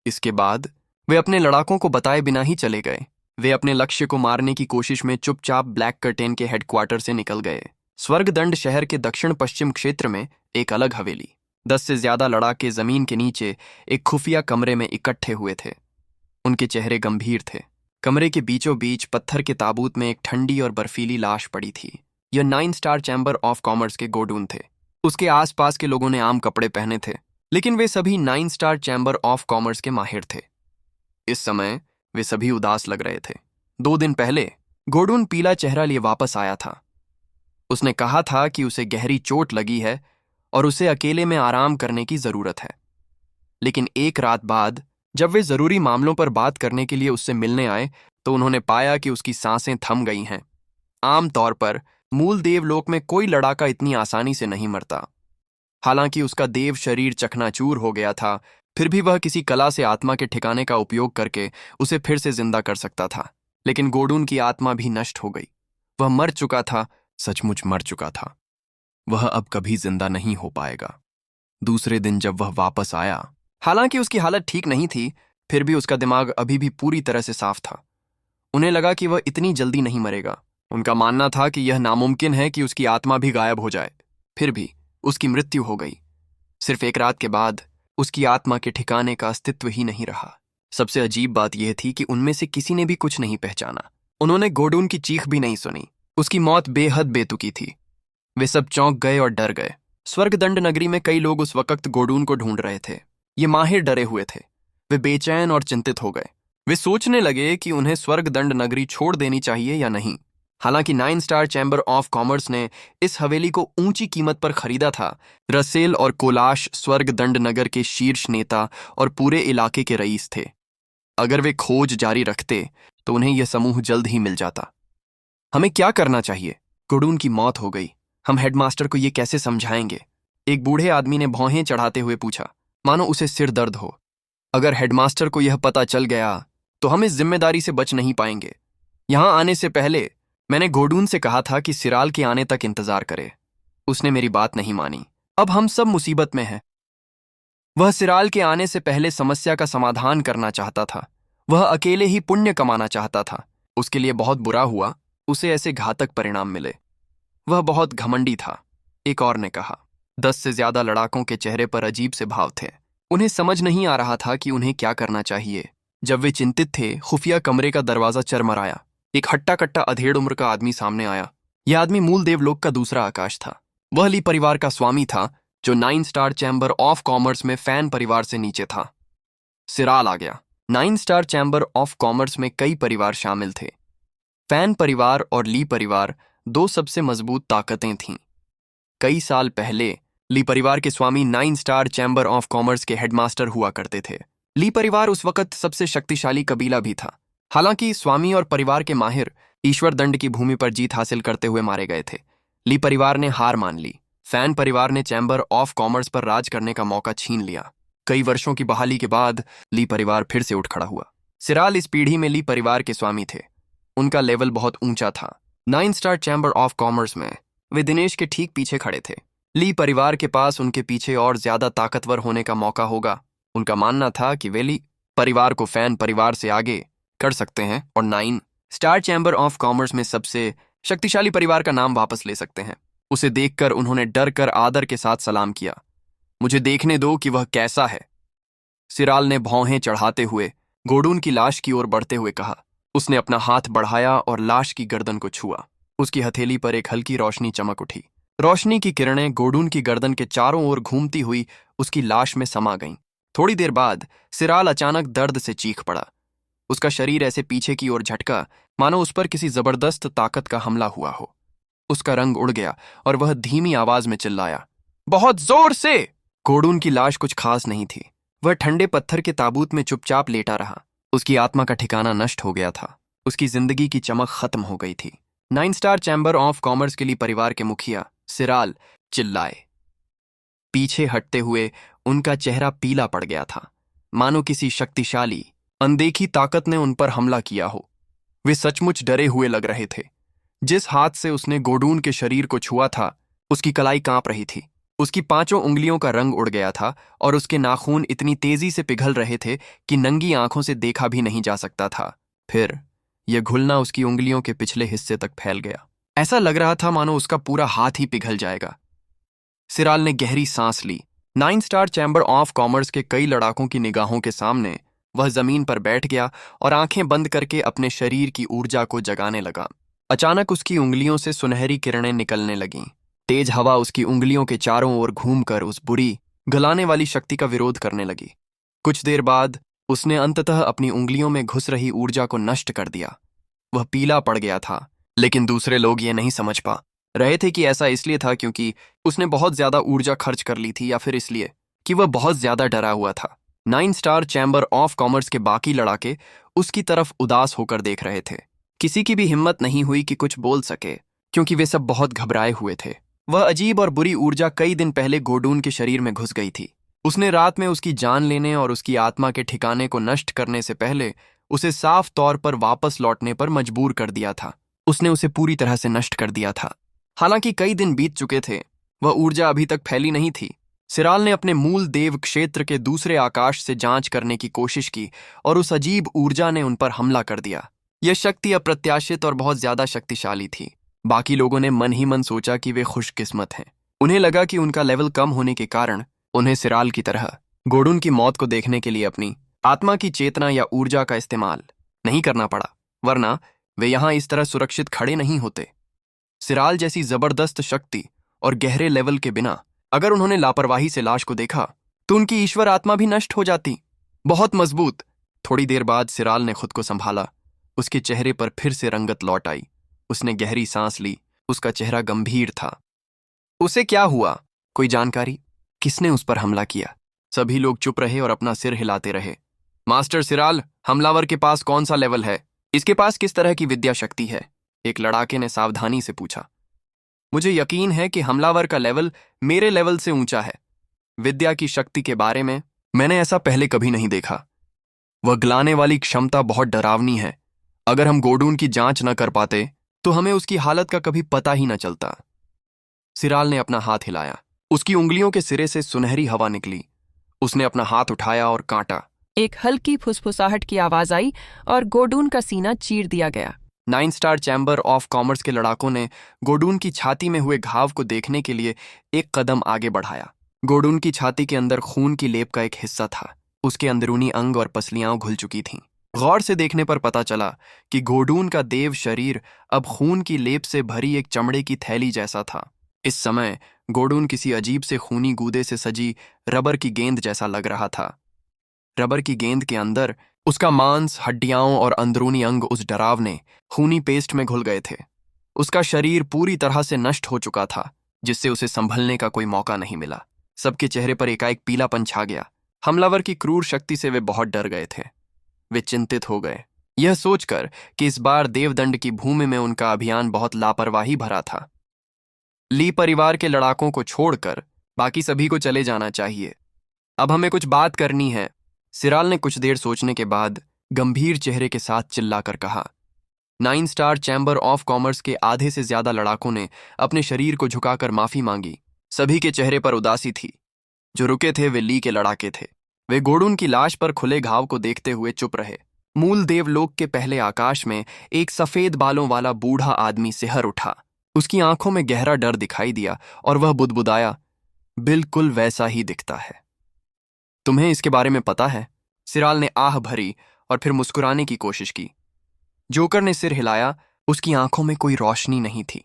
इसके बाद वे अपने लड़ाकों को बताए बिना ही चले गए। वे अपने लक्ष्य को मारने की कोशिश में चुपचाप ब्लैक कर्टेन के हेडक्वार्टर से निकल गए। स्वर्गदंड शहर के दक्षिण पश्चिम क्षेत्र में एक अलग हवेली, 10 से ज्यादा लड़ाके जमीन के नीचे एक खुफिया कमरे में इकट्ठे हुए थे। उनके चेहरे गंभीर थे। कमरे के बीचों बीच पत्थर के ताबूत में एक ठंडी और बर्फीली लाश पड़ी थी। यह 9 स्टार चैम्बर ऑफ कॉमर्स के गोडून थे। उसके आसपास के लोगों ने आम कपड़े पहने थे, लेकिन वे सभी 9 स्टार चैम्बर ऑफ कॉमर्स के माहिर थे। इस समय वे सभी उदास लग रहे थे। 2 दिन पहले गोडून पीला चेहरा लिए वापस आया था। उसने कहा था कि उसे गहरी चोट लगी है और उसे अकेले में आराम करने की जरूरत है। लेकिन एक रात बाद जब वे जरूरी मामलों पर बात करने के लिए उससे मिलने आए तो उन्होंने पाया कि उसकी सांसें थम गई हैं। आमतौर पर मूल देवलोक में कोई लड़ाका इतनी आसानी से नहीं मरता। हालांकि उसका देव शरीर चकनाचूर हो गया था, फिर भी वह किसी कला से आत्मा के ठिकाने का उपयोग करके उसे फिर से जिंदा कर सकता था। लेकिन गोडून की आत्मा भी नष्ट हो गई। वह मर चुका था, सचमुच मर चुका था। वह अब कभी जिंदा नहीं हो पाएगा। दूसरे दिन जब वह वापस आया, हालांकि उसकी हालत ठीक नहीं थी, फिर भी उसका दिमाग अभी भी पूरी तरह से साफ था। उन्हें लगा कि वह इतनी जल्दी नहीं मरेगा। उनका मानना था कि यह नामुमकिन है कि उसकी आत्मा भी गायब हो जाए। फिर भी उसकी मृत्यु हो गई। सिर्फ एक रात के बाद उसकी आत्मा के ठिकाने का अस्तित्व ही नहीं रहा। सबसे अजीब बात यह थी कि उनमें से किसी ने भी कुछ नहीं पहचाना। उन्होंने गोडून की चीख भी नहीं सुनी। उसकी मौत बेहद बेतुकी थी। वे सब चौंक गए और डर गए। स्वर्गदंड नगरी में कई लोग उस वक्त गोडून को ढूंढ रहे थे। ये माहिर डरे हुए थे। वे बेचैन और चिंतित हो गए। वे सोचने लगे कि उन्हें स्वर्गदंड नगरी छोड़ देनी चाहिए या नहीं। हालांकि 9 स्टार चैम्बर ऑफ कॉमर्स ने इस हवेली को ऊंची कीमत पर खरीदा था। रसेल और कोलाश स्वर्गदंड नगर के शीर्ष नेता और पूरे इलाके के रईस थे। अगर वे खोज जारी रखते तो उन्हें यह समूह जल्द ही मिल जाता। हमें क्या करना चाहिए? गोडून की मौत हो गई। हम हेडमास्टर को यह कैसे समझाएंगे? एक बूढ़े आदमी ने भौहें चढ़ाते हुए पूछा, मानो उसे सिर दर्द हो। अगर हेडमास्टर को यह पता चल गया तो हम इस जिम्मेदारी से बच नहीं पाएंगे। यहां आने से पहले मैंने गोडून से कहा था कि सिराल के आने तक इंतजार करे। उसने मेरी बात नहीं मानी। अब हम सब मुसीबत में हैं। वह सिराल के आने से पहले समस्या का समाधान करना चाहता था। वह अकेले ही पुण्य कमाना चाहता था। उसके लिए बहुत बुरा हुआ उसे ऐसे घातक परिणाम मिले। वह बहुत घमंडी था, एक और ने कहा। 10 से ज्यादा लड़ाकों के चेहरे पर अजीब से भाव थे। उन्हें समझ नहीं आ रहा था कि उन्हें क्या करना चाहिए। जब वे चिंतित थे, खुफिया कमरे का दरवाजा चरमराया। एक हट्टा कट्टा अधेड़ उम्र का आदमी सामने आया। यह आदमी मूल देवलोक का दूसरा आकाश था। वह ली परिवार का स्वामी था, जो 9 स्टार चैम्बर ऑफ कॉमर्स में फैन परिवार से नीचे था। सिराल आ गया। 9 स्टार चैम्बर ऑफ कॉमर्स में कई परिवार शामिल थे। फैन परिवार और ली परिवार 2 सबसे मजबूत ताकतें थीं। कई साल पहले ली परिवार के स्वामी 9 स्टार चैम्बर ऑफ कॉमर्स के हेडमास्टर हुआ करते थे। ली परिवार उस वक्त सबसे शक्तिशाली कबीला भी था। हालांकि स्वामी और परिवार के माहिर ईश्वर दंड की भूमि पर जीत हासिल करते हुए मारे गए थे। ली परिवार ने हार मान ली। फैन परिवार ने चैम्बर ऑफ कॉमर्स पर राज करने का मौका छीन लिया। कई वर्षों की बहाली के बाद ली परिवार फिर से उठ खड़ा हुआ। सिराल इस पीढ़ी में ली परिवार के स्वामी थे। उनका लेवल बहुत ऊंचा था। 9 स्टार चैम्बर ऑफ कॉमर्स में वे दिनेश के ठीक पीछे खड़े थे। ली परिवार के पास उनके पीछे और ज्यादा ताकतवर होने का मौका होगा। उनका मानना था कि वे ली परिवार को फैन परिवार से आगे कर सकते हैं और 9 स्टार चैम्बर ऑफ कॉमर्स में सबसे शक्तिशाली परिवार का नाम वापस ले सकते हैं। उसे देखकर उन्होंने डर कर आदर के साथ सलाम किया। मुझे देखने दो कि वह कैसा है। सिराल ने भौहें चढ़ाते हुए गोडून की लाश की ओर बढ़ते हुए कहा। उसने अपना हाथ बढ़ाया और लाश की गर्दन को छुआ। उसकी हथेली पर एक हल्की रोशनी चमक उठी। रोशनी की किरणें गोडून की गर्दन के चारों ओर घूमती हुई उसकी लाश में समा गईं। थोड़ी देर बाद सिराल अचानक दर्द से चीख पड़ा। उसका शरीर ऐसे पीछे की ओर झटका मानो उस पर किसी जबरदस्त ताकत का हमला हुआ हो। उसका रंग उड़ गया और वह धीमी आवाज में चिल्लाया, बहुत जोर से। गोडून की लाश कुछ खास नहीं थी। वह ठंडे पत्थर के ताबूत में चुपचाप लेटा रहा। उसकी आत्मा का ठिकाना नष्ट हो गया था। उसकी जिंदगी की चमक खत्म हो गई थी। 9 स्टार चैम्बर ऑफ कॉमर्स के लिए परिवार के मुखिया सिराल चिल्लाए। पीछे हटते हुए उनका चेहरा पीला पड़ गया था, मानो किसी शक्तिशाली अनदेखी ताकत ने उन पर हमला किया हो। वे सचमुच डरे हुए लग रहे थे। जिस हाथ से उसने गोडून के शरीर को छुआ था, उसकी कलाई कांप रही थी। उसकी 5 उंगलियों का रंग उड़ गया था और उसके नाखून इतनी तेजी से पिघल रहे थे कि नंगी आंखों से देखा भी नहीं जा सकता था। फिर यह घुलना उसकी उंगलियों के पिछले हिस्से तक फैल गया। ऐसा लग रहा था मानो उसका पूरा हाथ ही पिघल जाएगा। सिराल ने गहरी सांस ली। 9 स्टार चैम्बर ऑफ कॉमर्स के कई लड़ाकों की निगाहों के सामने वह जमीन पर बैठ गया और आंखें बंद करके अपने शरीर की ऊर्जा को जगाने लगा। अचानक उसकी उंगलियों से सुनहरी किरणें निकलने लगीं। तेज हवा उसकी उंगलियों के चारों ओर घूमकर उस बुरी, गलाने वाली शक्ति का विरोध करने लगी। कुछ देर बाद उसने अंततः अपनी उंगलियों में घुस रही ऊर्जा को नष्ट कर दिया। वह पीला पड़ गया था, लेकिन दूसरे लोग ये नहीं समझ पा रहे थे कि ऐसा इसलिए था क्योंकि उसने बहुत ज्यादा ऊर्जा खर्च कर ली थी या फिर इसलिए कि वह बहुत ज्यादा डरा हुआ था। 9 स्टार चैम्बर ऑफ कॉमर्स के बाकी लड़ाके उसकी तरफ उदास होकर देख रहे थे। किसी की भी हिम्मत नहीं हुई कि कुछ बोल सके, क्योंकि वे सब बहुत घबराए हुए थे। वह अजीब और बुरी ऊर्जा कई दिन पहले गोडून के शरीर में घुस गई थी। उसने रात में उसकी जान लेने और उसकी आत्मा के ठिकाने को नष्ट करने से पहले उसे साफ तौर पर वापस लौटने पर मजबूर कर दिया था। उसने उसे पूरी तरह से नष्ट कर दिया था। हालांकि कई दिन बीत चुके थे, वह ऊर्जा अभी तक फैली नहीं थी। सिराल ने अपने मूल देव क्षेत्र के दूसरे आकाश से जांच करने की कोशिश की और उस अजीब ऊर्जा ने उन पर हमला कर दिया। यह शक्ति अप्रत्याशित और बहुत ज्यादा शक्तिशाली थी। बाकी लोगों ने मन ही मन सोचा कि वे खुशकिस्मत हैं। उन्हें लगा कि उनका लेवल कम होने के कारण उन्हें सिराल की तरह गोडून की मौत को देखने के लिए अपनी आत्मा की चेतना या ऊर्जा का इस्तेमाल नहीं करना पड़ा, वरना वे यहां इस तरह सुरक्षित खड़े नहीं होते। सिराल जैसी जबरदस्त शक्ति और गहरे लेवल के बिना अगर उन्होंने लापरवाही से लाश को देखा तो उनकी ईश्वर आत्मा भी नष्ट हो जाती। बहुत मजबूत। थोड़ी देर बाद सिराल ने खुद को संभाला। उसके चेहरे पर फिर से रंगत लौट आई। उसने गहरी सांस ली। उसका चेहरा गंभीर था। उसे क्या हुआ? कोई जानकारी? किसने उस पर हमला किया? सभी लोग चुप रहे और अपना सिर हिलाते रहे। मास्टर सिराल, हमलावर के पास कौन सा लेवल है? इसके पास किस तरह की विद्या शक्ति है? एक लड़ाके ने सावधानी से पूछा। मुझे यकीन है कि हमलावर का लेवल मेरे लेवल से ऊंचा है। विद्या की शक्ति के बारे में मैंने ऐसा पहले कभी नहीं देखा। वह गलाने वाली क्षमता बहुत डरावनी है। अगर हम गोडून की जांच न कर पाते तो हमें उसकी हालत का कभी पता ही न चलता। सिराल ने अपना हाथ हिलाया। उसकी उंगलियों के सिरे से सुनहरी हवा निकली। उसने अपना हाथ उठाया और काटा। एक हल्की फुसफुसाहट की आवाज आई और गोडून का सीना चीर दिया गया। 9 स्टार चैम्बर ऑफ कॉमर्स के लड़ाकों ने गोडून की छाती में हुए घाव को देखने के लिए एक कदम आगे बढ़ाया। गोडून की छाती के अंदर खून की लेप का एक हिस्सा था। उसके अंदरूनी अंग और पसलियां घुल चुकी थीं। गौर से देखने पर पता चला कि गोडून का देव शरीर अब खून की लेप से भरी एक चमड़े की थैली जैसा था। इस समय गोडून किसी अजीब से खूनी गूदे से सजी रबर की गेंद जैसा लग रहा था। रबर की गेंद के अंदर उसका मांस, हड्डियां और अंदरूनी अंग उस डरावने खूनी पेस्ट में घुल गए थे। उसका शरीर पूरी तरह से नष्ट हो चुका था, जिससे उसे संभलने का कोई मौका नहीं मिला। सबके चेहरे पर एकाएक पीलापन छा गया। हमलावर की क्रूर शक्ति से वे बहुत डर गए थे। वे चिंतित हो गए, यह सोचकर कि इस बार देवदंड की भूमि में उनका अभियान बहुत लापरवाही भरा था। ली परिवार के लड़ाकों को छोड़कर बाकी सभी को चले जाना चाहिए। अब हमें कुछ बात करनी है। सिराल ने कुछ देर सोचने के बाद गंभीर चेहरे के साथ चिल्लाकर कहा। 9 स्टार चैम्बर ऑफ कॉमर्स के आधे से ज्यादा लड़ाकों ने अपने शरीर को झुकाकर माफी मांगी। सभी के चेहरे पर उदासी थी। जो रुके थे वे ली के लड़ाके थे। वे गोडून की लाश पर खुले घाव को देखते हुए चुप रहे। मूल देवलोक के पहले आकाश में एक सफेद बालों वाला बूढ़ा आदमी सिहर उठा। उसकी आंखों में गहरा डर दिखाई दिया और वह बुदबुदाया, बिल्कुल वैसा ही दिखता है। तुम्हें इसके बारे में पता है? सिराल ने आह भरी और फिर मुस्कुराने की कोशिश की। जोकर ने सिर हिलाया। उसकी आंखों में कोई रोशनी नहीं थी।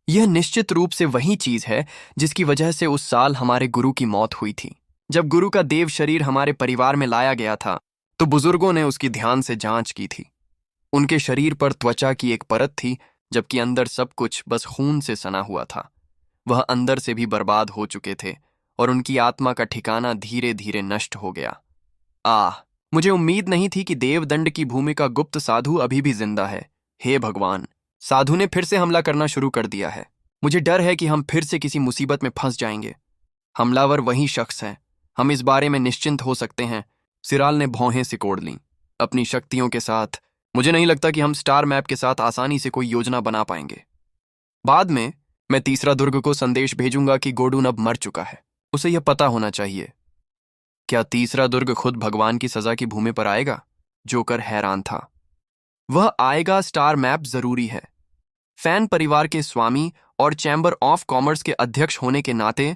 यह निश्चित रूप से वही चीज है जिसकी वजह से उस साल हमारे गुरु की मौत हुई थी। जब गुरु का देव शरीर हमारे परिवार में लाया गया था तो बुजुर्गों ने उसकी ध्यान से जांच की थी। उनके शरीर पर त्वचा की एक परत थी, जबकि अंदर सब कुछ बस खून से सना हुआ था। वह अंदर से भी बर्बाद हो चुके थे और उनकी आत्मा का ठिकाना धीरे धीरे नष्ट हो गया। मुझे उम्मीद नहीं थी कि देवदंड की भूमि का गुप्त साधु अभी भी जिंदा है। हे भगवान, साधु ने फिर से हमला करना शुरू कर दिया है। मुझे डर है कि हम फिर से किसी मुसीबत में फंस जाएंगे। हमलावर वही शख्स है, हम इस बारे में निश्चिंत हो सकते हैं। सिराल ने भौहें सिकोड़ लीं। अपनी शक्तियों के साथ मुझे नहीं लगता कि हम स्टार मैप के साथ आसानी से कोई योजना बना पाएंगे। बाद में मैं तीसरा दुर्ग को संदेश भेजूंगा कि गोडून अब मर चुका है। उसे यह पता होना चाहिए। क्या तीसरा दुर्ग खुद भगवान की सजा की भूमि पर आएगा? जोकर हैरान था। वह आएगा, स्टार मैप जरूरी है। फैन परिवार के स्वामी और चैम्बर ऑफ कॉमर्स के अध्यक्ष होने के नाते